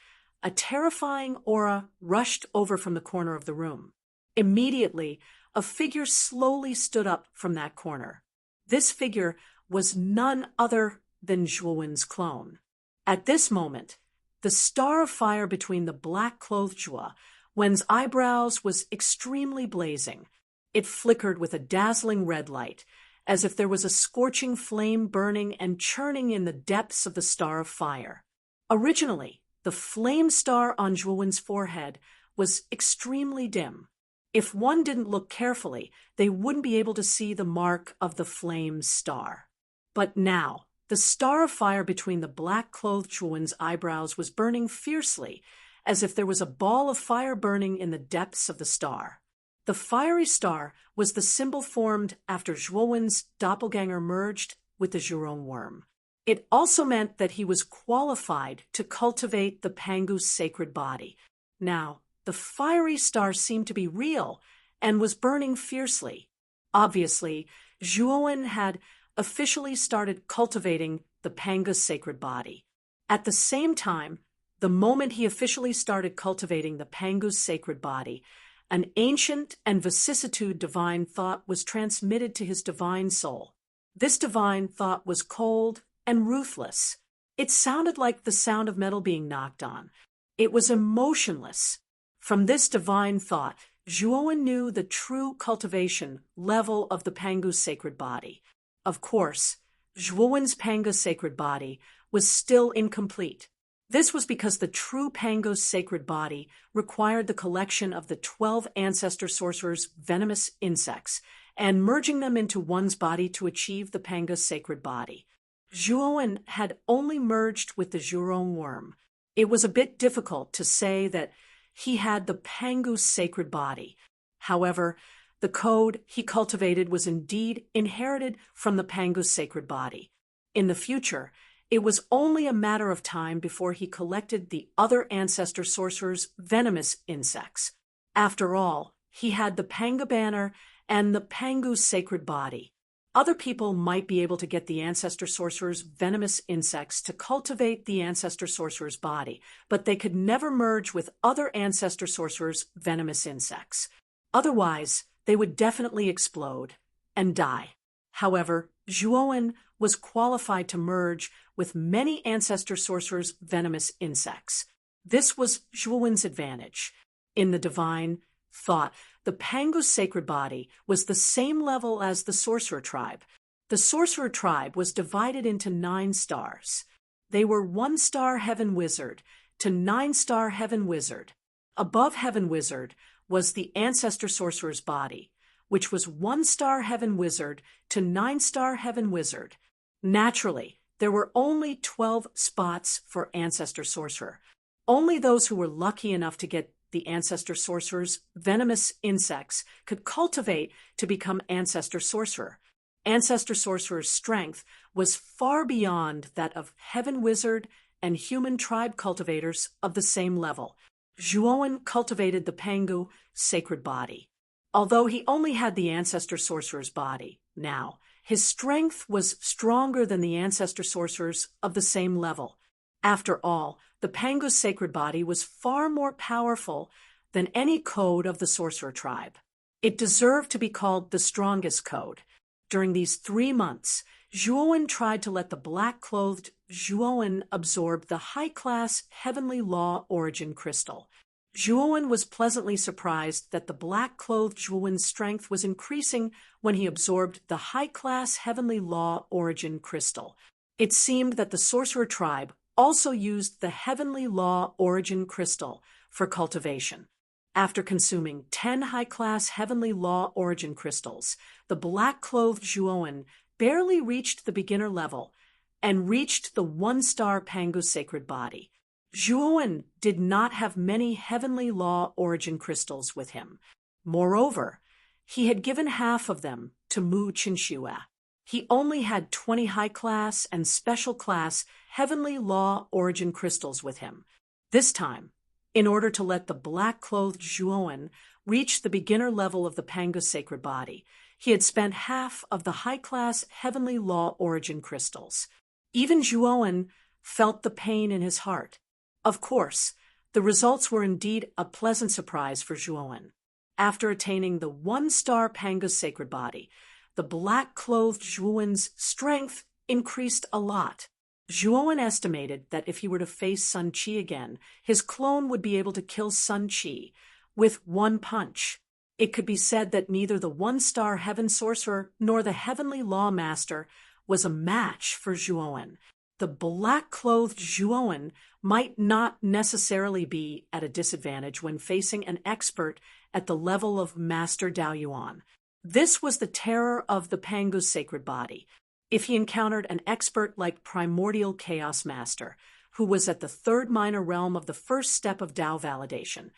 a terrifying aura rushed over from the corner of the room. Immediately, a figure slowly stood up from that corner. This figure was none other than Zhuowen's clone. At this moment, the star of fire between the black-clothed Zhuowen's eyebrows was extremely blazing. It flickered with a dazzling red light, as if there was a scorching flame burning and churning in the depths of the star of fire. Originally, the flame star on Zhuowen's forehead was extremely dim. If one didn't look carefully, they wouldn't be able to see the mark of the flame star. But now, the star of fire between the black-clothed Zhuowen's eyebrows was burning fiercely, as if there was a ball of fire burning in the depths of the star. The fiery star was the symbol formed after Zhuowen's doppelganger merged with the Zhurong worm. It also meant that he was qualified to cultivate the Pangu's sacred body. Now, the fiery star seemed to be real and was burning fiercely. Obviously, Zhuowen had officially started cultivating the Pangu's sacred body. At the same time, the moment he officially started cultivating the Pangu's sacred body, an ancient and vicissitude divine thought was transmitted to his divine soul. This divine thought was cold and ruthless. It sounded like the sound of metal being knocked on. It was emotionless. From this divine thought, Zhuowen knew the true cultivation level of the Pangu's sacred body. Of course, Zhuowen's Pangu's sacred body was still incomplete. This was because the true Pangu's sacred body required the collection of the 12 ancestor sorcerers' venomous insects and merging them into one's body to achieve the Pangu's sacred body. Zhuowen had only merged with the Zhurong worm. It was a bit difficult to say that he had the Pangu's sacred body. However, the code he cultivated was indeed inherited from the Pangu's sacred body. In the future, it was only a matter of time before he collected the other ancestor sorcerers' venomous insects. After all, he had the Panga banner and the Pangu's sacred body. Other people might be able to get the ancestor sorcerer's venomous insects to cultivate the ancestor sorcerer's body, but they could never merge with other ancestor sorcerers' venomous insects. Otherwise, they would definitely explode and die. However, Zhuowen was qualified to merge with many ancestor sorcerers' venomous insects. This was Zhuowen's advantage. In the divine thought, the Pangu's sacred body was the same level as the sorcerer tribe. The sorcerer tribe was divided into 9 stars. They were 1-star heaven wizard to 9-star heaven wizard. Above heaven wizard was the ancestor sorcerer's body, which was 1-star heaven wizard to 9-star heaven wizard. Naturally, there were only 12 spots for ancestor sorcerer. Only those who were lucky enough to get the ancestor sorcerer's venomous insects could cultivate to become ancestor sorcerer. Ancestor sorcerer's strength was far beyond that of heaven wizard and human tribe cultivators of the same level. Zhuowen cultivated the Pangu sacred body. Although he only had the ancestor sorcerer's body now, his strength was stronger than the ancestor sorcerers of the same level. After all, the Pangu's sacred body was far more powerful than any code of the sorcerer tribe. It deserved to be called the strongest code. During these 3 months, Zhuowen tried to let the black-clothed Zhuowen absorb the high-class heavenly law origin crystal. Zhuowen was pleasantly surprised that the black-clothed Zhuowen's strength was increasing when he absorbed the high-class heavenly law origin crystal. It seemed that the sorcerer tribe also used the heavenly law origin crystal for cultivation. After consuming 10 high-class heavenly law origin crystals, the black-clothed Zhuowen barely reached the beginner level and reached the 1-star Pangu's sacred body. Zhuowen did not have many heavenly law origin crystals with him. Moreover, he had given half of them to Mu Qinxue. He only had 20 high-class and special-class heavenly law origin crystals with him. This time, in order to let the black-clothed Zhuowen reach the beginner level of the Pangu's sacred body, he had spent half of the high-class heavenly law origin crystals. Even Zhuowen felt the pain in his heart. Of course, the results were indeed a pleasant surprise for Zhuowen. After attaining the 1-star Pangu's sacred body, the black-clothed Zhuowen's strength increased a lot. Zhuowen estimated that if he were to face Sun Qi again, his clone would be able to kill Sun Qi with 1 punch. It could be said that neither the 1-star heaven sorcerer nor the heavenly law master was a match for Zhuowen. The black-clothed Zhuowen might not necessarily be at a disadvantage when facing an expert at the level of Master Daoyuan. This was the terror of the Pangu's sacred body. If he encountered an expert like Primordial Chaos Master, who was at the third minor realm of the first step of Tao validation.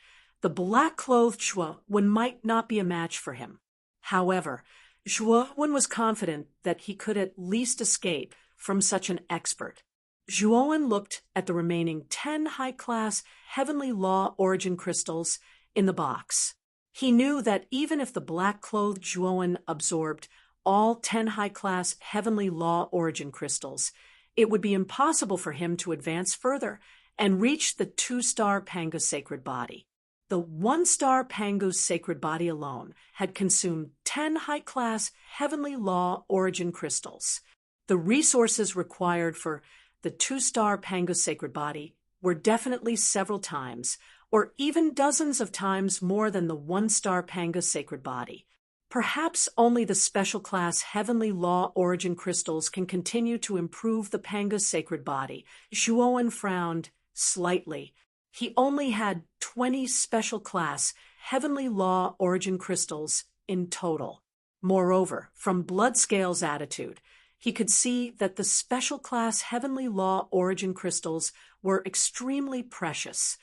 The black-clothed Zhuowen might not be a match for him. However, Zhuowen was confident that he could at least escape from such an expert. Zhuowen looked at the remaining 10 high-class Heavenly Law origin crystals in the box. He knew that even if the black-clothed Zhuowen absorbed all 10 high-class Heavenly Law origin crystals, it would be impossible for him to advance further and reach the 2-star Pangu sacred body. The 1-star Pangu sacred body alone had consumed 10 high-class Heavenly Law origin crystals. The resources required for the 2-star Pangu sacred body were definitely several times, or even dozens of times more than the 1-star Pangu sacred body. Perhaps only the special class Heavenly Law origin crystals can continue to improve the Pangu sacred body. Zhuowen frowned slightly. He only had 20 special class Heavenly Law origin crystals in total. Moreover, from Bloodscale's attitude, he could see that the special class Heavenly Law origin crystals were extremely precious.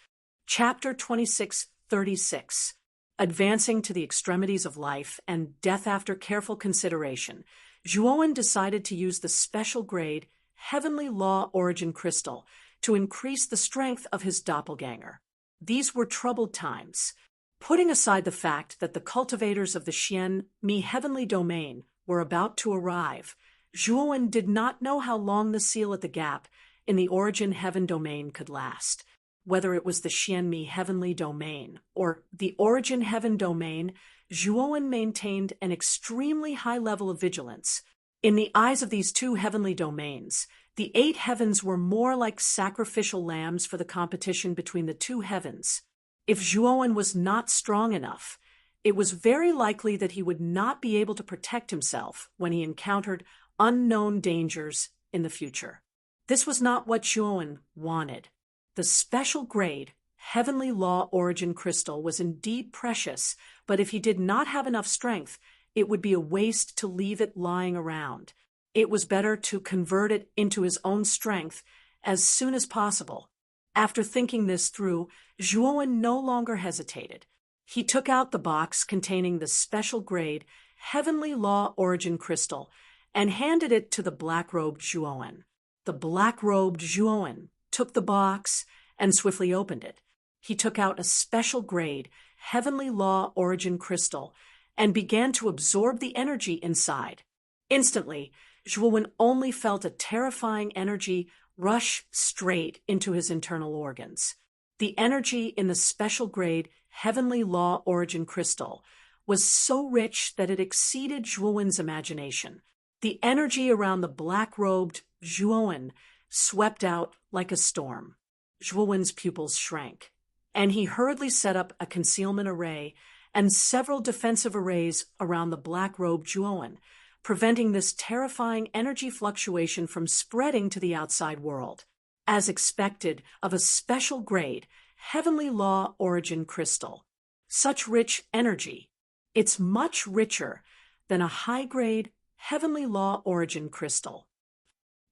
Chapter 26:36. Advancing to the extremities of life and death after careful consideration, Zhuowen decided to use the special grade Heavenly Law origin crystal to increase the strength of his doppelganger. These were troubled times. Putting aside the fact that the cultivators of the Xian Mi heavenly domain were about to arrive, Zhuowen did not know how long the seal at the gap in the origin heaven domain could last. Whether it was the Xian Mi heavenly domain or the origin heaven domain, Zhuowen maintained an extremely high level of vigilance. In the eyes of these two heavenly domains, the 8 heavens were more like sacrificial lambs for the competition between the 2 heavens. If Zhuowen was not strong enough, it was very likely that he would not be able to protect himself when he encountered unknown dangers in the future. This was not what Zhuowen wanted. The special grade Heavenly Law origin crystal was indeed precious, but if he did not have enough strength, it would be a waste to leave it lying around. It was better to convert it into his own strength as soon as possible. After thinking this through, Zhuowen no longer hesitated. He took out the box containing the special grade Heavenly Law origin crystal and handed it to the black-robed Zhuowen. The black-robed Zhuowen took the box and swiftly opened it. He took out a special grade Heavenly Law origin crystal and began to absorb the energy inside. Instantly, Zhuowen only felt a terrifying energy rush straight into his internal organs. The energy in the special grade Heavenly Law origin crystal was so rich that it exceeded Zhuowen's imagination. The energy around the black-robed Zhuowen swept out like a storm. Zhuowen's pupils shrank, and he hurriedly set up a concealment array and several defensive arrays around the black-robed Zhuowen, preventing this terrifying energy fluctuation from spreading to the outside world. As expected of a special grade Heavenly Law origin crystal, such rich energy, it's much richer than a high-grade Heavenly Law origin crystal.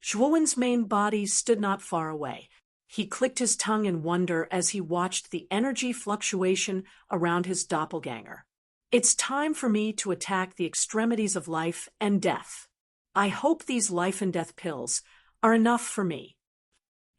Zhuowen's main body stood not far away. He clicked his tongue in wonder as he watched the energy fluctuation around his doppelganger. It's time for me to attack the extremities of life and death. I hope these life and death pills are enough for me.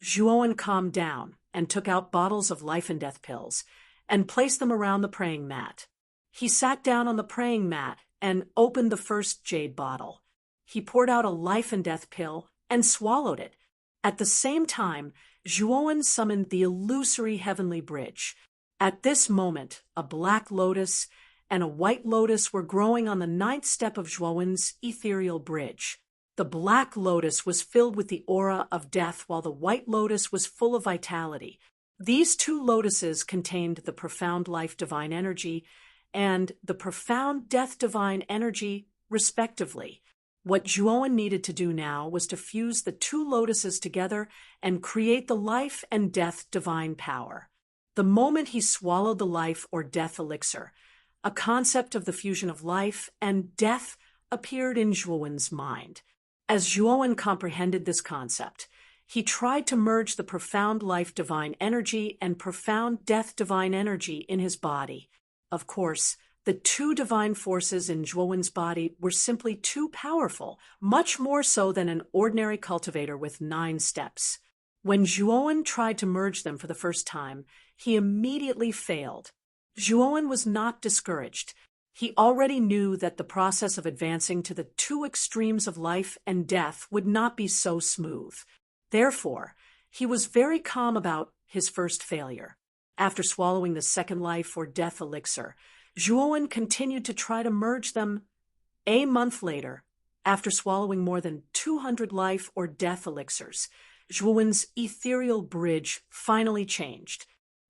Zhuowen calmed down and took out bottles of life and death pills and placed them around the praying mat. He sat down on the praying mat and opened the first jade bottle. He poured out a life and death pill and swallowed it. At the same time, Zhuowen summoned the illusory heavenly bridge. At this moment, a black lotus and a white lotus were growing on the 9th step of Zhuowen's ethereal bridge. The black lotus was filled with the aura of death, while the white lotus was full of vitality. These 2 lotuses contained the profound life divine energy and the profound death divine energy, respectively. What Zhuowen needed to do now was to fuse the 2 lotuses together and create the life and death divine power. The moment he swallowed the life or death elixir, a concept of the fusion of life and death appeared in Zhuowen's mind. As Zhuowen comprehended this concept, he tried to merge the profound life divine energy and profound death divine energy in his body. Of course, the two divine forces in Zhuowen's body were simply too powerful, much more so than an ordinary cultivator with 9 steps. When Zhuowen tried to merge them for the first time, he immediately failed. Zhuowen was not discouraged. He already knew that the process of advancing to the two extremes of life and death would not be so smooth. Therefore, he was very calm about his first failure. After swallowing the second life or death elixir, Zhuowen continued to try to merge them. A month later, after swallowing more than 200 life or death elixirs, Zhuowen's ethereal bridge finally changed.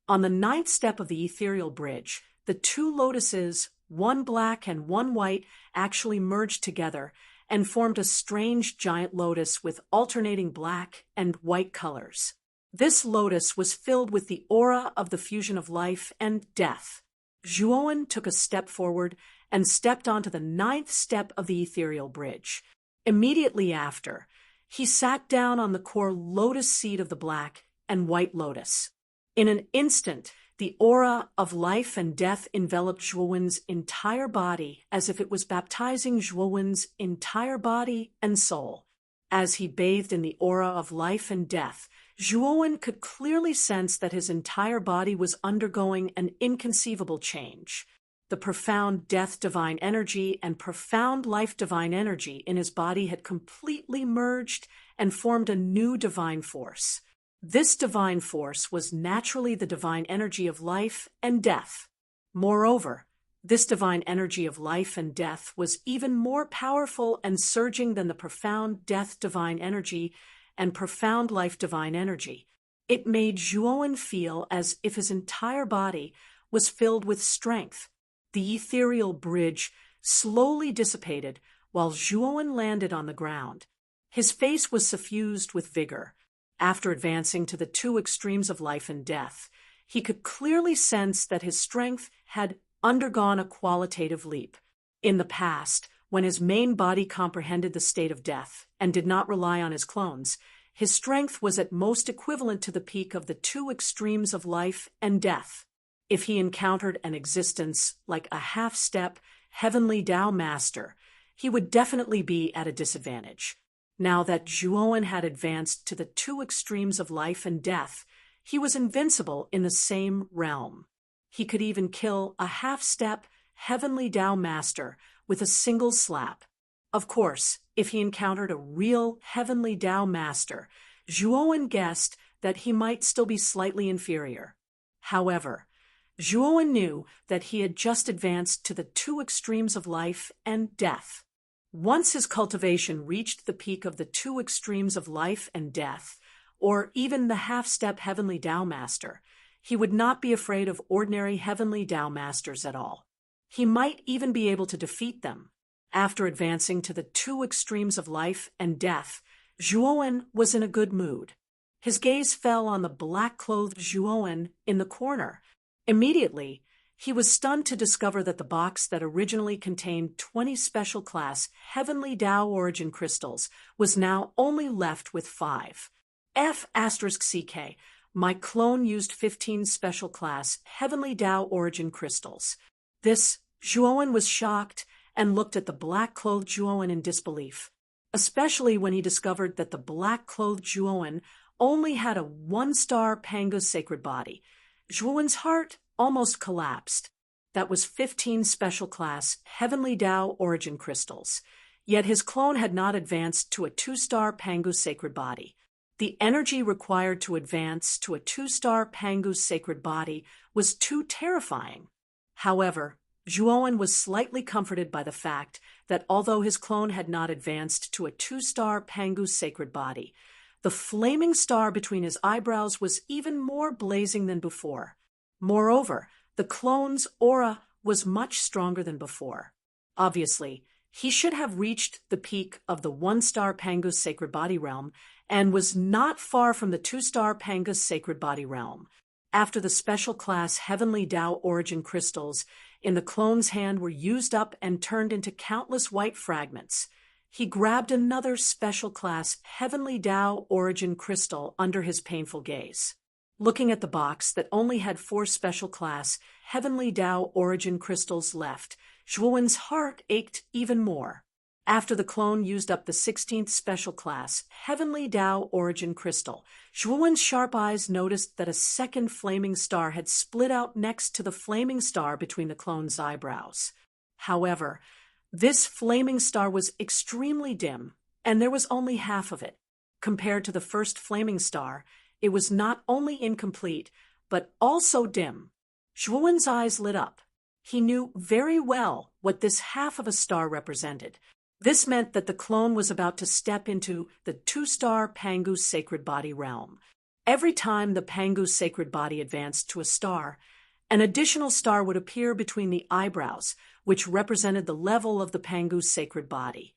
On the 9th step of the ethereal bridge, the two lotuses, one black and one white, actually merged together and formed a strange giant lotus with alternating black and white colors. This lotus was filled with the aura of the fusion of life and death. Zhuowen took a step forward and stepped onto the 9th step of the ethereal bridge. Immediately after, he sat down on the core lotus seed of the black and white lotus. In an instant, the aura of life and death enveloped Zhuowen's entire body as if it was baptizing Zhuowen's entire body and soul. As he bathed in the aura of life and death, Zhuowen could clearly sense that his entire body was undergoing an inconceivable change. The profound death divine energy and profound life divine energy in his body had completely merged and formed a new divine force. This divine force was naturally the divine energy of life and death. Moreover, this divine energy of life and death was even more powerful and surging than the profound death divine energy and profound life divine energy. It made Zhuowen feel as if his entire body was filled with strength. The ethereal bridge slowly dissipated while Zhuowen landed on the ground. His face was suffused with vigor. After advancing to the two extremes of life and death, he could clearly sense that his strength had undergone a qualitative leap. In the past, when his main body comprehended the state of death and did not rely on his clones, his strength was at most equivalent to the peak of the two extremes of life and death. If he encountered an existence like a half-step heavenly Tao master, he would definitely be at a disadvantage. Now that Zhuowen had advanced to the two extremes of life and death, he was invincible in the same realm. He could even kill a half-step heavenly Tao master with a single slap. Of course, if he encountered a real heavenly Tao master, Zhuowen guessed that he might still be slightly inferior. However, Zhuowen knew that he had just advanced to the two extremes of life and death. Once his cultivation reached the peak of the two extremes of life and death, or even the half-step heavenly Tao master, he would not be afraid of ordinary heavenly Tao masters at all. He might even be able to defeat them. After advancing to the two extremes of life and death, Zhuowen was in a good mood. His gaze fell on the black-clothed Zhuowen in the corner. Immediately, he was stunned to discover that the box that originally contained 20 special class heavenly Tao origin crystals was now only left with 5. F*CK, my clone used 15 special class heavenly Tao origin crystals. Zhuowen was shocked and looked at the black-clothed Zhuowen in disbelief, especially when he discovered that the black-clothed Zhuowen only had a 1-star Panga's sacred body. Zhuowen's heart almost collapsed. That was 15 special class heavenly Tao origin crystals. Yet his clone had not advanced to a 2-star Pangu's sacred body. The energy required to advance to a 2-star Pangu's sacred body was too terrifying. However, Zhuowen was slightly comforted by the fact that although his clone had not advanced to a 2-star Pangu's sacred body, the flaming star between his eyebrows was even more blazing than before. Moreover, the clone's aura was much stronger than before. Obviously, he should have reached the peak of the 1-star Panga's sacred body realm and was not far from the 2-star Panga's sacred body realm. After the special class heavenly Tao origin crystals in the clone's hand were used up and turned into countless white fragments, he grabbed another special class Heavenly Tao Origin crystal under his painful gaze. Looking at the box that only had 4 special class Heavenly Tao Origin crystals left, Zhuowen's heart ached even more. After the clone used up the 16th special class Heavenly Tao Origin crystal, Zhuowen's sharp eyes noticed that a second flaming star had split out next to the flaming star between the clone's eyebrows. However, this flaming star was extremely dim, and there was only half of it. Compared to the first flaming star, it was not only incomplete, but also dim. Zhuowen's eyes lit up. He knew very well what this half of a star represented. This meant that the clone was about to step into the 2-star Pangu sacred body realm. Every time the Pangu sacred body advanced to a star, an additional star would appear between the eyebrows, which represented the level of the Pangu sacred body.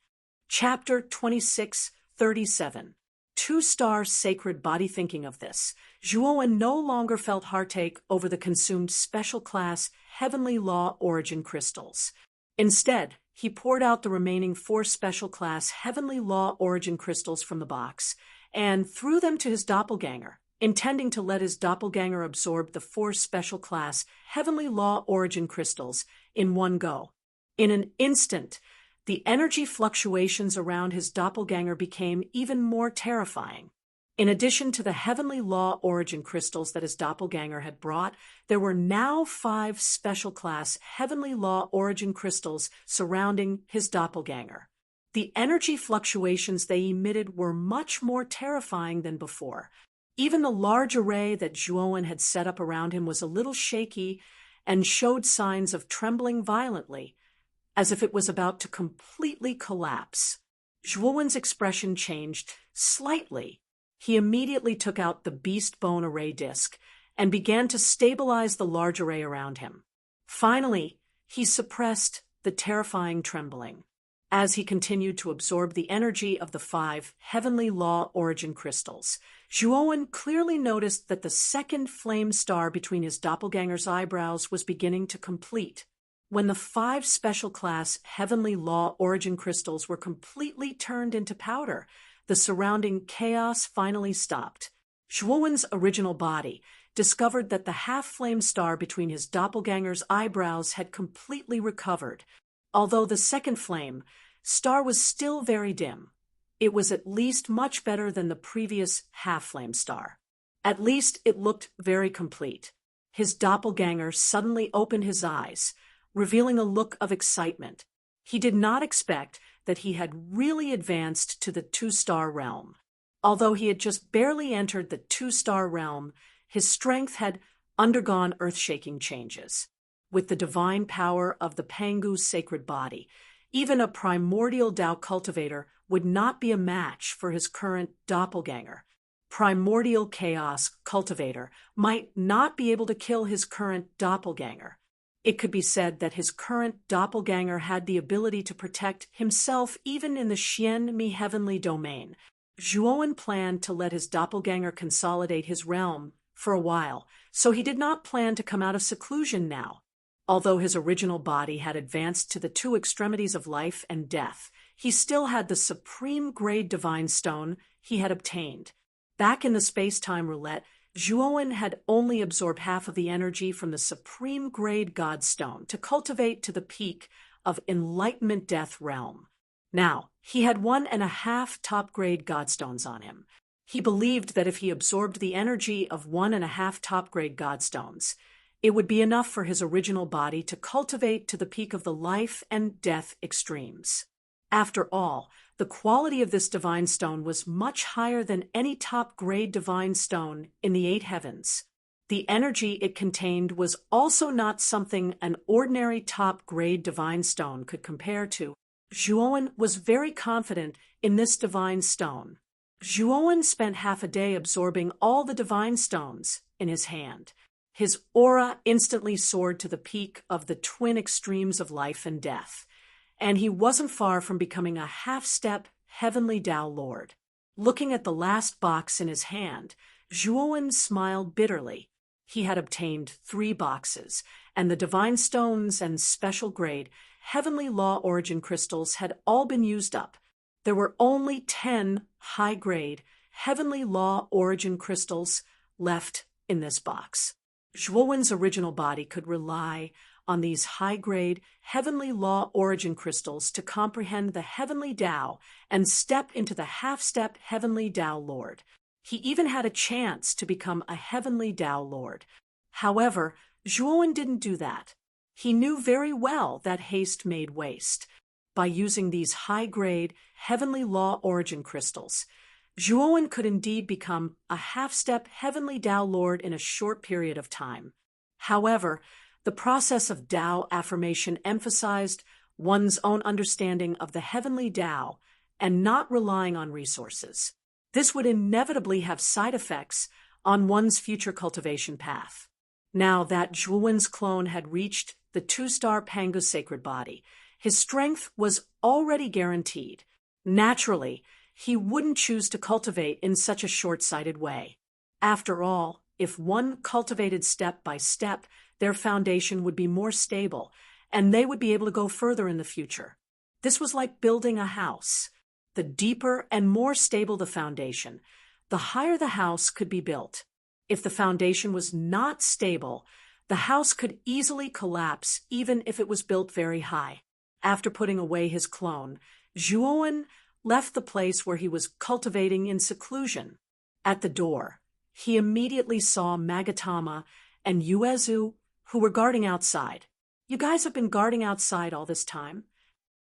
Chapter 26:37. 2-star sacred body. Thinking of this, Zhuowen no longer felt heartache over the consumed special class Heavenly Law Origin crystals. Instead, he poured out the remaining 4 special class Heavenly Law Origin crystals from the box and threw them to his doppelganger, intending to let his doppelganger absorb the 4 special class Heavenly Law Origin crystals in one go. In an instant, the energy fluctuations around his doppelganger became even more terrifying. In addition to the Heavenly Law Origin crystals that his doppelganger had brought, there were now 5 special class Heavenly Law Origin crystals surrounding his doppelganger. The energy fluctuations they emitted were much more terrifying than before. Even the large array that Zhuowen had set up around him was a little shaky and showed signs of trembling violently, as if it was about to completely collapse. Zhuowen's expression changed slightly. He immediately took out the beast bone array disc and began to stabilize the large array around him. Finally, he suppressed the terrifying trembling. As he continued to absorb the energy of the 5 Heavenly Law Origin crystals, Zhuowen clearly noticed that the second flame star between his doppelganger's eyebrows was beginning to complete. When the 5 special class Heavenly Law Origin crystals were completely turned into powder, the surrounding chaos finally stopped. Zhuowen's original body discovered that the half-flame star between his doppelganger's eyebrows had completely recovered. Although the second flame star was still very dim, it was at least much better than the previous half-flame star. At least it looked very complete. His doppelganger suddenly opened his eyes, revealing a look of excitement. He did not expect that he had really advanced to the 2-star realm. Although he had just barely entered the 2-star realm, his strength had undergone earth-shaking changes. With the divine power of the Pangu sacred body, even a primordial Tao cultivator would not be a match for his current doppelganger. Primordial chaos cultivator might not be able to kill his current doppelganger. It could be said that his current doppelganger had the ability to protect himself even in the Xian-Mi heavenly domain. Zhuowen planned to let his doppelganger consolidate his realm for a while, so he did not plan to come out of seclusion now. Although his original body had advanced to the 2 extremities of life and death, he still had the supreme-grade divine stone he had obtained. Back in the space-time roulette, Zhuowen had only absorbed half of the energy from the supreme-grade Godstone to cultivate to the peak of Enlightenment Death realm. Now, he had 1.5 top-grade Godstones on him. He believed that if he absorbed the energy of 1.5 top-grade Godstones, it would be enough for his original body to cultivate to the peak of the life and death extremes. After all, the quality of this divine stone was much higher than any top-grade divine stone in the 8 heavens. The energy it contained was also not something an ordinary top-grade divine stone could compare to. Zhuowen was very confident in this divine stone. Zhuowen spent half a day absorbing all the divine stones in his hand. His aura instantly soared to the peak of the twin extremes of life and death, and he wasn't far from becoming a half-step heavenly Tao Lord. Looking at the last box in his hand, Zhuowen smiled bitterly. He had obtained 3 boxes, and the divine stones and special grade Heavenly Law Origin crystals had all been used up. There were only 10 high-grade, heavenly law origin crystals left in this box. Zhuowen's original body could rely on these high-grade, heavenly law origin crystals to comprehend the heavenly Tao and step into the half-step heavenly Tao Lord. He even had a chance to become a heavenly Tao Lord. However, Zhuowen didn't do that. He knew very well that haste made waste. By using these high-grade, heavenly law origin crystals, Zhuowen could indeed become a half-step heavenly Tao Lord in a short period of time. However, the process of Tao affirmation emphasized one's own understanding of the heavenly Tao and not relying on resources. This would inevitably have side effects on one's future cultivation path. Now that Zhuowen's clone had reached the 2-star Pangu sacred body, his strength was already guaranteed. Naturally, he wouldn't choose to cultivate in such a short-sighted way. After all, if one cultivated step by step, their foundation would be more stable, and they would be able to go further in the future. This was like building a house. The deeper and more stable the foundation, the higher the house could be built. If the foundation was not stable, the house could easily collapse even if it was built very high. After putting away his clone, Zhuowen left the place where he was cultivating in seclusion. At the door, he immediately saw Magatama and Yuezu, who were guarding outside. "You guys have been guarding outside all this time?"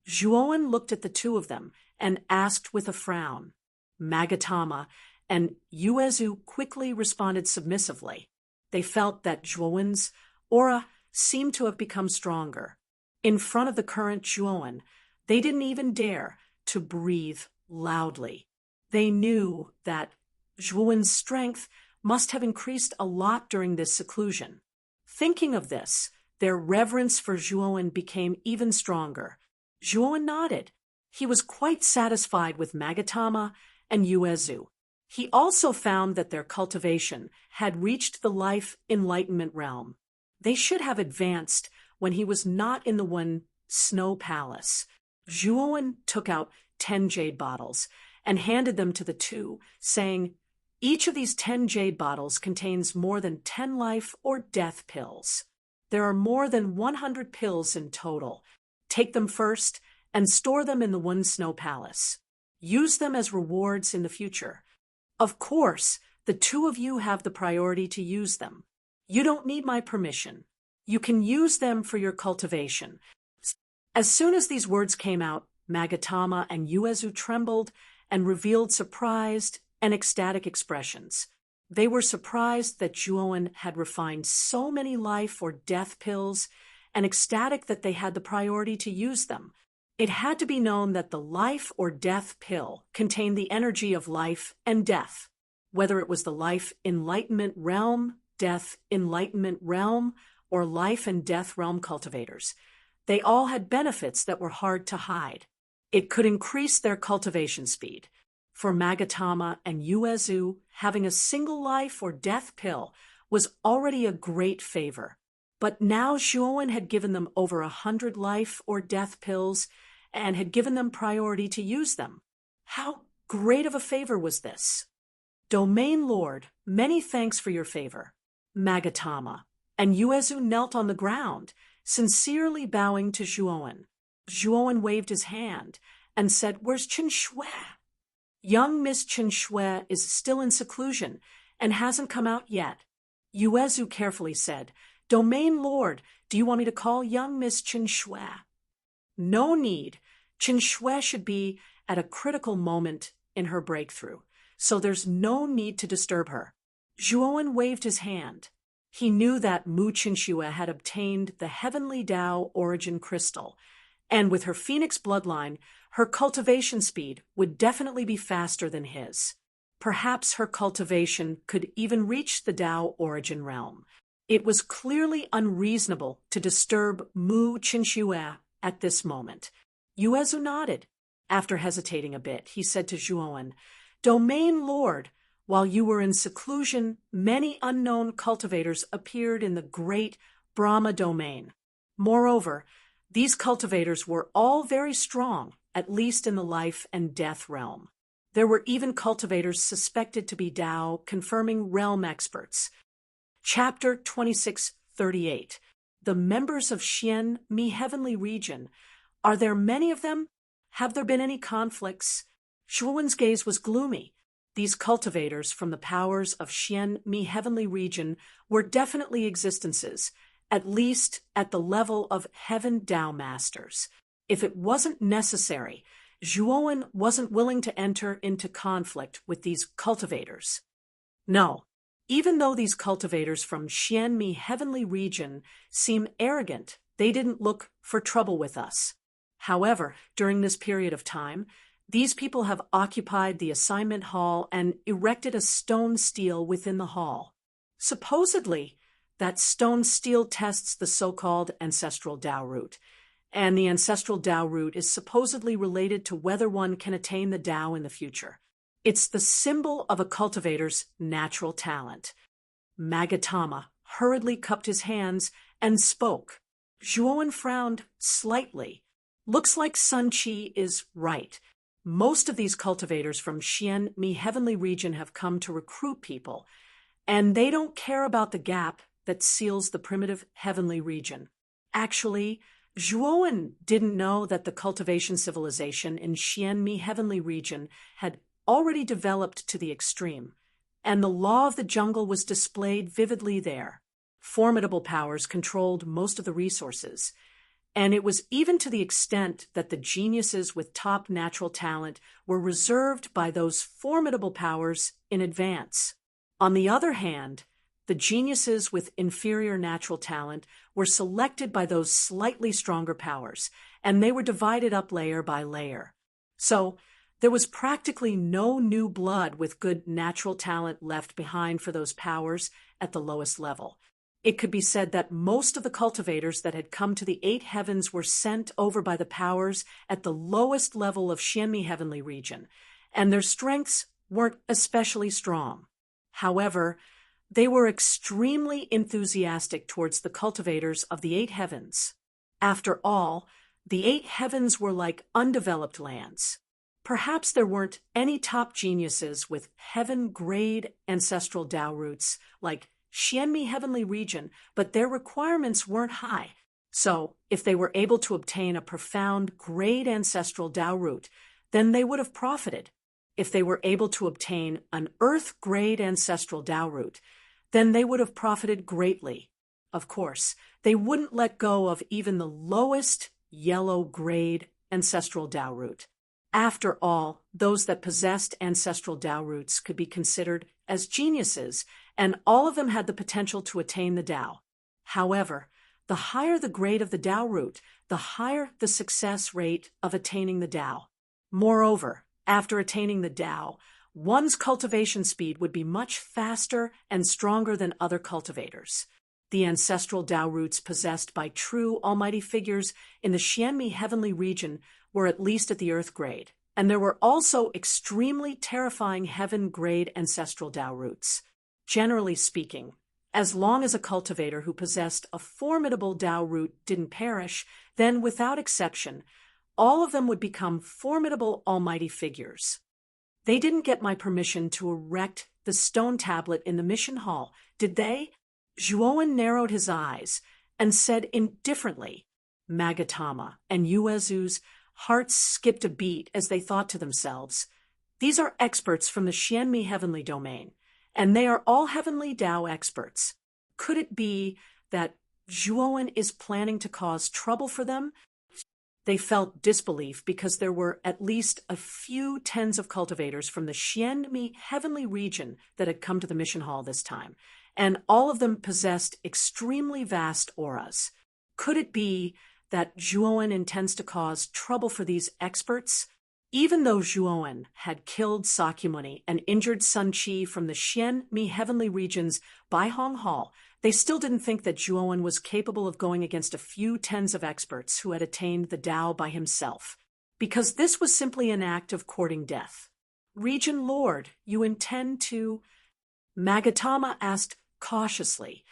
Zhuowen looked at the two of them and asked with a frown. Magatama and Yuezu quickly responded submissively. They felt that Zhuowen's aura seemed to have become stronger. In front of the current Zhuowen, they didn't even dare to breathe loudly. They knew that Zhuowen's strength must have increased a lot during this seclusion. Thinking of this, their reverence for Zhuowen became even stronger. Zhuowen nodded. He was quite satisfied with Magatama and Yuezu. He also found that their cultivation had reached the life enlightenment realm. They should have advanced when he was not in the one snow palace. Zhuowen took out 10 jade bottles and handed them to the two, saying, "Each of these 10 jade bottles contains more than 10 life or death pills. There are more than 100 pills in total. Take them first and store them in the one snow palace. Use them as rewards in the future. Of course, the two of you have the priority to use them. You don't need my permission. You can use them for your cultivation." As soon as these words came out, Magatama and Yuezu trembled and revealed surprised and ecstatic expressions. They were surprised that Zhuowen had refined so many life or death pills and ecstatic that they had the priority to use them. It had to be known that the life or death pill contained the energy of life and death. Whether it was the life enlightenment realm, death enlightenment realm, or life and death realm cultivators, they all had benefits that were hard to hide. It could increase their cultivation speed. For Magatama and Yuezu, having a single life or death pill was already a great favor. But now Zhuowen had given them over 100 life or death pills and had given them priority to use them. How great of a favor was this? "Domain Lord, many thanks for your favor." Magatama and Yuezu knelt on the ground, sincerely bowing to Zhuowen. Zhuowen waved his hand and said, "Where's Chen Shui?" "Young Miss Chen Shui is still in seclusion and hasn't come out yet." Yuezu carefully said, "Domain Lord, do you want me to call young Miss Chen Shui?" "No need. Chen Shui should be at a critical moment in her breakthrough, so there's no need to disturb her." Zhuowen waved his hand. He knew that Mu Chen Shui had obtained the heavenly Tao origin crystal, and with her phoenix bloodline, her cultivation speed would definitely be faster than his. Perhaps her cultivation could even reach the Tao origin realm. It was clearly unreasonable to disturb Mu Chen Shui at this moment. Yuezu nodded. After hesitating a bit, he said to Zhuowen, "Domain Lord, while you were in seclusion, many unknown cultivators appeared in the great Brahma domain. Moreover, these cultivators were all very strong at least in the life and death realm. There were even cultivators suspected to be Tao, confirming realm experts. Chapter 2638. The members of Xian Mi Heavenly Region. Are there many of them? Have there been any conflicts? Zhuowen's gaze was gloomy. These cultivators from the powers of Xian Mi Heavenly Region were definitely existences, at least at the level of Heaven Tao Masters. If it wasn't necessary, Zhuowen wasn't willing to enter into conflict with these cultivators. No, even though these cultivators from Xian Mi Heavenly Region seem arrogant, they didn't look for trouble with us. However, during this period of time, these people have occupied the assignment hall and erected a stone stele within the hall. Supposedly, that stone stele tests the so-called ancestral Tao root, and the ancestral Tao root is supposedly related to whether one can attain the Tao in the future. It's the symbol of a cultivator's natural talent. Magatama hurriedly cupped his hands and spoke. Zhuowen frowned slightly. Looks like Sun Qi is right. Most of these cultivators from Xian Mi Heavenly Region have come to recruit people, and they don't care about the gap that seals the primitive heavenly region. Actually, Zhuowen didn't know that the cultivation civilization in Xian Mi Heavenly Region had already developed to the extreme, and the law of the jungle was displayed vividly there. Formidable powers controlled most of the resources, and it was even to the extent that the geniuses with top natural talent were reserved by those formidable powers in advance. On the other hand, the geniuses with inferior natural talent were selected by those slightly stronger powers, and they were divided up layer by layer. So, there was practically no new blood with good natural talent left behind for those powers at the lowest level. It could be said that most of the cultivators that had come to the eight heavens were sent over by the powers at the lowest level of Xian Mi Heavenly Region, and their strengths weren't especially strong. However, they were extremely enthusiastic towards the cultivators of the eight heavens. After all, the eight heavens were like undeveloped lands. Perhaps there weren't any top geniuses with heaven-grade ancestral Tao roots like Xian Mi Heavenly Region, but their requirements weren't high. So, if they were able to obtain a profound grade ancestral Tao root, then they would have profited. If they were able to obtain an earth-grade ancestral Tao root, then they would have profited greatly. Of course, they wouldn't let go of even the lowest yellow-grade ancestral Tao root. After all, those that possessed ancestral Tao roots could be considered as geniuses, and all of them had the potential to attain the Tao. However, the higher the grade of the Tao root, the higher the success rate of attaining the Tao. Moreover, after attaining the Tao, one's cultivation speed would be much faster and stronger than other cultivators. The ancestral Tao roots possessed by true almighty figures in the Xian Mi Heavenly Region were at least at the earth grade, and there were also extremely terrifying heaven-grade ancestral Tao roots. Generally speaking, as long as a cultivator who possessed a formidable Tao root didn't perish, then without exception, all of them would become formidable almighty figures. They didn't get my permission to erect the stone tablet in the mission hall, did they? Zhuowen narrowed his eyes and said indifferently. Magatama and Yuezu's hearts skipped a beat as they thought to themselves, these are experts from the Xian Mi Heavenly Domain, and they are all heavenly Tao experts. Could it be that Zhuowen is planning to cause trouble for them? They felt disbelief because there were at least a few tens of cultivators from the Xian Mi Heavenly Region that had come to the mission hall this time, and all of them possessed extremely vast auras. Could it be that Zhuowen intends to cause trouble for these experts? Even though Zhuowen had killed Sakyamuni and injured Sun Qi from the Xian Mi Heavenly Region's Baihong Hall, they still didn't think that Zhuowen was capable of going against a few tens of experts who had attained the Tao by himself, because this was simply an act of courting death. Region Lord, you intend to? Magatama asked cautiously.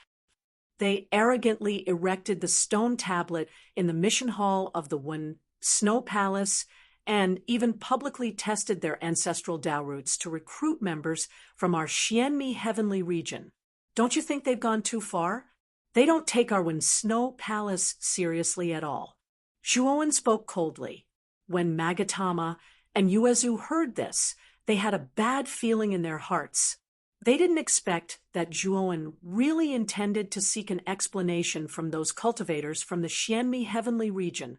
They arrogantly erected the stone tablet in the mission hall of the Wen Snow Palace, and even publicly tested their ancestral Tao roots to recruit members from our Xianmi heavenly region. Don't you think they've gone too far? They don't take our Snow Palace seriously at all. Zhuowen spoke coldly. When Magatama and Yuezu heard this, they had a bad feeling in their hearts. They didn't expect that Zhuowen really intended to seek an explanation from those cultivators from the Xianmi heavenly region.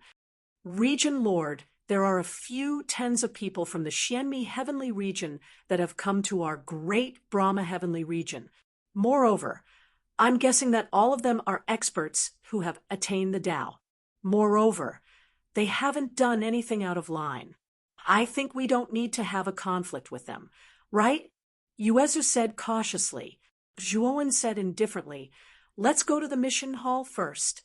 Region Lord, there are a few tens of people from the Xianmi heavenly region that have come to our great Brahma heavenly region. Moreover, I'm guessing that all of them are experts who have attained the Tao. Moreover, they haven't done anything out of line. I think we don't need to have a conflict with them, right? Yuezu said cautiously. Zhuowen said indifferently, "Let's go to the mission hall first."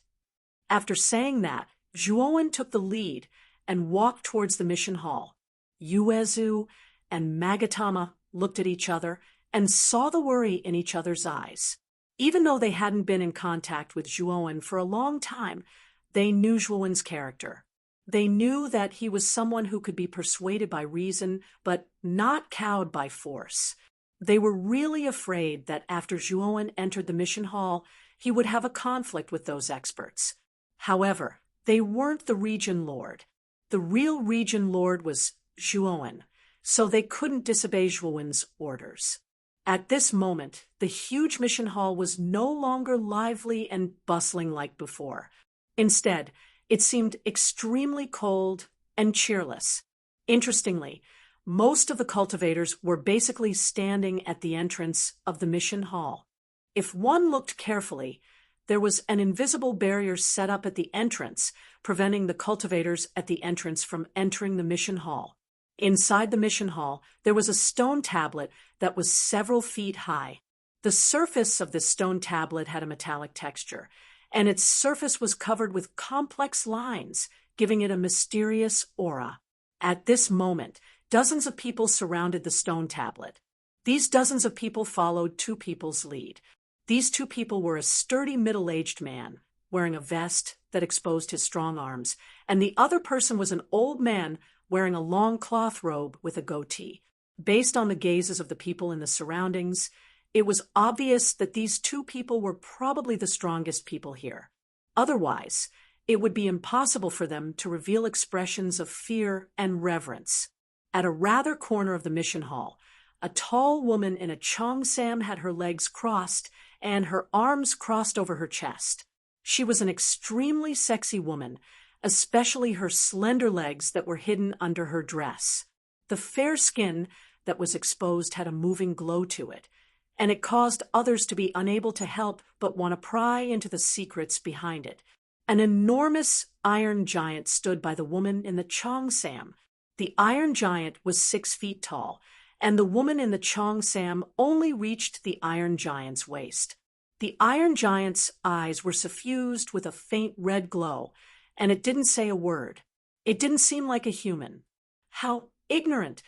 After saying that, Zhuowen took the lead and walked towards the mission hall. Yuezu and Magatama looked at each other and saw the worry in each other's eyes. Even though they hadn't been in contact with Zhuowen for a long time, they knew Zhuowen's character. They knew that he was someone who could be persuaded by reason, but not cowed by force. They were really afraid that after Zhuowen entered the mission hall, he would have a conflict with those experts. However, they weren't the region lord. The real region lord was Zhuowen, so they couldn't disobey Zhuowen's orders. At this moment, the huge mission hall was no longer lively and bustling like before. Instead, it seemed extremely cold and cheerless. Interestingly, most of the cultivators were basically standing at the entrance of the mission hall. If one looked carefully, there was an invisible barrier set up at the entrance, preventing the cultivators at the entrance from entering the mission hall. Inside the mission hall, there was a stone tablet that was several feet high. The surface of this stone tablet had a metallic texture, and its surface was covered with complex lines, giving it a mysterious aura. At this moment, dozens of people surrounded the stone tablet. These dozens of people followed two people's lead. These two people were a sturdy middle-aged man, wearing a vest that exposed his strong arms, and the other person was an old man wearing a long cloth robe with a goatee. Based on the gazes of the people in the surroundings, it was obvious that these two people were probably the strongest people here. Otherwise, it would be impossible for them to reveal expressions of fear and reverence. At a rather corner of the mission hall, a tall woman in a cheongsam had her legs crossed and her arms crossed over her chest. She was an extremely sexy woman, especially her slender legs that were hidden under her dress. The fair skin that was exposed had a moving glow to it, and it caused others to be unable to help but want to pry into the secrets behind it. An enormous iron giant stood by the woman in the cheongsam. The iron giant was 6 feet tall, and the woman in the cheongsam only reached the iron giant's waist. The iron giant's eyes were suffused with a faint red glow, and it didn't say a word. It didn't seem like a human. How ignorant!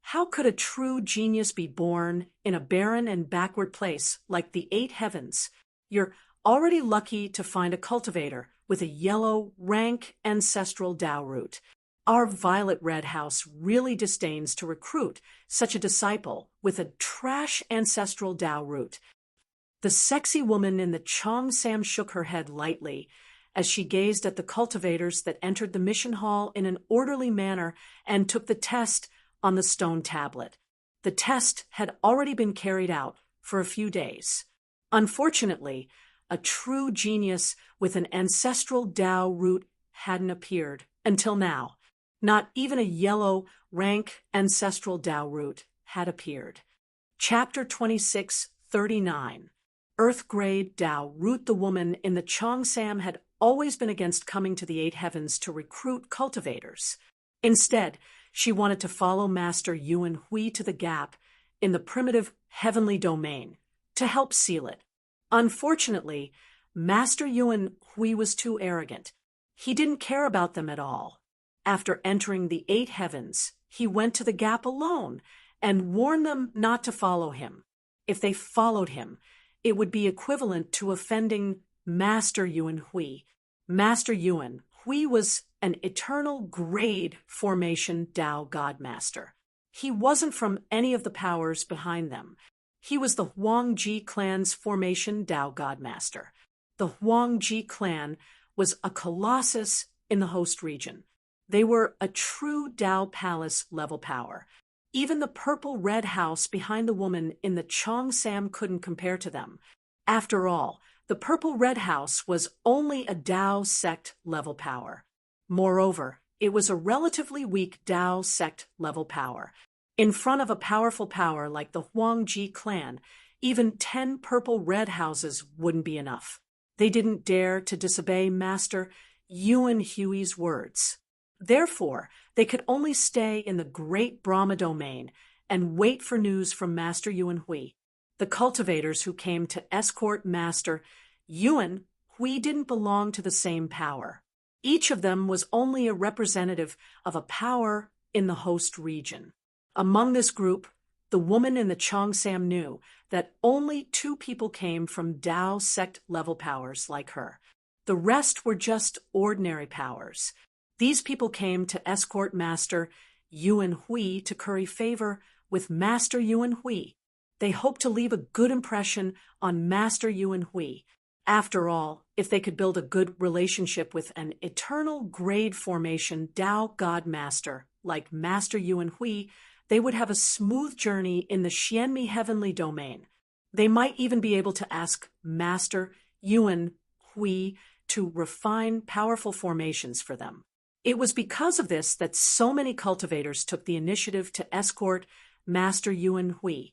How could a true genius be born in a barren and backward place like the 8 heavens? You're already lucky to find a cultivator with a yellow, rank ancestral Tao root. Our violet-red house really disdains to recruit such a disciple with a trash ancestral Tao root. The sexy woman in the cheongsam shook her head lightly as she gazed at the cultivators that entered the mission hall in an orderly manner and took the test on the stone tablet. The test had already been carried out for a few days. Unfortunately, a true genius with an ancestral Tao root hadn't appeared until now. Not even a yellow, rank ancestral Tao root had appeared. Chapter 26:39. Earth-grade Tao root. The woman in the cheongsam had always been against coming to the 8 heavens to recruit cultivators. Instead, she wanted to follow Master Yuan Hui to the gap in the primitive heavenly domain to help seal it. Unfortunately, Master Yuan Hui was too arrogant. He didn't care about them at all. After entering the 8 heavens, he went to the gap alone and warned them not to follow him. If they followed him, it would be equivalent to offending Master Yuan Hui. Master Yuan Hui was an eternal grade formation Tao Godmaster. He wasn't from any of the powers behind them. He was the Huangji clan's formation Tao Godmaster. The Huangji clan was a colossus in the host region. They were a true Tao Palace level power. Even the purple red house behind the woman in the Cheongsam couldn't compare to them. After all, the purple red house was only a Tao sect level power. Moreover, it was a relatively weak Tao sect level power. In front of a powerful power like the Huangji clan, even 10 purple red houses wouldn't be enough. They didn't dare to disobey Master Yuan Hui's words. Therefore, they could only stay in the Great Brahma domain and wait for news from Master Yuan Hui. The cultivators who came to escort Master Yuan Hui didn't belong to the same power. Each of them was only a representative of a power in the host region. Among this group, the woman in the Cheongsam knew that only 2 people came from Tao sect level powers like her. The rest were just ordinary powers. These people came to escort Master Yuan Hui to curry favor with Master Yuan Hui. They hoped to leave a good impression on Master Yuan Hui. After all, if they could build a good relationship with an eternal grade formation Tao God Master like Master Yuan Hui, they would have a smooth journey in the Xianmi heavenly domain. They might even be able to ask Master Yuan Hui to refine powerful formations for them. It was because of this that so many cultivators took the initiative to escort Master Yuan Hui.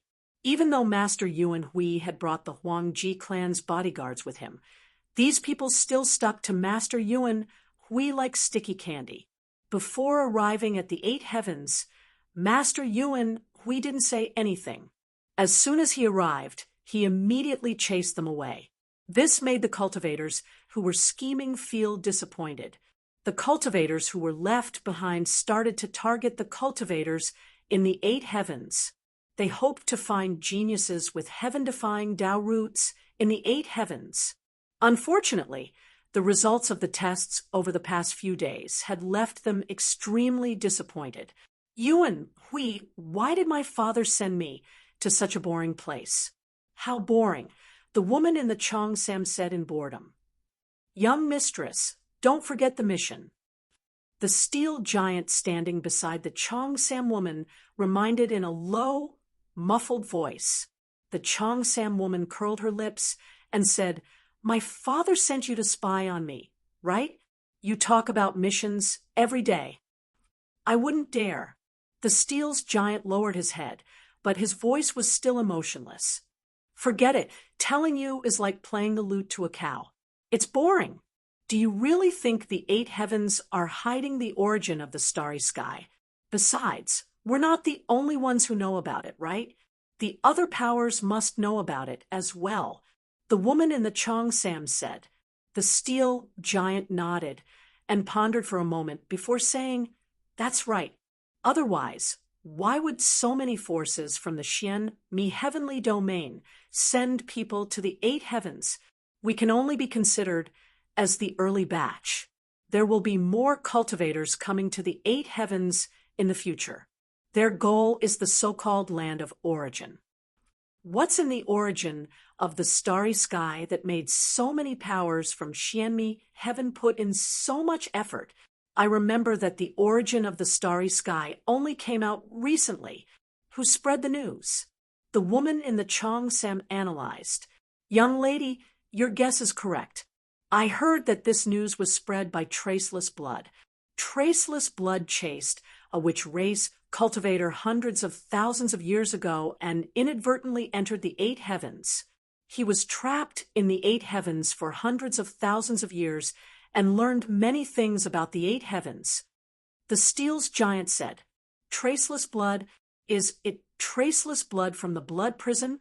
Even though Master Yuan Hui had brought the Huangji clan's bodyguards with him, these people still stuck to Master Yuan Hui like sticky candy. Before arriving at the 8 heavens, Master Yuan Hui didn't say anything. As soon as he arrived, he immediately chased them away. This made the cultivators who were scheming feel disappointed. The cultivators who were left behind started to target the cultivators in the 8 heavens. They hoped to find geniuses with heaven-defying Tao roots in the 8 heavens. Unfortunately, the results of the tests over the past few days had left them extremely disappointed. Yuan Hui, why did my father send me to such a boring place? How boring, the woman in the Cheongsam said in boredom. Young mistress, don't forget the mission. The steel giant standing beside the Cheongsam woman reminded in a low, muffled voice. The Cheongsam woman curled her lips and said, My father sent you to spy on me, right? You talk about missions every day. I wouldn't dare. The steel's giant lowered his head, but his voice was still emotionless. Forget it. Telling you is like playing the lute to a cow. It's boring. Do you really think the 8 heavens are hiding the origin of the starry sky? Besides, we're not the only ones who know about it, right? The other powers must know about it as well. The woman in the Cheongsam said. The steel giant nodded and pondered for a moment before saying, That's right. Otherwise, why would so many forces from the Xianmi heavenly domain send people to the 8 heavens? We can only be considered as the early batch. There will be more cultivators coming to the 8 heavens in the future. Their goal is the so-called land of origin. What's in the origin of the starry sky that made so many powers from Xianmi heaven put in so much effort? I remember that the origin of the starry sky only came out recently. Who spread the news? The woman in the Cheongsam analyzed. Young lady, your guess is correct. I heard that this news was spread by Traceless Blood. Traceless Blood chased a witch race cultivator hundreds of thousands of years ago and inadvertently entered the 8 heavens. He was trapped in the 8 heavens for hundreds of thousands of years and learned many things about the 8 heavens. The steel's giant said, Traceless blood, is it traceless blood from the blood prison?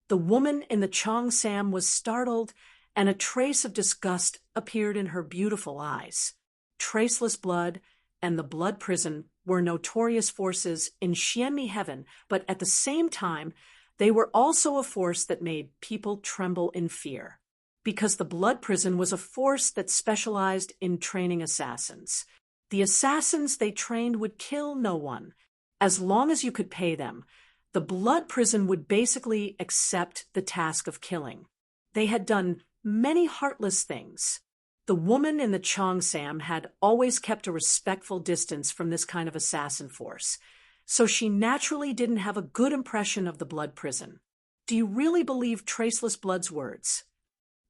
The woman in the Cheongsam was startled, and a trace of disgust appeared in her beautiful eyes. Traceless blood and the blood prison were notorious forces in Xianmi heaven, but at the same time, they were also a force that made people tremble in fear. Because the blood prison was a force that specialized in training assassins. The assassins they trained would kill no one. As long as you could pay them, the blood prison would basically accept the task of killing. They had done many heartless things. The woman in the Cheongsam had always kept a respectful distance from this kind of assassin force, so she naturally didn't have a good impression of the blood prison. Do you really believe Traceless Blood's words?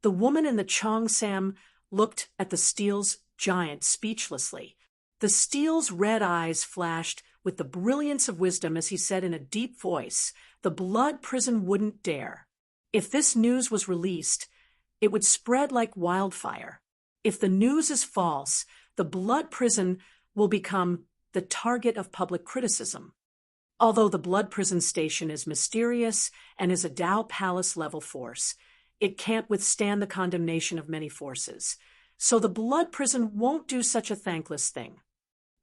The woman in the Cheongsam looked at the Steel's giant speechlessly. The Steel's red eyes flashed with the brilliance of wisdom as he said in a deep voice, "The blood prison wouldn't dare. If this news was released, it would spread like wildfire. If the news is false, the blood prison will become the target of public criticism. Although the blood prison station is mysterious and is a Dao Palace level force, it can't withstand the condemnation of many forces. So the blood prison won't do such a thankless thing."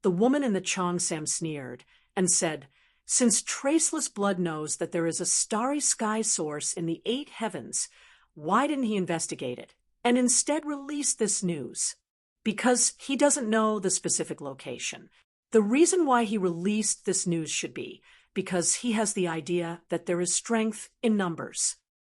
The woman in the Cheongsam sneered and said, "Since Traceless Blood knows that there is a starry sky source in the 8 heavens, why didn't he investigate it and instead release this news?" Because he doesn't know the specific location. The reason why he released this news should be because he has the idea that there is strength in numbers.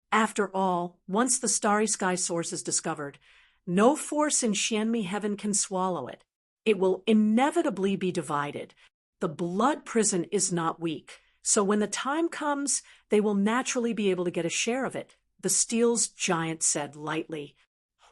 After all, once the starry sky source is discovered, no force in Xianmi heaven can swallow it. It will inevitably be divided. The blood prison is not weak, so when the time comes, they will naturally be able to get a share of it, the Steel's giant said lightly.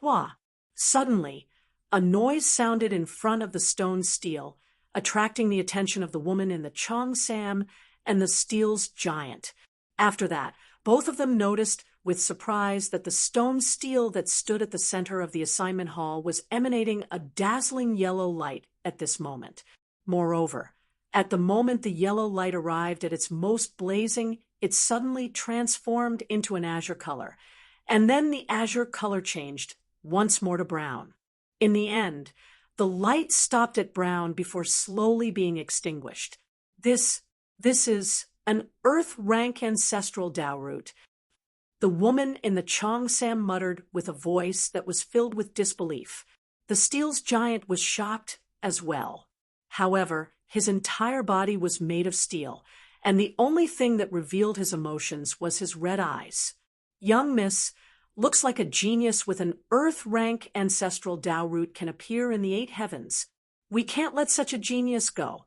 Hua! Suddenly, a noise sounded in front of the stone steel, attracting the attention of the woman in the Cheongsam and the Steel's giant. After that, both of them noticed with surprise that the stone steel that stood at the center of the assignment hall was emanating a dazzling yellow light at this moment. Moreover, at the moment the yellow light arrived at its most blazing, it suddenly transformed into an azure color, and then the azure color changed once more to brown. In the end, the light stopped at brown before slowly being extinguished. This is an earth-rank ancestral Dao root. The woman in the Cheongsam muttered with a voice that was filled with disbelief. The Steel's giant was shocked as well. However, his entire body was made of steel, and the only thing that revealed his emotions was his red eyes. "Young miss, looks like a genius with an earth-rank ancestral Dao root can appear in the 8 heavens. We can't let such a genius go."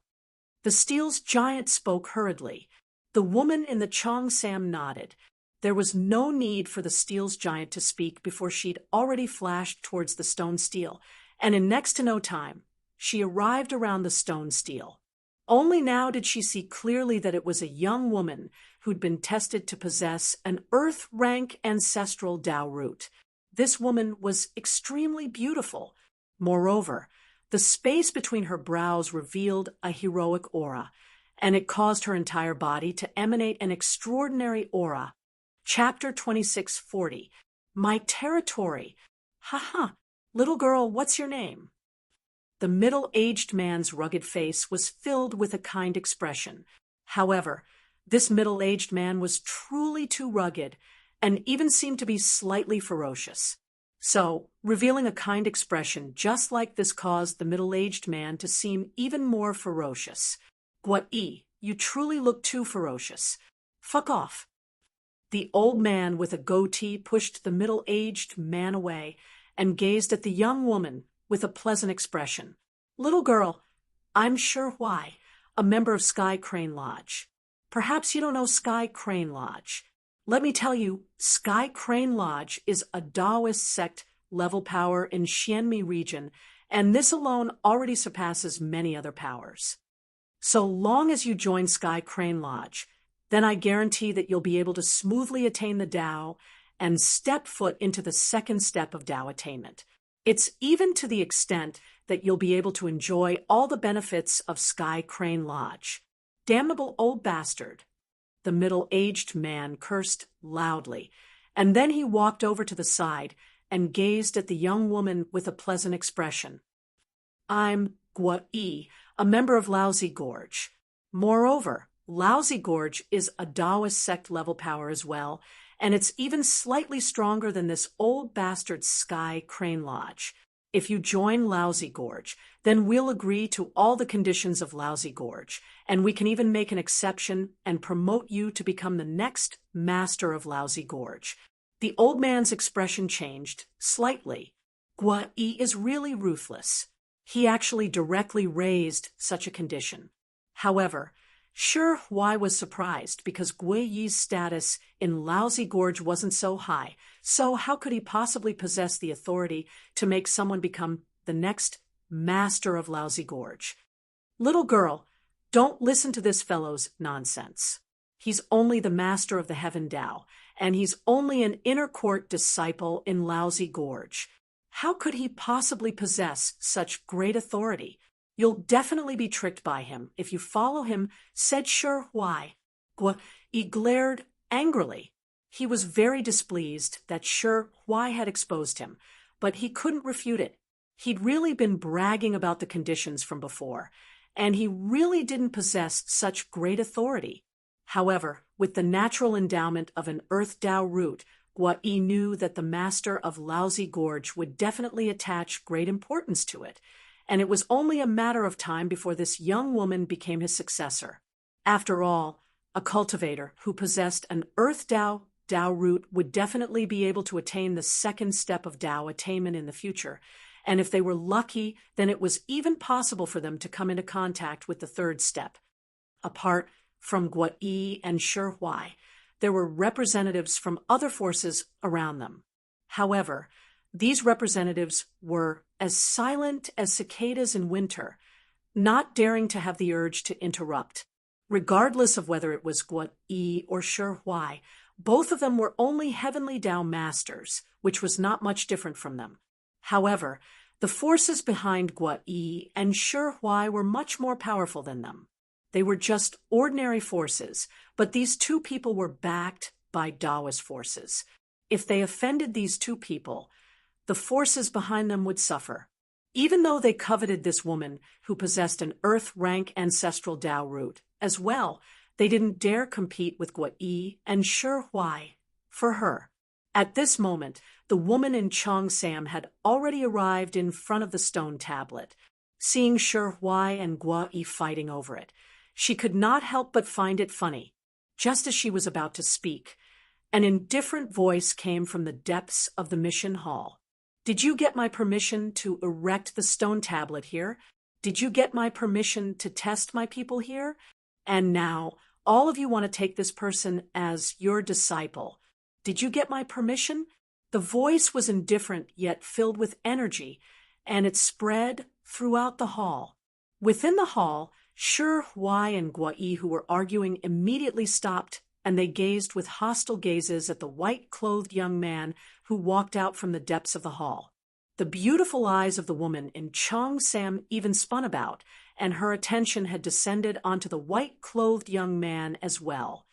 The Steel's giant spoke hurriedly. The woman in the Cheongsam nodded. There was no need for the Steel's giant to speak before she'd already flashed towards the stone steel, and in next to no time, she arrived around the stone steel. Only now did she see clearly that it was a young woman who'd been tested to possess an earth-rank ancestral Dao root. This woman was extremely beautiful. Moreover, the space between her brows revealed a heroic aura, and it caused her entire body to emanate an extraordinary aura. Chapter 2640. My territory. Ha! Little girl, what's your name? The middle-aged man's rugged face was filled with a kind expression. However, this middle-aged man was truly too rugged and even seemed to be slightly ferocious. So, revealing a kind expression just like this caused the middle-aged man to seem even more ferocious. "Guai, you truly look too ferocious. Fuck off." The old man with a goatee pushed the middle-aged man away and gazed at the young woman with a pleasant expression. "Little girl, I'm sure why, a member of Sky Crane Lodge. Perhaps you don't know Sky Crane Lodge. Let me tell you, Sky Crane Lodge is a Daoist sect level power in Xianmi region, and this alone already surpasses many other powers. So long as you join Sky Crane Lodge, then I guarantee that you'll be able to smoothly attain the Dao and step foot into the second step of Dao attainment. It's even to the extent that you'll be able to enjoy all the benefits of Sky Crane Lodge. Damnable old bastard." The middle-aged man cursed loudly, and then he walked over to the side and gazed at the young woman with a pleasant expression. "I'm Guai, a member of Lousy Gorge. Moreover, Lousy Gorge is a Daoist sect level power as well, and it's even slightly stronger than this old bastard Sky Crane Lodge. If you join Lousy Gorge, then we'll agree to all the conditions of Lousy Gorge, and we can even make an exception and promote you to become the next master of Lousy Gorge. The old man's expression changed slightly. Gua-yi is really ruthless. He actually directly raised such a condition. However, Shi Huai was surprised because Gui-yi's status in Lousy Gorge wasn't so high, so how could he possibly possess the authority to make someone become the next master of Lousy Gorge? Little girl, don't listen to this fellow's nonsense. He's only the master of the Heaven Tao, and he's only an inner court disciple in Lousy Gorge. How could he possibly possess such great authority? You'll definitely be tricked by him if you follow him, said Shi Huai. Gua-yi glared angrily. He was very displeased that Shi Huai had exposed him, but he couldn't refute it. He'd really been bragging about the conditions from before, and he really didn't possess such great authority. However, with the natural endowment of an Earth Tao root, Gua-yi knew that the master of Lousy Gorge would definitely attach great importance to it, and it was only a matter of time before this young woman became his successor. After all, a cultivator who possessed an Earth Tao root would definitely be able to attain the second step of Tao attainment in the future, and if they were lucky, then it was even possible for them to come into contact with the third step. Apart from Gua-yi and Shi Huai, there were representatives from other forces around them. However, these representatives were as silent as cicadas in winter, not daring to have the urge to interrupt. Regardless of whether it was Gua-yi or Shi Huai, both of them were only Heavenly Tao masters, which was not much different from them. However, the forces behind Gua-yi and Shi Huai were much more powerful than them. They were just ordinary forces, but these two people were backed by Taoist forces. If they offended these two people, the forces behind them would suffer. Even though they coveted this woman who possessed an earth-rank ancestral Tao root as well, they didn't dare compete with Gua-yi and Shi Huai for her. At this moment, the woman in Cheongsam had already arrived in front of the stone tablet. Seeing Shi Huai and Gua-yi fighting over it, she could not help but find it funny. Just as she was about to speak, an indifferent voice came from the depths of the mission hall. Did you get my permission to erect the stone tablet here? Did you get my permission to test my people here? And now, all of you want to take this person as your disciple. Did you get my permission? The voice was indifferent yet filled with energy, and it spread throughout the hall. Within the hall, Shi Huai and Gua-yi, who were arguing, immediately stopped, and they gazed with hostile gazes at the white-clothed young man who walked out from the depths of the hall. The beautiful eyes of the woman in Cheongsam even spun about, and her attention had descended onto the white-clothed young man as well.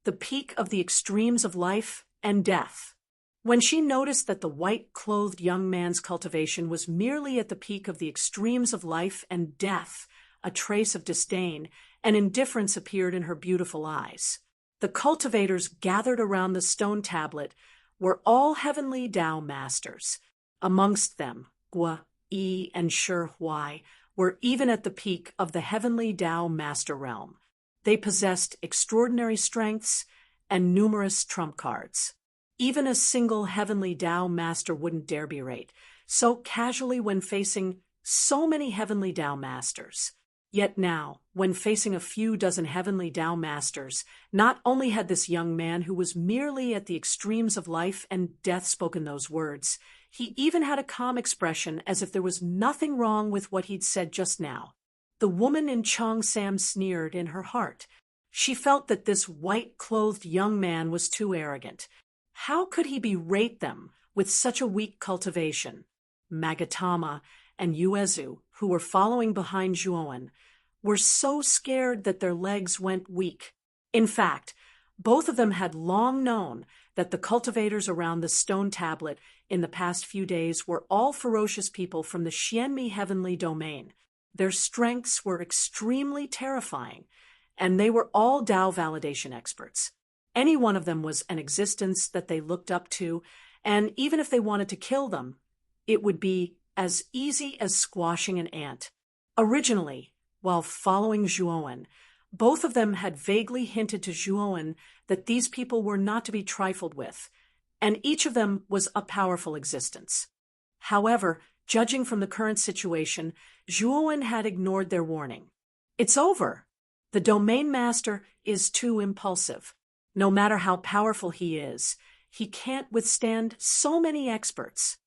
The peak of the extremes of life and death. When she noticed that the white-clothed young man's cultivation was merely at the peak of the extremes of life and death, a trace of disdain and indifference appeared in her beautiful eyes. The cultivators gathered around the stone tablet were all Heavenly Tao masters. Amongst them, Gua-yi and Shi Huai were even at the peak of the Heavenly Tao master realm. They possessed extraordinary strengths and numerous trump cards. Even a single Heavenly Tao master wouldn't dare berate so casually when facing so many Heavenly Tao masters. Yet now, when facing a few dozen Heavenly Tao masters, not only had this young man who was merely at the extremes of life and death spoken those words, he even had a calm expression as if there was nothing wrong with what he'd said just now. The woman in Cheongsam sneered in her heart. She felt that this white-clothed young man was too arrogant. How could he berate them with such a weak cultivation? Magatama and Uezu, who were following behind Zhuowen, were so scared that their legs went weak. In fact, both of them had long known that the cultivators around the stone tablet in the past few days were all ferocious people from the Xianmi heavenly domain. Their strengths were extremely terrifying, and they were all Tao validation experts. Any one of them was an existence that they looked up to, and even if they wanted to kill them, it would be as easy as squashing an ant. Originally, while following Zhuowen, both of them had vaguely hinted to Zhuowen that these people were not to be trifled with, and each of them was a powerful existence. However, judging from the current situation, Zhuowen had ignored their warning. It's over. The domain master is too impulsive. No matter how powerful he is, he can't withstand so many experts.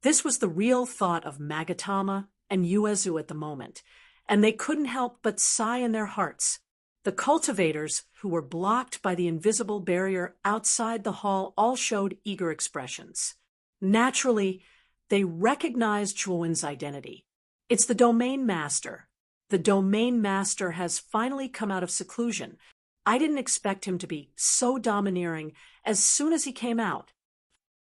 This was the real thought of Magatama and Yuezu at the moment, and they couldn't help but sigh in their hearts. The cultivators, who were blocked by the invisible barrier outside the hall, all showed eager expressions. Naturally, they recognized Zhuowen's identity. It's the domain master. The domain master has finally come out of seclusion. I didn't expect him to be so domineering as soon as he came out.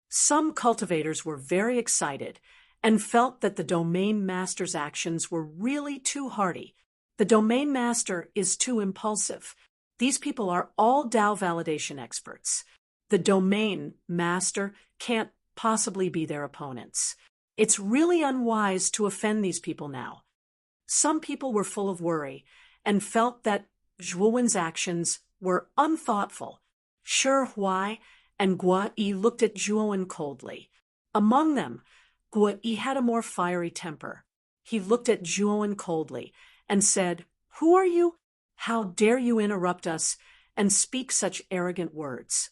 Some cultivators were very excited and felt that the domain master's actions were really too hardy. The domain master is too impulsive. These people are all Dao validation experts. The domain master can't possibly be their opponents. It's really unwise to offend these people now. Some people were full of worry and felt that Zhuowen's actions were unthoughtful. Shi Huai and Guo Yi looked at Zhuowen coldly. Among them, Guo Yi had a more fiery temper. He looked at Zhuowen coldly and said, "Who are you? How dare you interrupt us and speak such arrogant words?"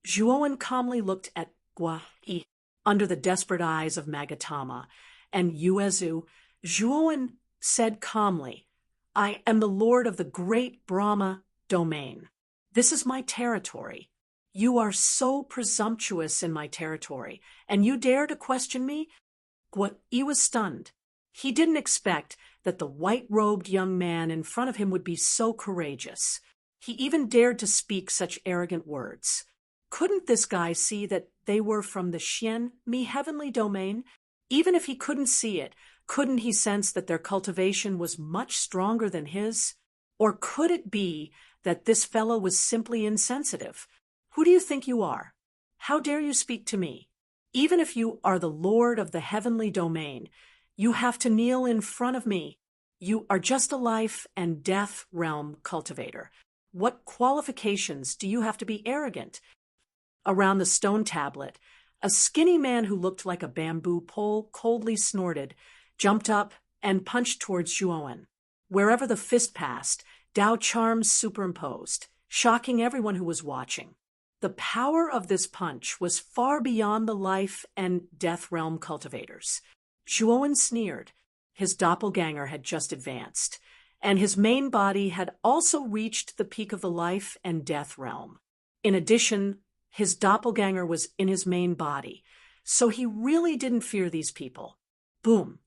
Zhuowen calmly looked at Guo Yi under the desperate eyes of Magatama and Yuezu. Zhuowen said calmly, "I am the lord of the great Brahma domain. This is my territory. You are so presumptuous in my territory, and you dare to question me?" Guo Yi was stunned. He didn't expect that the white-robed young man in front of him would be so courageous. He even dared to speak such arrogant words. Couldn't this guy see that they were from the Xian Mi heavenly domain? Even if he couldn't see it, couldn't he sense that their cultivation was much stronger than his? Or could it be that this fellow was simply insensitive? Who do you think you are? How dare you speak to me? Even if you are the lord of the heavenly domain, you have to kneel in front of me. You are just a life and death realm cultivator. What qualifications do you have to be arrogant? Around the stone tablet, a skinny man who looked like a bamboo pole coldly snorted, jumped up, and punched towards Zhuowen. Wherever the fist passed, Dao charms superimposed, shocking everyone who was watching. The power of this punch was far beyond the life and death realm cultivators. Zhuowen sneered. His doppelganger had just advanced, and his main body had also reached the peak of the life and death realm. In addition, his doppelganger was in his main body, so he really didn't fear these people. Boom.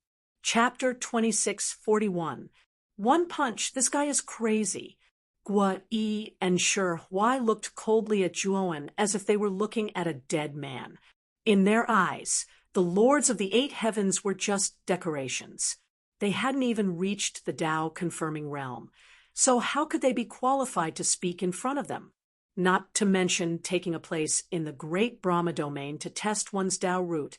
Chapter 2641. One punch, this guy is crazy. Guo Yi and Shi Huai looked coldly at Zhuowen as if they were looking at a dead man. In their eyes, the lords of the eight heavens were just decorations. They hadn't even reached the Dao-confirming realm, so how could they be qualified to speak in front of them? Not to mention taking a place in the great Brahma domain to test one's Dao root.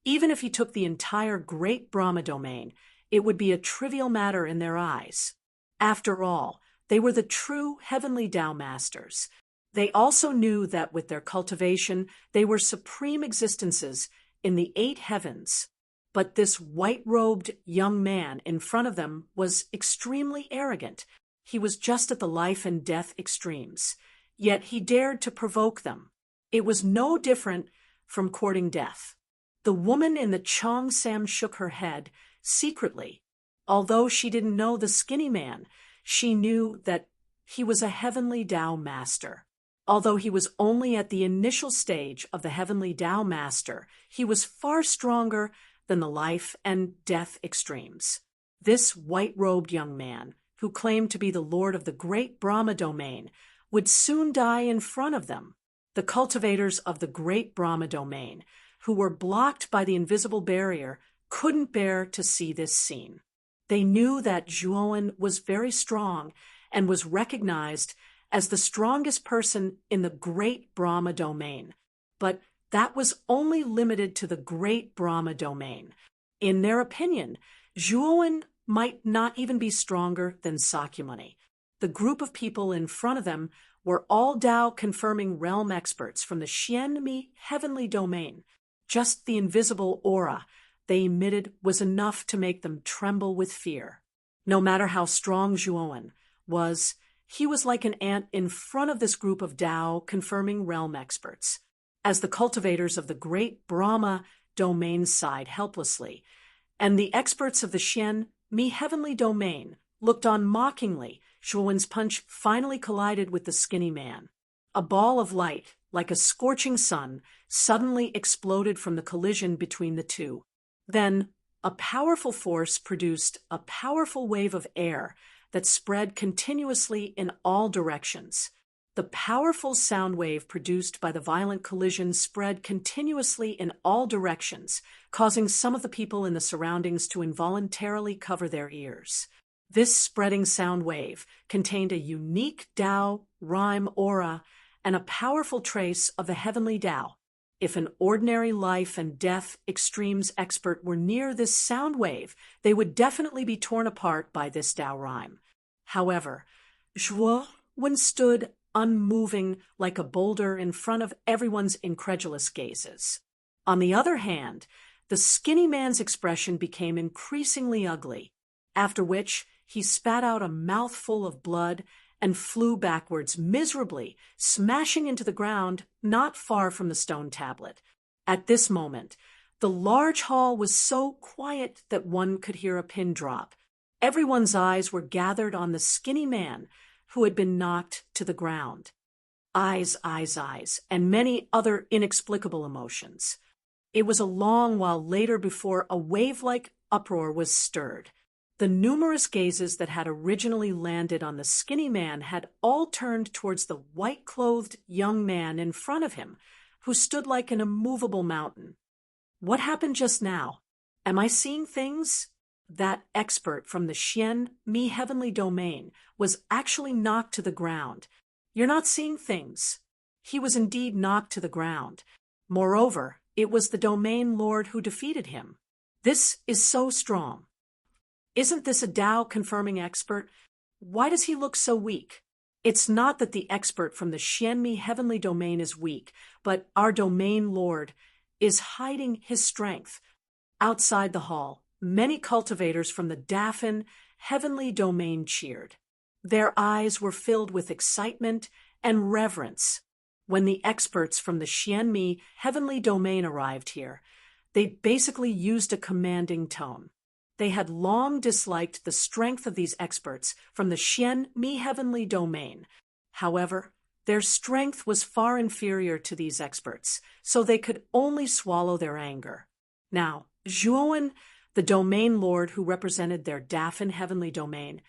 Even if he took the entire great Brahma domain, it would be a trivial matter in their eyes. After all, they were the true heavenly Dao masters. They also knew that with their cultivation, they were supreme existences in the eight heavens. But this white-robed young man in front of them was extremely arrogant. He was just at the life and death extremes. Yet he dared to provoke them. It was no different from courting death. The woman in the Cheongsam shook her head secretly. Although she didn't know the skinny man, she knew that he was a heavenly Dao master. Although he was only at the initial stage of the heavenly Dao master, he was far stronger than the life and death extremes. This white-robed young man, who claimed to be the lord of the great Brahma domain, would soon die in front of them. The cultivators of the great Brahma domain, who were blocked by the invisible barrier, couldn't bear to see this scene. They knew that Zhuowen was very strong and was recognized as the strongest person in the great Brahma domain. But that was only limited to the great Brahma domain. In their opinion, Zhuowen might not even be stronger than Sakyamuni. The group of people in front of them were all Tao-confirming realm experts from the Xianmi heavenly domain. Just the invisible aura they emitted was enough to make them tremble with fear. No matter how strong Zhuowen was, he was like an ant in front of this group of Tao-confirming realm experts. As the cultivators of the great Brahma domain sighed helplessly, and the experts of the Xianmi heavenly domain looked on mockingly, Zhuowen's punch finally collided with the skinny man. A ball of light, like a scorching sun, suddenly exploded from the collision between the two. Then, a powerful force produced a powerful wave of air that spread continuously in all directions. The powerful sound wave produced by the violent collision spread continuously in all directions, causing some of the people in the surroundings to involuntarily cover their ears. This spreading sound wave contained a unique Tao rhyme aura and a powerful trace of the heavenly Tao. If an ordinary life and death extremes expert were near this sound wave, they would definitely be torn apart by this Tao rhyme. However, Zhuowen stood unmoving like a boulder in front of everyone's incredulous gazes. On the other hand, the skinny man's expression became increasingly ugly, after which he spat out a mouthful of blood and flew backwards miserably, smashing into the ground not far from the stone tablet. At this moment, the large hall was so quiet that one could hear a pin drop. Everyone's eyes were gathered on the skinny man who had been knocked to the ground. Eyes, and many other inexplicable emotions. It was a long while later before a wave-like uproar was stirred. The numerous gazes that had originally landed on the skinny man had all turned towards the white-clothed young man in front of him, who stood like an immovable mountain. What happened just now? Am I seeing things? That expert from the Xianmi heavenly domain was actually knocked to the ground. You're not seeing things. He was indeed knocked to the ground. Moreover, it was the domain lord who defeated him. This is so strong. Isn't this a Tao-confirming expert? Why does he look so weak? It's not that the expert from the Xianmi heavenly domain is weak, but our domain lord is hiding his strength. Outside the hall, many cultivators from the Dafan heavenly domain cheered. Their eyes were filled with excitement and reverence. When the experts from the Xianmi heavenly domain arrived here, they basically used a commanding tone. They had long disliked the strength of these experts from the Xianmi heavenly domain. However, their strength was far inferior to these experts, so they could only swallow their anger. Now, Zhuowen, the domain lord who represented their Dafan heavenly domain,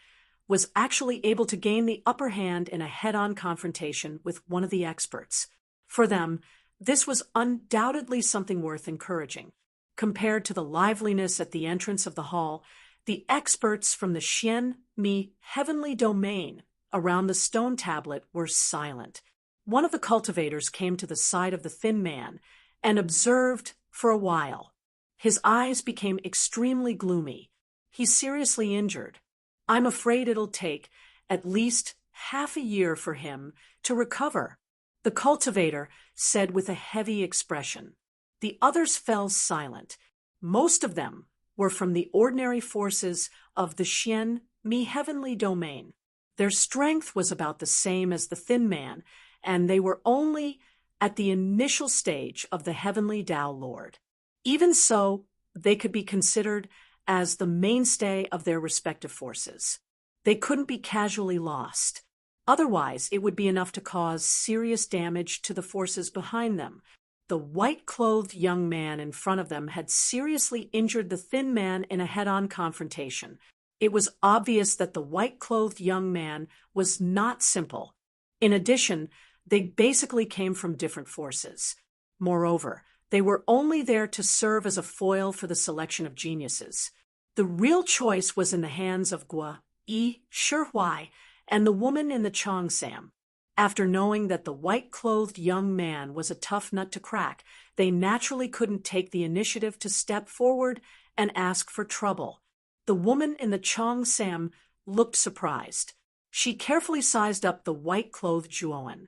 was actually able to gain the upper hand in a head-on confrontation with one of the experts. For them, this was undoubtedly something worth encouraging. Compared to the liveliness at the entrance of the hall, the experts from the Xianmi heavenly domain around the stone tablet were silent. One of the cultivators came to the side of the thin man and observed for a while. His eyes became extremely gloomy. He's seriously injured. I'm afraid it'll take at least half a year for him to recover, the cultivator said with a heavy expression. The others fell silent. Most of them were from the ordinary forces of the Xianmi heavenly domain. Their strength was about the same as the thin man, and they were only at the initial stage of the heavenly Tao Lord. Even so, they could be considered as the mainstay of their respective forces. They couldn't be casually lost. Otherwise, it would be enough to cause serious damage to the forces behind them. The white-clothed young man in front of them had seriously injured the thin man in a head-on confrontation. It was obvious that the white-clothed young man was not simple. In addition, they basically came from different forces. Moreover, they were only there to serve as a foil for the selection of geniuses. The real choice was in the hands of Gua Yi Shihui and the woman in the Cheongsam. After knowing that the white-clothed young man was a tough nut to crack, they naturally couldn't take the initiative to step forward and ask for trouble. The woman in the Chong Sam looked surprised. She carefully sized up the white-clothed Zhuowen.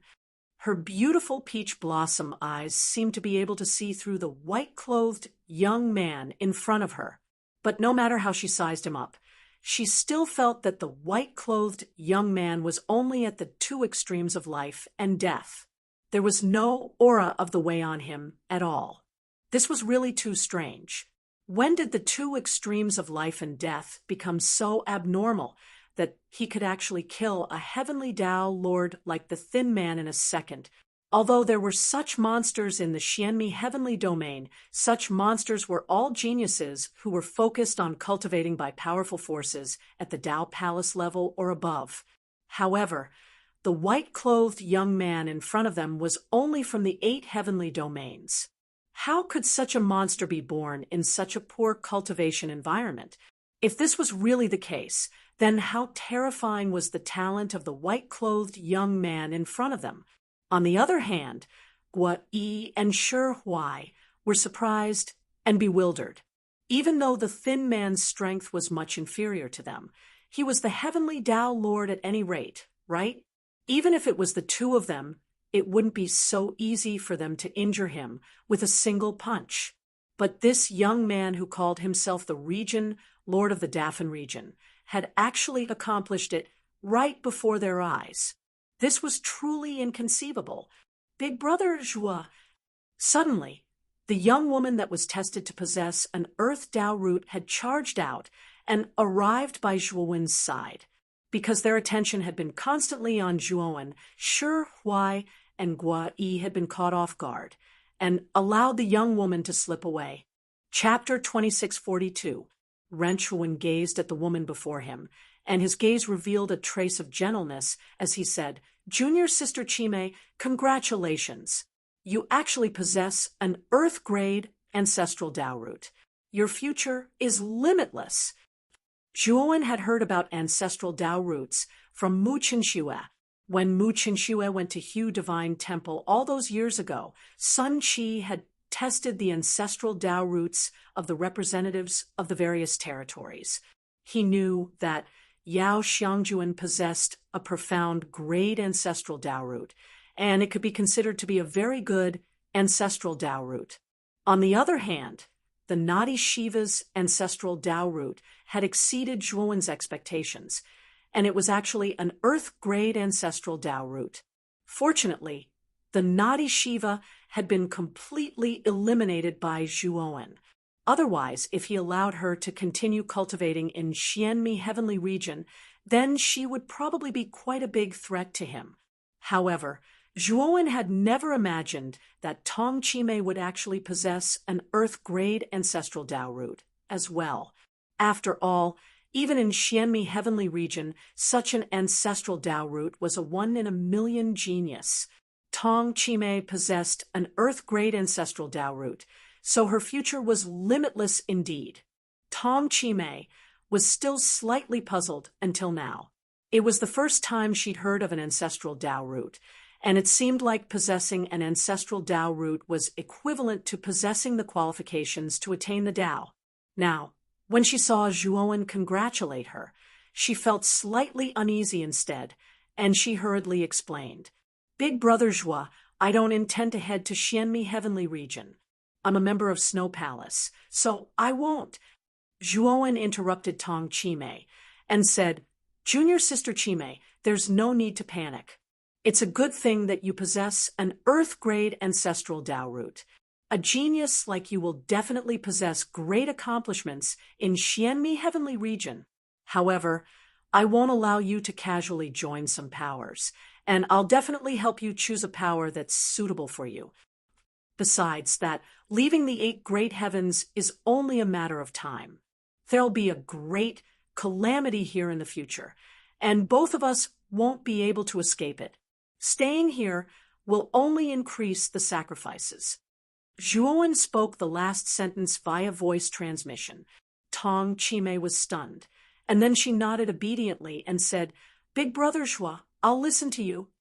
Her beautiful peach blossom eyes seemed to be able to see through the white-clothed young man in front of her. But no matter how she sized him up, she still felt that the white-clothed young man was only at the two extremes of life and death. There was no aura of the way on him at all. This was really too strange. When did the two extremes of life and death become so abnormal that he could actually kill a heavenly Tao lord like the Thin Man in a second? Although there were such monsters in the Xianmi heavenly domain, such monsters were all geniuses who were focused on cultivating by powerful forces at the Tao Palace level or above. However, the white-clothed young man in front of them was only from the 8 heavenly domains. How could such a monster be born in such a poor cultivation environment? If this was really the case, then how terrifying was the talent of the white-clothed young man in front of them? On the other hand, Guo Yi and Shi Huai were surprised and bewildered. Even though the Thin Man's strength was much inferior to them, he was the heavenly Tao Lord at any rate, right? Even if it was the two of them, it wouldn't be so easy for them to injure him with a single punch. But this young man who called himself the Region Lord of the Daffin region had actually accomplished it right before their eyes. This was truly inconceivable. Big Brother Zhua. Suddenly, the young woman that was tested to possess an Earth Tao root had charged out and arrived by Zhuowen's side. Because their attention had been constantly on Zhuowen, Shi Huai and Guo Yi had been caught off guard and allowed the young woman to slip away. Chapter 2642. Ren Zhuowen gazed at the woman before him, and his gaze revealed a trace of gentleness as he said, "Junior Sister Chime, congratulations. You actually possess an Earth-grade ancestral Tao root. Your future is limitless." Zhuowen had heard about ancestral Tao roots from Mu Qinxue. When Mu Qinxue went to Hu Divine Temple all those years ago, Sun Qi had tested the ancestral Tao roots of the representatives of the various territories. He knew that Yao Xiangjuan possessed a profound grade ancestral Tao root, and it could be considered to be a very good ancestral Tao root. On the other hand, the Nadi Shiva's ancestral Tao root had exceeded Zhuowen's expectations, and it was actually an Earth-grade ancestral Tao root. Fortunately, the Nadi Shiva had been completely eliminated by Zhuowen. Otherwise, if he allowed her to continue cultivating in Xianmi heavenly region, then she would probably be quite a big threat to him. However, Zhuowen had never imagined that Tong Chime would actually possess an Earth-grade ancestral Tao root as well. After all, even in Xianmi heavenly region, such an ancestral Tao root was a 1-in-a-million genius. Tong Chime possessed an Earth-grade ancestral Tao root, so her future was limitless indeed. Tong Chime was still slightly puzzled until now. It was the first time she'd heard of an ancestral Tao root, and it seemed like possessing an ancestral Tao root was equivalent to possessing the qualifications to attain the Tao. Now, when she saw Zhuowen congratulate her, she felt slightly uneasy instead, and she hurriedly explained, "Big Brother Zhua, I don't intend to head to Xianmi heavenly region. I'm a member of Snow Palace, so I won't." Zhuowen interrupted Tong Chime and said, "Junior Sister Chime, there's no need to panic. It's a good thing that you possess an Earth-grade ancestral Tao root. A genius like you will definitely possess great accomplishments in Xianmi heavenly region. However, I won't allow you to casually join some powers, and I'll definitely help you choose a power that's suitable for you. Besides that, leaving the 8 great heavens is only a matter of time. There'll be a great calamity here in the future, and both of us won't be able to escape it. Staying here will only increase the sacrifices." Zhuowen spoke the last sentence via voice transmission. Tong Chime was stunned, and then she nodded obediently and said, "Big Brother Zhua, I'll listen to you."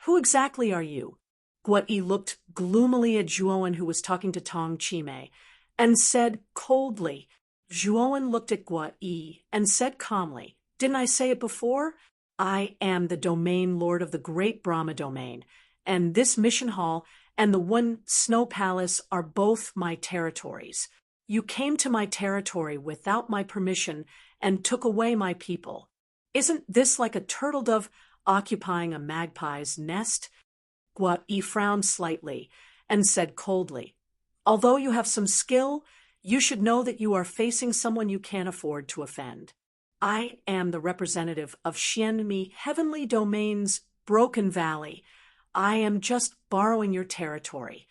"Who exactly are you?" Guo Yi looked gloomily at Zhuowen, who was talking to Tong Chime, and said coldly, Zhuowen looked at Guo Yi and said calmly, "Didn't I say it before? I am the domain lord of the great Brahma domain, and this mission hall and the one snow palace are both my territories. You came to my territory without my permission and took away my people. Isn't this like a turtle dove occupying a magpie's nest?" Guo Yi frowned slightly and said coldly, "Although you have some skill, you should know that you are facing someone you can't afford to offend. I am the representative of Xianmi Heavenly Domain's Broken Valley. I am just borrowing your territory.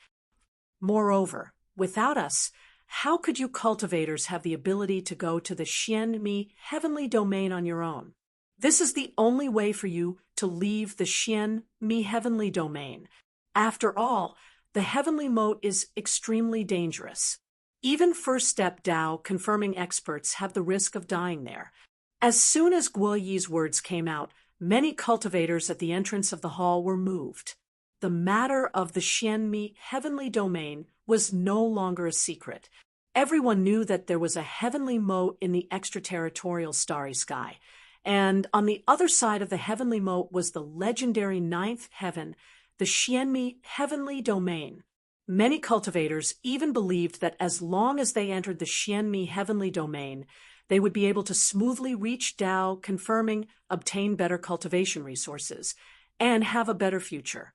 Moreover, without us, how could you cultivators have the ability to go to the Xianmi Heavenly Domain on your own? This is the only way for you to leave the Xianmi Heavenly Domain. After all, the Heavenly Moat is extremely dangerous. Even first-step Dao confirming experts have the risk of dying there." As soon as Guo Yi's words came out, many cultivators at the entrance of the hall were moved. The matter of the Xianmi Heavenly Domain was no longer a secret. Everyone knew that there was a heavenly moat in the extraterritorial starry sky, and on the other side of the heavenly moat was the legendary ninth heaven, the Xianmi Heavenly Domain. Many cultivators even believed that as long as they entered the Xianmi Heavenly Domain, they would be able to smoothly reach Dao, confirming, obtain better cultivation resources, and have a better future.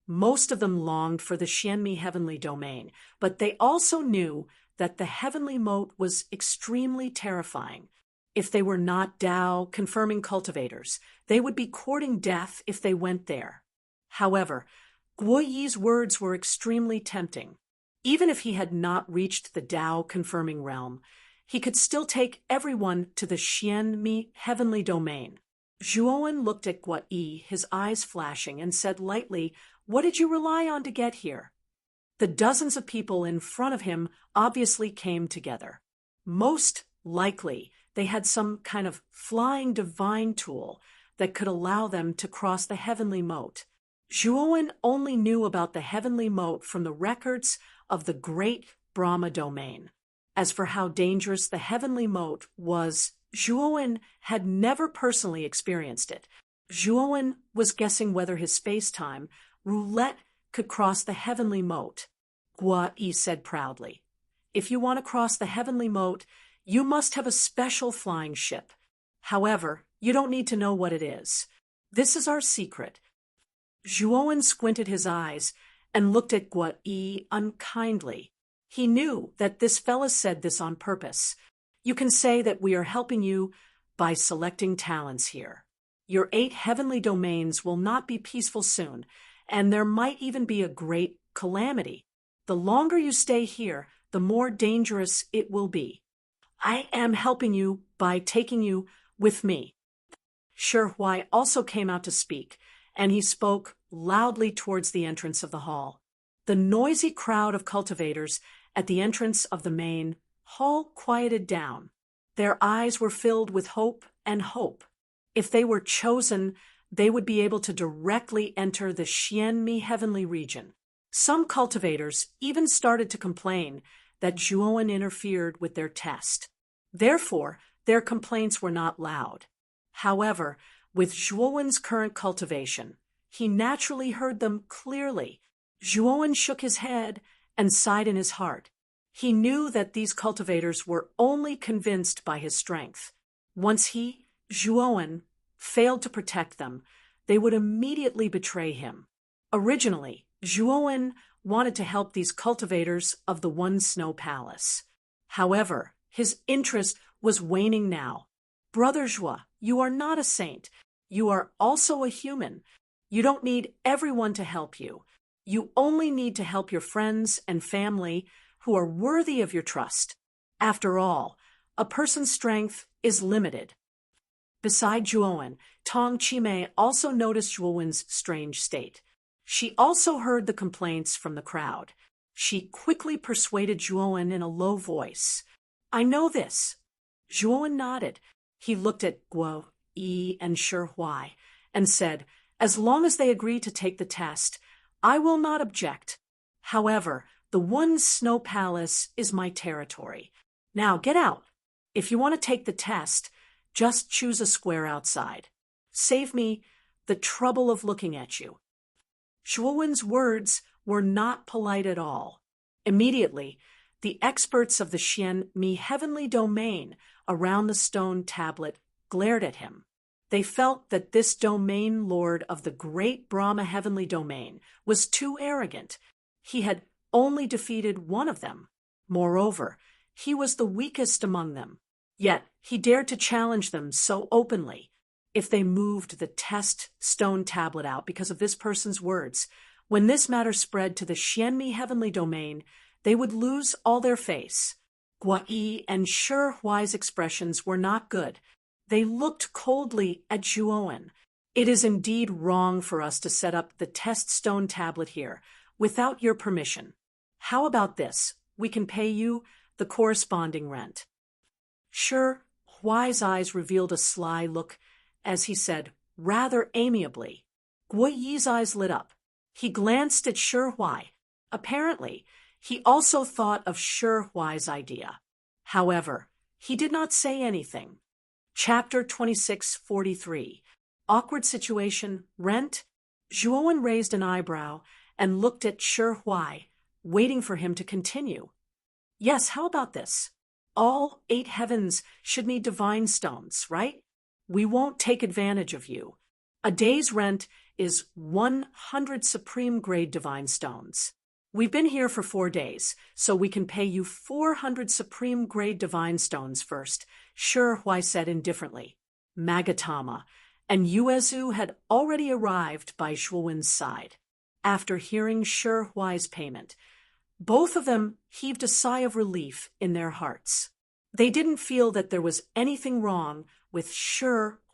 Most of them longed for the Xianmi Heavenly Domain, but they also knew that the Heavenly Moat was extremely terrifying. If they were not Dao, confirming cultivators, they would be courting death if they went there. However, Guo Yi's words were extremely tempting. Even if he had not reached the Dao-confirming realm, he could still take everyone to the Xianmi Heavenly Domain. Zhuowen looked at Guo Yi, his eyes flashing, and said lightly, "What did you rely on to get here?" The dozens of people in front of him obviously came together. Most likely, they had some kind of flying divine tool that could allow them to cross the Heavenly Moat. Zhuowen only knew about the Heavenly Moat from the records of the great Brahma domain. As for how dangerous the Heavenly Moat was, Zhuowen had never personally experienced it. Zhuowen was guessing whether his space-time roulette could cross the Heavenly Moat. Guo Yi said proudly, "If you want to cross the Heavenly Moat, you must have a special flying ship. However, you don't need to know what it is. This is our secret." Zhuowen squinted his eyes and looked at Guo Yi unkindly. He knew that this fella said this on purpose. "You can say that we are helping you by selecting talents here. Your 8 heavenly domains will not be peaceful soon, and there might even be a great calamity. The longer you stay here, the more dangerous it will be. I am helping you by taking you with me." Shi Huai also came out to speak, and he spoke loudly towards the entrance of the hall. The noisy crowd of cultivators at the entrance of the main hall quieted down. Their eyes were filled with hope and hope. If they were chosen, they would be able to directly enter the Xianmi Heavenly region. Some cultivators even started to complain that Zhuowen interfered with their test. Therefore, their complaints were not loud. However, with Zhuowen's current cultivation, he naturally heard them clearly. Zhuowen shook his head and sighed in his heart. He knew that these cultivators were only convinced by his strength. Once he, Zhuowen, failed to protect them, they would immediately betray him. Originally, Zhuowen wanted to help these cultivators of the One Snow Palace. However, his interest was waning now. "Brother Zhuo, you are not a saint. You are also a human. You don't need everyone to help you. You only need to help your friends and family who are worthy of your trust. After all, a person's strength is limited." Beside Zhuowen, Tong Chimei also noticed Zhuowen's strange state. She also heard the complaints from the crowd. She quickly persuaded Zhuowen in a low voice. "I know this." Zhuowen nodded. He looked at Guo Yi and Shi Huai and said, "As long as they agree to take the test, I will not object. However, the One Snow Palace is my territory. Now get out. If you want to take the test, just choose a square outside. Save me the trouble of looking at you." Zhuowen's words were not polite at all. Immediately, the experts of the Xianmi heavenly domain around the stone tablet glared at him. They felt that this domain lord of the great Brahma heavenly domain was too arrogant. He had only defeated one of them. Moreover, he was the weakest among them. Yet he dared to challenge them so openly. If they moved the test stone tablet out because of this person's words, when this matter spread to the Xianmi heavenly domain, they would lose all their face. Guai and Shi Huai's expressions were not good. They looked coldly at Zhuowen. "It is indeed wrong for us to set up the test stone tablet here without your permission. How about this? We can pay you the corresponding rent." Shi Huai's eyes revealed a sly look as he said, rather amiably. Gui's eyes lit up. He glanced at Shi Huai. Apparently, he also thought of Shi Huai's idea. However, he did not say anything. Chapter 2643. Awkward situation, rent? Zhuowen raised an eyebrow and looked at Shi Huai, waiting for him to continue. "Yes, how about this? All 8 heavens should need divine stones, right? We won't take advantage of you. A day's rent is 100 supreme grade divine stones. We've been here for 4 days, so we can pay you 400 supreme grade divine stones first," Shi Huai said indifferently. Magatama and Yuezu had already arrived by Zhuowen's side. After hearing Shi Huai's payment, both of them heaved a sigh of relief in their hearts. They didn't feel that there was anything wrong with Shi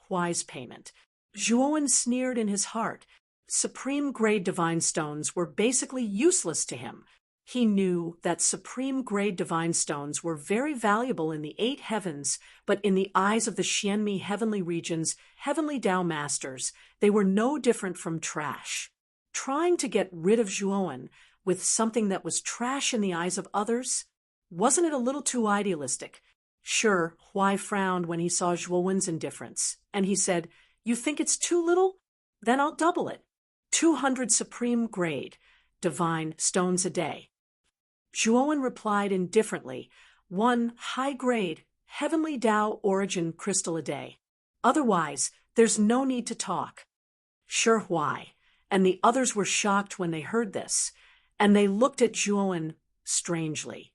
Huai's payment. Zhuowen sneered in his heart. Supreme grade divine stones were basically useless to him. He knew that supreme grade divine stones were very valuable in the 8 heavens, but in the eyes of the Xianmi heavenly region's heavenly Tao masters, they were no different from trash. Trying to get rid of Zhuowen with something that was trash in the eyes of others, wasn't it a little too idealistic? Shi Huai frowned when he saw Zhuowen's indifference, and he said, "You think it's too little? Then I'll double it. 200 supreme grade divine stones a day." Zhuowen replied indifferently, 1 high-grade heavenly Tao origin crystal a day. Otherwise, there's no need to talk. Shi Huai and the others were shocked when they heard this, and they looked at Zhuowen strangely.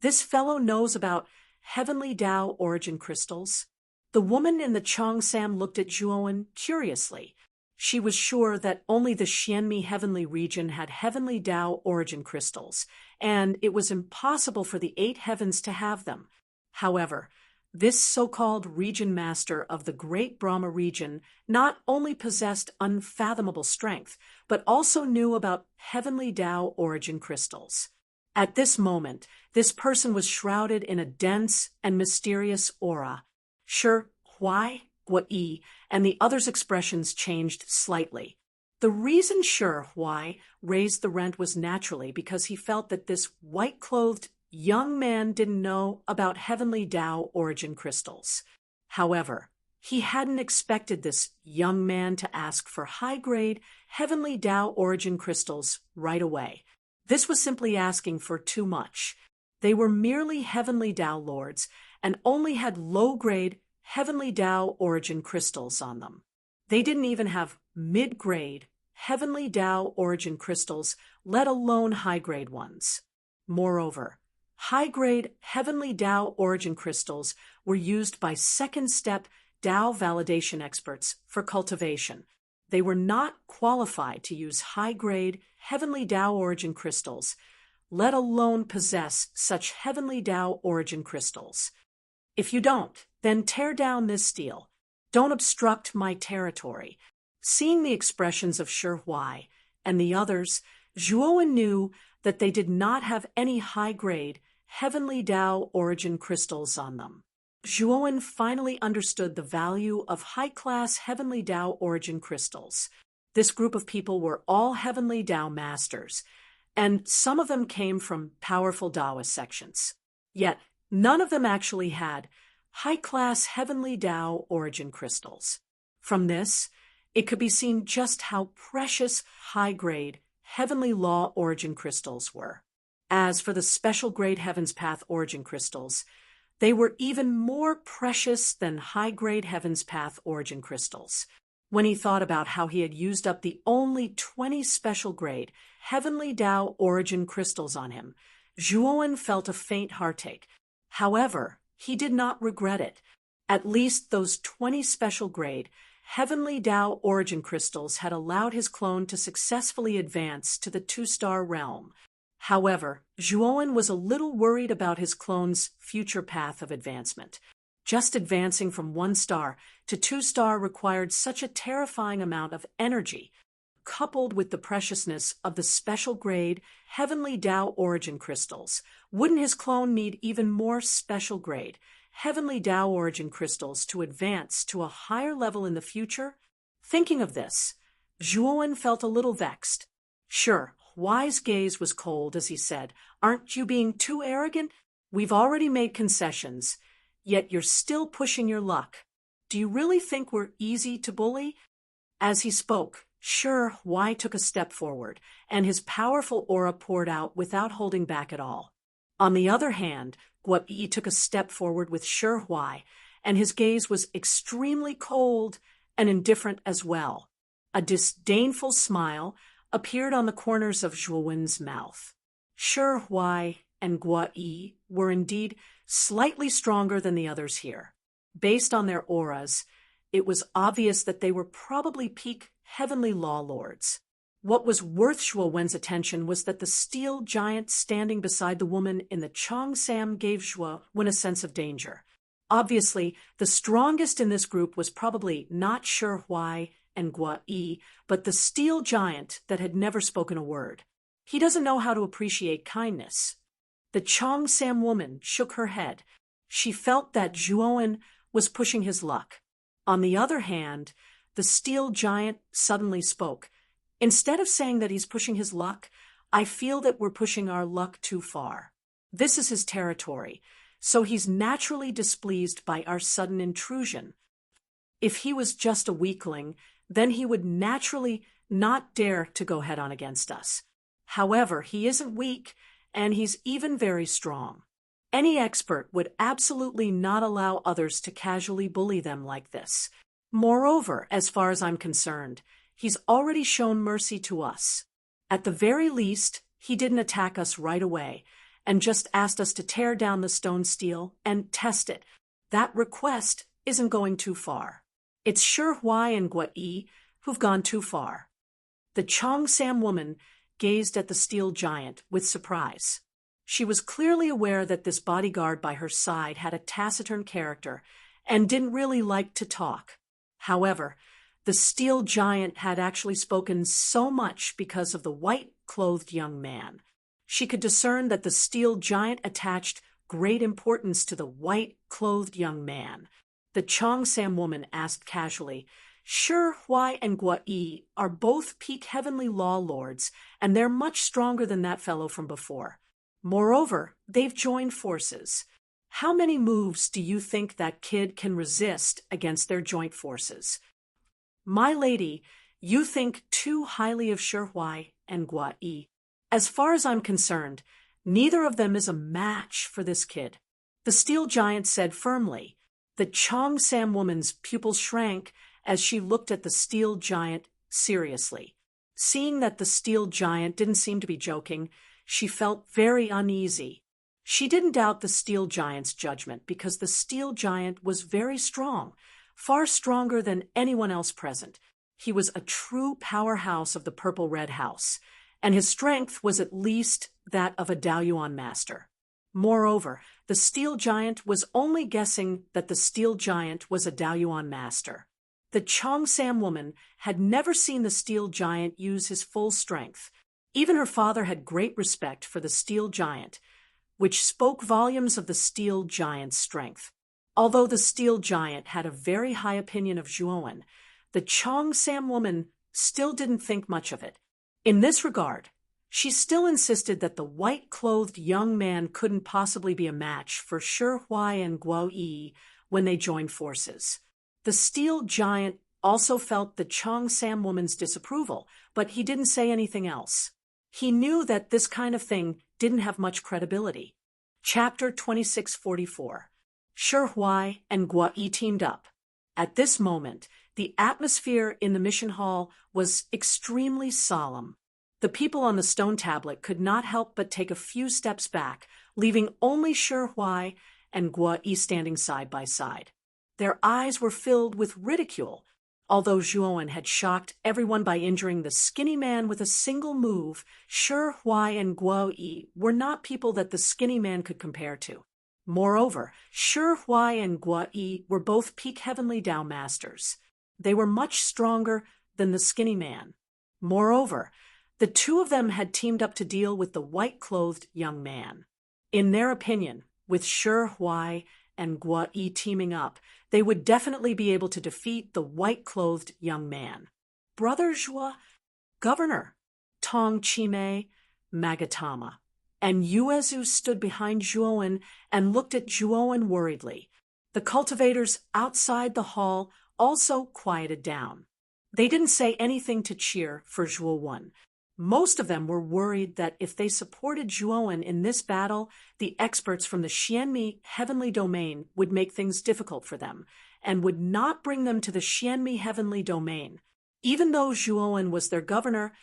This fellow knows about heavenly Tao origin crystals. The woman in the Cheongsam looked at Zhuowen curiously. She was sure that only the Xianmi heavenly region had heavenly Tao origin crystals, and it was impossible for the 8 heavens to have them. However, this so-called region master of the great Brahma region not only possessed unfathomable strength, but also knew about heavenly Tao origin crystals. At this moment, this person was shrouded in a dense and mysterious aura. Shi Huai, Guai, and the others' expressions changed slightly. The reason Shi Huai raised the rent was naturally because he felt that this white-clothed young man didn't know about heavenly Tao origin crystals. However, he hadn't expected this young man to ask for high-grade heavenly Tao origin crystals right away. This was simply asking for too much. They were merely heavenly Tao lords and only had low-grade heavenly Tao origin crystals on them. They didn't even have mid-grade heavenly Tao origin crystals, let alone high-grade ones. Moreover, high-grade heavenly Tao origin crystals were used by second-step Tao validation experts for cultivation. They were not qualified to use high-grade heavenly Tao origin crystals, let alone possess such heavenly Tao origin crystals. If you don't, then tear down this stele. Don't obstruct my territory. Seeing the expressions of Shi Huai and the others, Zhuowen knew that they did not have any high-grade heavenly Tao origin crystals on them. Zhuowen finally understood the value of high-class heavenly Tao origin crystals. This group of people were all heavenly Tao masters, and some of them came from powerful Taoist sections. Yet, none of them actually had high-class Heavenly Tao origin crystals. From this, it could be seen just how precious high-grade Heavenly Law origin crystals were. As for the special grade Heaven's Path origin crystals, they were even more precious than high-grade Heaven's Path origin crystals. When he thought about how he had used up the only 20 special grade Heavenly Tao origin crystals on him, Zhuowen felt a faint heartache. However, he did not regret it. At least those 20 special grade Heavenly Tao origin crystals had allowed his clone to successfully advance to the 2-star realm. However, Zhuowen was a little worried about his clone's future path of advancement. Just advancing from 1 star to 2-star required such a terrifying amount of energy. Coupled with the preciousness of the special grade Heavenly Tao origin crystals, wouldn't his clone need even more special grade Heavenly Tao origin crystals to advance to a higher level in the future? Thinking of this, Zhuowen felt a little vexed. Sure, Huai's gaze was cold as he said, "Aren't you being too arrogant? We've already made concessions, yet you're still pushing your luck. Do you really think we're easy to bully?" As he spoke, Sure Huai took a step forward, and his powerful aura poured out without holding back at all. On the other hand, Guapi took a step forward with Sure Huai, and his gaze was extremely cold and indifferent as well. A disdainful smile appeared on the corners of Zhuowen's mouth. Sure Huai and Guapi were indeed slightly stronger than the others here. Based on their auras, it was obvious that they were probably peak Heavenly Law Lords. What was worth Zhuowen's attention was that the steel giant standing beside the woman in the Cheongsam gave Zhuowen a sense of danger. Obviously, the strongest in this group was probably not Sure Huai and Guapi, but the steel giant that had never spoken a word. He doesn't know how to appreciate kindness. The Cheongsam woman shook her head. She felt that Zhuowen was pushing his luck. On the other hand, the steel giant suddenly spoke. "Instead of saying that he's pushing his luck, I feel that we're pushing our luck too far. This is his territory, so he's naturally displeased by our sudden intrusion. If he was just a weakling, then he would naturally not dare to go head-on against us. However, he isn't weak, and he's even very strong. Any expert would absolutely not allow others to casually bully them like this. Moreover, as far as I'm concerned, he's already shown mercy to us. At the very least, he didn't attack us right away and just asked us to tear down the stone steel and test it. That request isn't going too far. It's Sure Huai and Guapi who've gone too far." The Cheongsam woman gazed at the steel giant with surprise. She was clearly aware that this bodyguard by her side had a taciturn character and didn't really like to talk. However, the steel giant had actually spoken so much because of the white-clothed young man. She could discern that the steel giant attached great importance to the white-clothed young man. The Cheongsam woman asked casually, "Sure Huai and Guapi are both peak Heavenly Law Lords, and they're much stronger than that fellow from before. Moreover, they've joined forces. How many moves do you think that kid can resist against their joint forces?" "My lady, you think too highly of Sure Huai and Guapi. As far as I'm concerned, neither of them is a match for this kid," the steel giant said firmly. The Cheongsam woman's pupils shrank as she looked at the steel giant seriously. Seeing that the steel giant didn't seem to be joking, she felt very uneasy. She didn't doubt the steel giant's judgment because the steel giant was very strong, far stronger than anyone else present. He was a true powerhouse of the Purple-Red House, and his strength was at least that of a Daoyuan master. Moreover, the steel giant was only guessing that the steel giant was a Daoyuan master. The Cheongsam woman had never seen the steel giant use his full strength. Even her father had great respect for the steel giant, which spoke volumes of the steel giant's strength. Although the steel giant had a very high opinion of Zhuowen, the Cheongsam woman still didn't think much of it. In this regard, she still insisted that the white-clothed young man couldn't possibly be a match for Sure Huai and Guapi when they joined forces. The steel giant also felt the Chong Sam woman's disapproval, but he didn't say anything else. He knew that this kind of thing didn't have much credibility. Chapter 2644. Shi Huai and Guo Yi teamed up. At this moment, the atmosphere in the mission hall was extremely solemn. The people on the stone tablet could not help but take a few steps back, leaving only Shi Huai and Guo Yi standing side by side. Their eyes were filled with ridicule. Although Zhuowen had shocked everyone by injuring the skinny man with a single move, Shi Huai and Guo Yi were not people that the skinny man could compare to. Moreover, Shi Huai and Guo Yi were both peak Heavenly Tao masters. They were much stronger than the skinny man. Moreover, the two of them had teamed up to deal with the white-clothed young man. In their opinion, with Shi Huai and Guo Yi teaming up, they would definitely be able to defeat the white-clothed young man. Brother Zhuo, Governor, Tong Chimei, Magatama, and Yuezu stood behind Zhuowen and looked at Zhuowen worriedly. The cultivators outside the hall also quieted down. They didn't say anything to cheer for Zhuowen. Most of them were worried that if they supported Zhuowen in this battle, the experts from the Xianmi Heavenly Domain would make things difficult for them, and would not bring them to the Xianmi Heavenly Domain. Even though Zhuowen was their governor,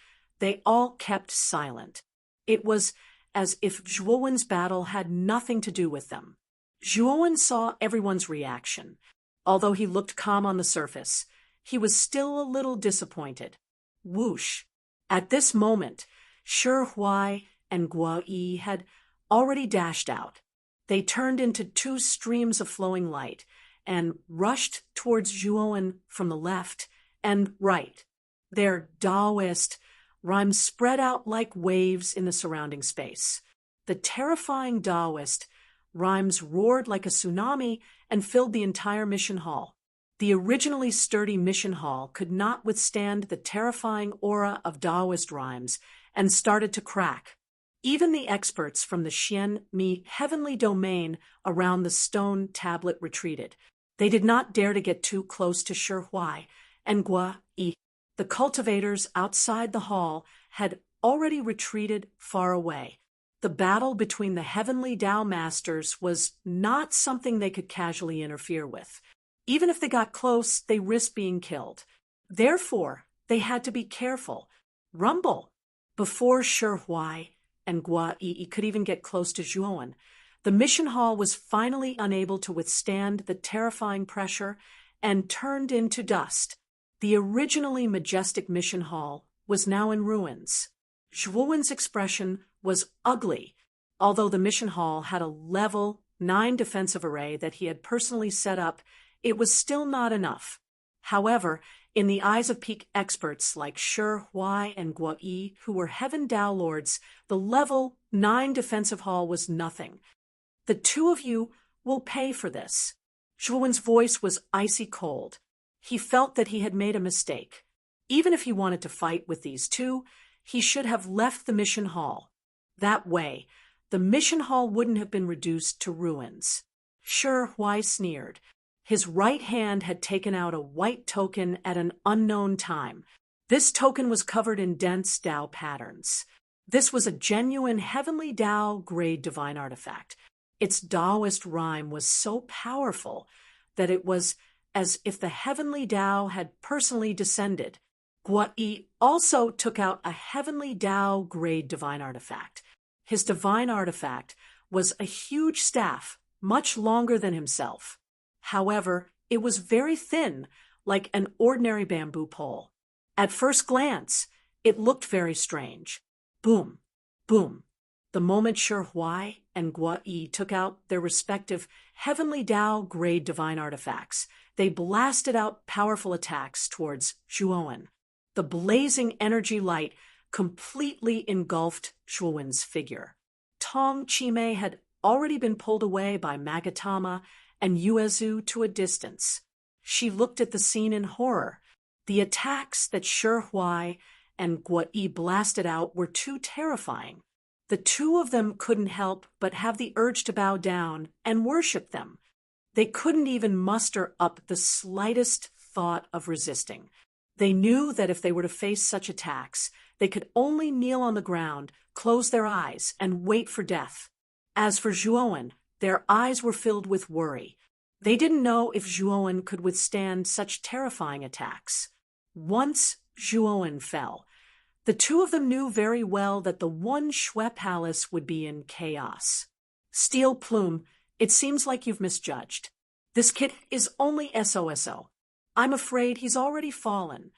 they all kept silent. It was as if Zhuowen's battle had nothing to do with them. Zhuowen saw everyone's reaction. Although he looked calm on the surface, he was still a little disappointed. Whoosh! At this moment, Shi Huai and Guo Yi had already dashed out. They turned into two streams of flowing light and rushed towards Zhuowen from the left and right. Their Taoist rhymes spread out like waves in the surrounding space. The terrifying Taoist rhymes roared like a tsunami and filled the entire mission hall. The originally sturdy mission hall could not withstand the terrifying aura of Taoist rhymes and started to crack. Even the experts from the Xianmi Heavenly Domain around the stone tablet retreated. They did not dare to get too close to Shi Huai and Guo Yi. The cultivators outside the hall had already retreated far away. The battle between the Heavenly Tao Masters was not something they could casually interfere with. Even if they got close, they risked being killed. Therefore, they had to be careful. Rumble! Before Shi Huai and Guo Yi could even get close to Zhuowen, the mission hall was finally unable to withstand the terrifying pressure and turned into dust. The originally majestic mission hall was now in ruins. Zhuowen's expression was ugly. Although the mission hall had a level 9 defensive array that he had personally set up, it was still not enough. However, in the eyes of peak experts like Shi Huai and Guo Yi, who were Heaven Tao Lords, the level 9 defensive hall was nothing. The two of you will pay for this. Zhuowen's voice was icy cold. He felt that he had made a mistake. Even if he wanted to fight with these two, he should have left the mission hall. That way, the mission hall wouldn't have been reduced to ruins. Shi Huai sneered. His right hand had taken out a white token at an unknown time. This token was covered in dense Tao patterns. This was a genuine Heavenly Tao grade divine artifact. Its Taoist rhyme was so powerful that it was as if the Heavenly Tao had personally descended. Guo Yi also took out a Heavenly Tao grade divine artifact. His divine artifact was a huge staff, much longer than himself. However, it was very thin, like an ordinary bamboo pole. At first glance, it looked very strange. Boom, boom. The moment Shi Huai and Guo Yi took out their respective Heavenly Tao grade divine artifacts, they blasted out powerful attacks towards Zhuowen. The blazing energy light completely engulfed Zhuowen's figure. Tong Chimei had already been pulled away by Magatama and Yuezu to a distance. She looked at the scene in horror. The attacks that Shi Huai and Guo Yi blasted out were too terrifying. The two of them couldn't help but have the urge to bow down and worship them. They couldn't even muster up the slightest thought of resisting. They knew that if they were to face such attacks, they could only kneel on the ground, close their eyes, and wait for death. As for Zhuowen, their eyes were filled with worry. They didn't know if Zhuowen could withstand such terrifying attacks. Once Zhuowen fell, the two of them knew very well that the one Shui palace would be in chaos. Steel Plume, it seems like you've misjudged. This kid is only SOSO. I'm afraid he's already fallen.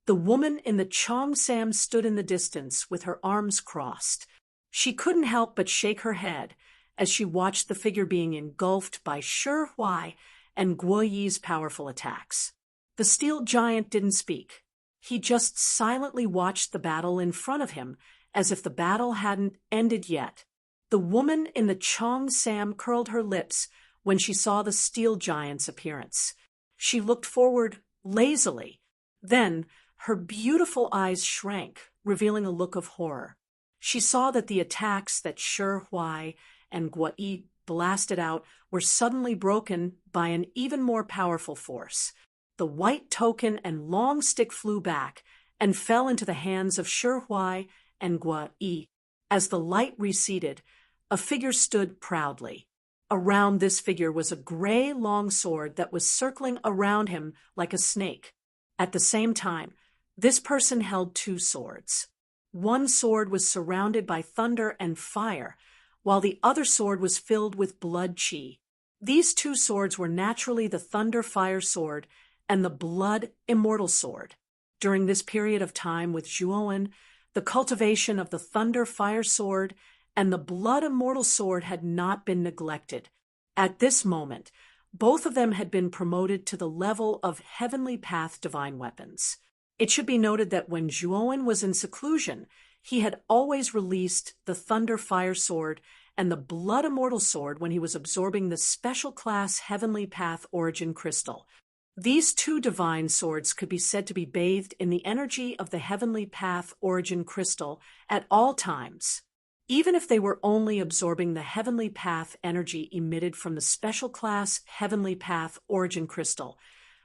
The woman in the Cheongsam stood in the distance with her arms crossed. She couldn't help but shake her head as she watched the figure being engulfed by Shi Huai and Guo Yi's powerful attacks. The steel giant didn't speak. He just silently watched the battle in front of him as if the battle hadn't ended yet. The woman in the Cheongsam curled her lips when she saw the steel giant's appearance. She looked forward lazily. Then her beautiful eyes shrank, revealing a look of horror. She saw that the attacks that Shi Huai and Guo Yi blasted out were suddenly broken by an even more powerful force. The white token and long stick flew back and fell into the hands of Shi Huai and Guo Yi. As the light receded, a figure stood proudly. Around this figure was a gray long sword that was circling around him like a snake. At the same time, this person held two swords. One sword was surrounded by thunder and fire, while the other sword was filled with blood chi. These two swords were naturally the Thunder Fire Sword and the Blood Immortal Sword. During this period of time with Zhuowen, the cultivation of the Thunder Fire Sword and the Blood Immortal Sword had not been neglected. At this moment, both of them had been promoted to the level of Heavenly Path divine weapons. It should be noted that when Zhuowen was in seclusion, he had always released the Thunder Fire Sword and the Blood Immortal Sword when he was absorbing the special class Heavenly Path Origin Crystal. These two divine swords could be said to be bathed in the energy of the Heavenly Path Origin Crystal at all times. Even if they were only absorbing the Heavenly Path energy emitted from the special class Heavenly Path Origin Crystal,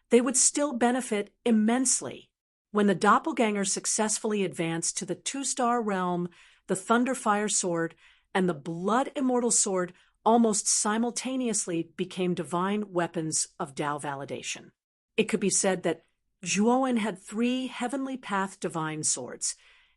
they would still benefit immensely. When the doppelganger successfully advanced to the 2-star realm, the Thunder Fire Sword and the Blood Immortal Sword almost simultaneously became divine weapons of Tao validation. It could be said that Zhuowen had 3 Heavenly Path divine swords,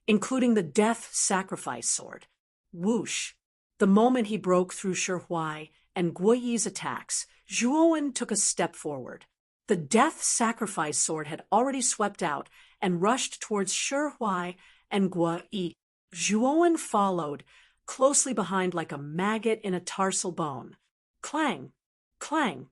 including the Death Sacrifice Sword. Whoosh! The moment he broke through Shi Huai and Guo Yi's attacks, Zhuowen took a step forward. The Death Sacrifice Sword had already swept out and rushed towards Shi Huai and Guo Yi. Zhuowen followed, closely behind like a maggot in a tarsal bone. Clang! Clang!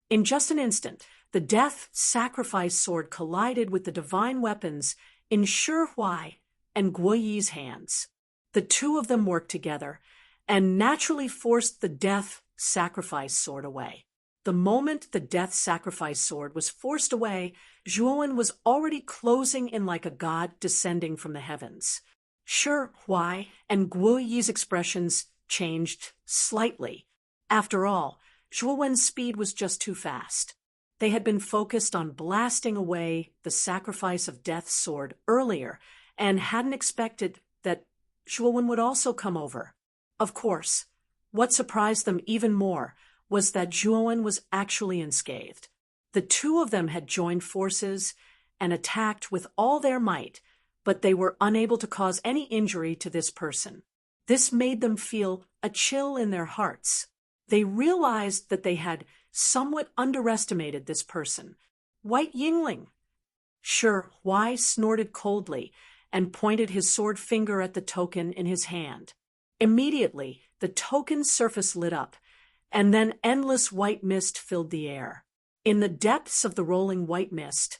In just an instant, the Death Sacrifice Sword collided with the divine weapons in Shi Huai and Guo Yi's hands. The two of them worked together and naturally forced the Death Sacrifice Sword away. The moment the Death Sacrifice Sword was forced away, Zhuowen was already closing in like a god descending from the heavens. Shi Huai and Guo Yi's expressions changed slightly. After all, Zhuowen's speed was just too fast. They had been focused on blasting away the Sacrifice of Death's sword earlier and hadn't expected that Zhuowen would also come over. Of course, what surprised them even more was that Zhuowen was actually unscathed. The two of them had joined forces and attacked with all their might, but they were unable to cause any injury to this person. This made them feel a chill in their hearts. They realized that they had somewhat underestimated this person. White Yingling! Shi Huai snorted coldly and pointed his sword finger at the token in his hand. Immediately, the token's surface lit up, and then endless white mist filled the air. In the depths of the rolling white mist,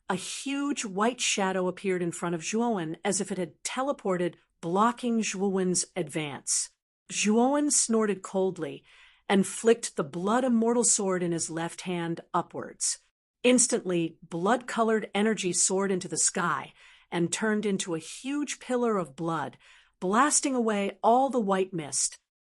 a huge white shadow appeared in front of Zhuowen as if it had teleported, blocking Zhuowen's advance. Zhuowen snorted coldly and flicked the Blood Immortal Sword in his left hand upwards. Instantly, blood-colored energy soared into the sky and turned into a huge pillar of blood, blasting away all the white mist.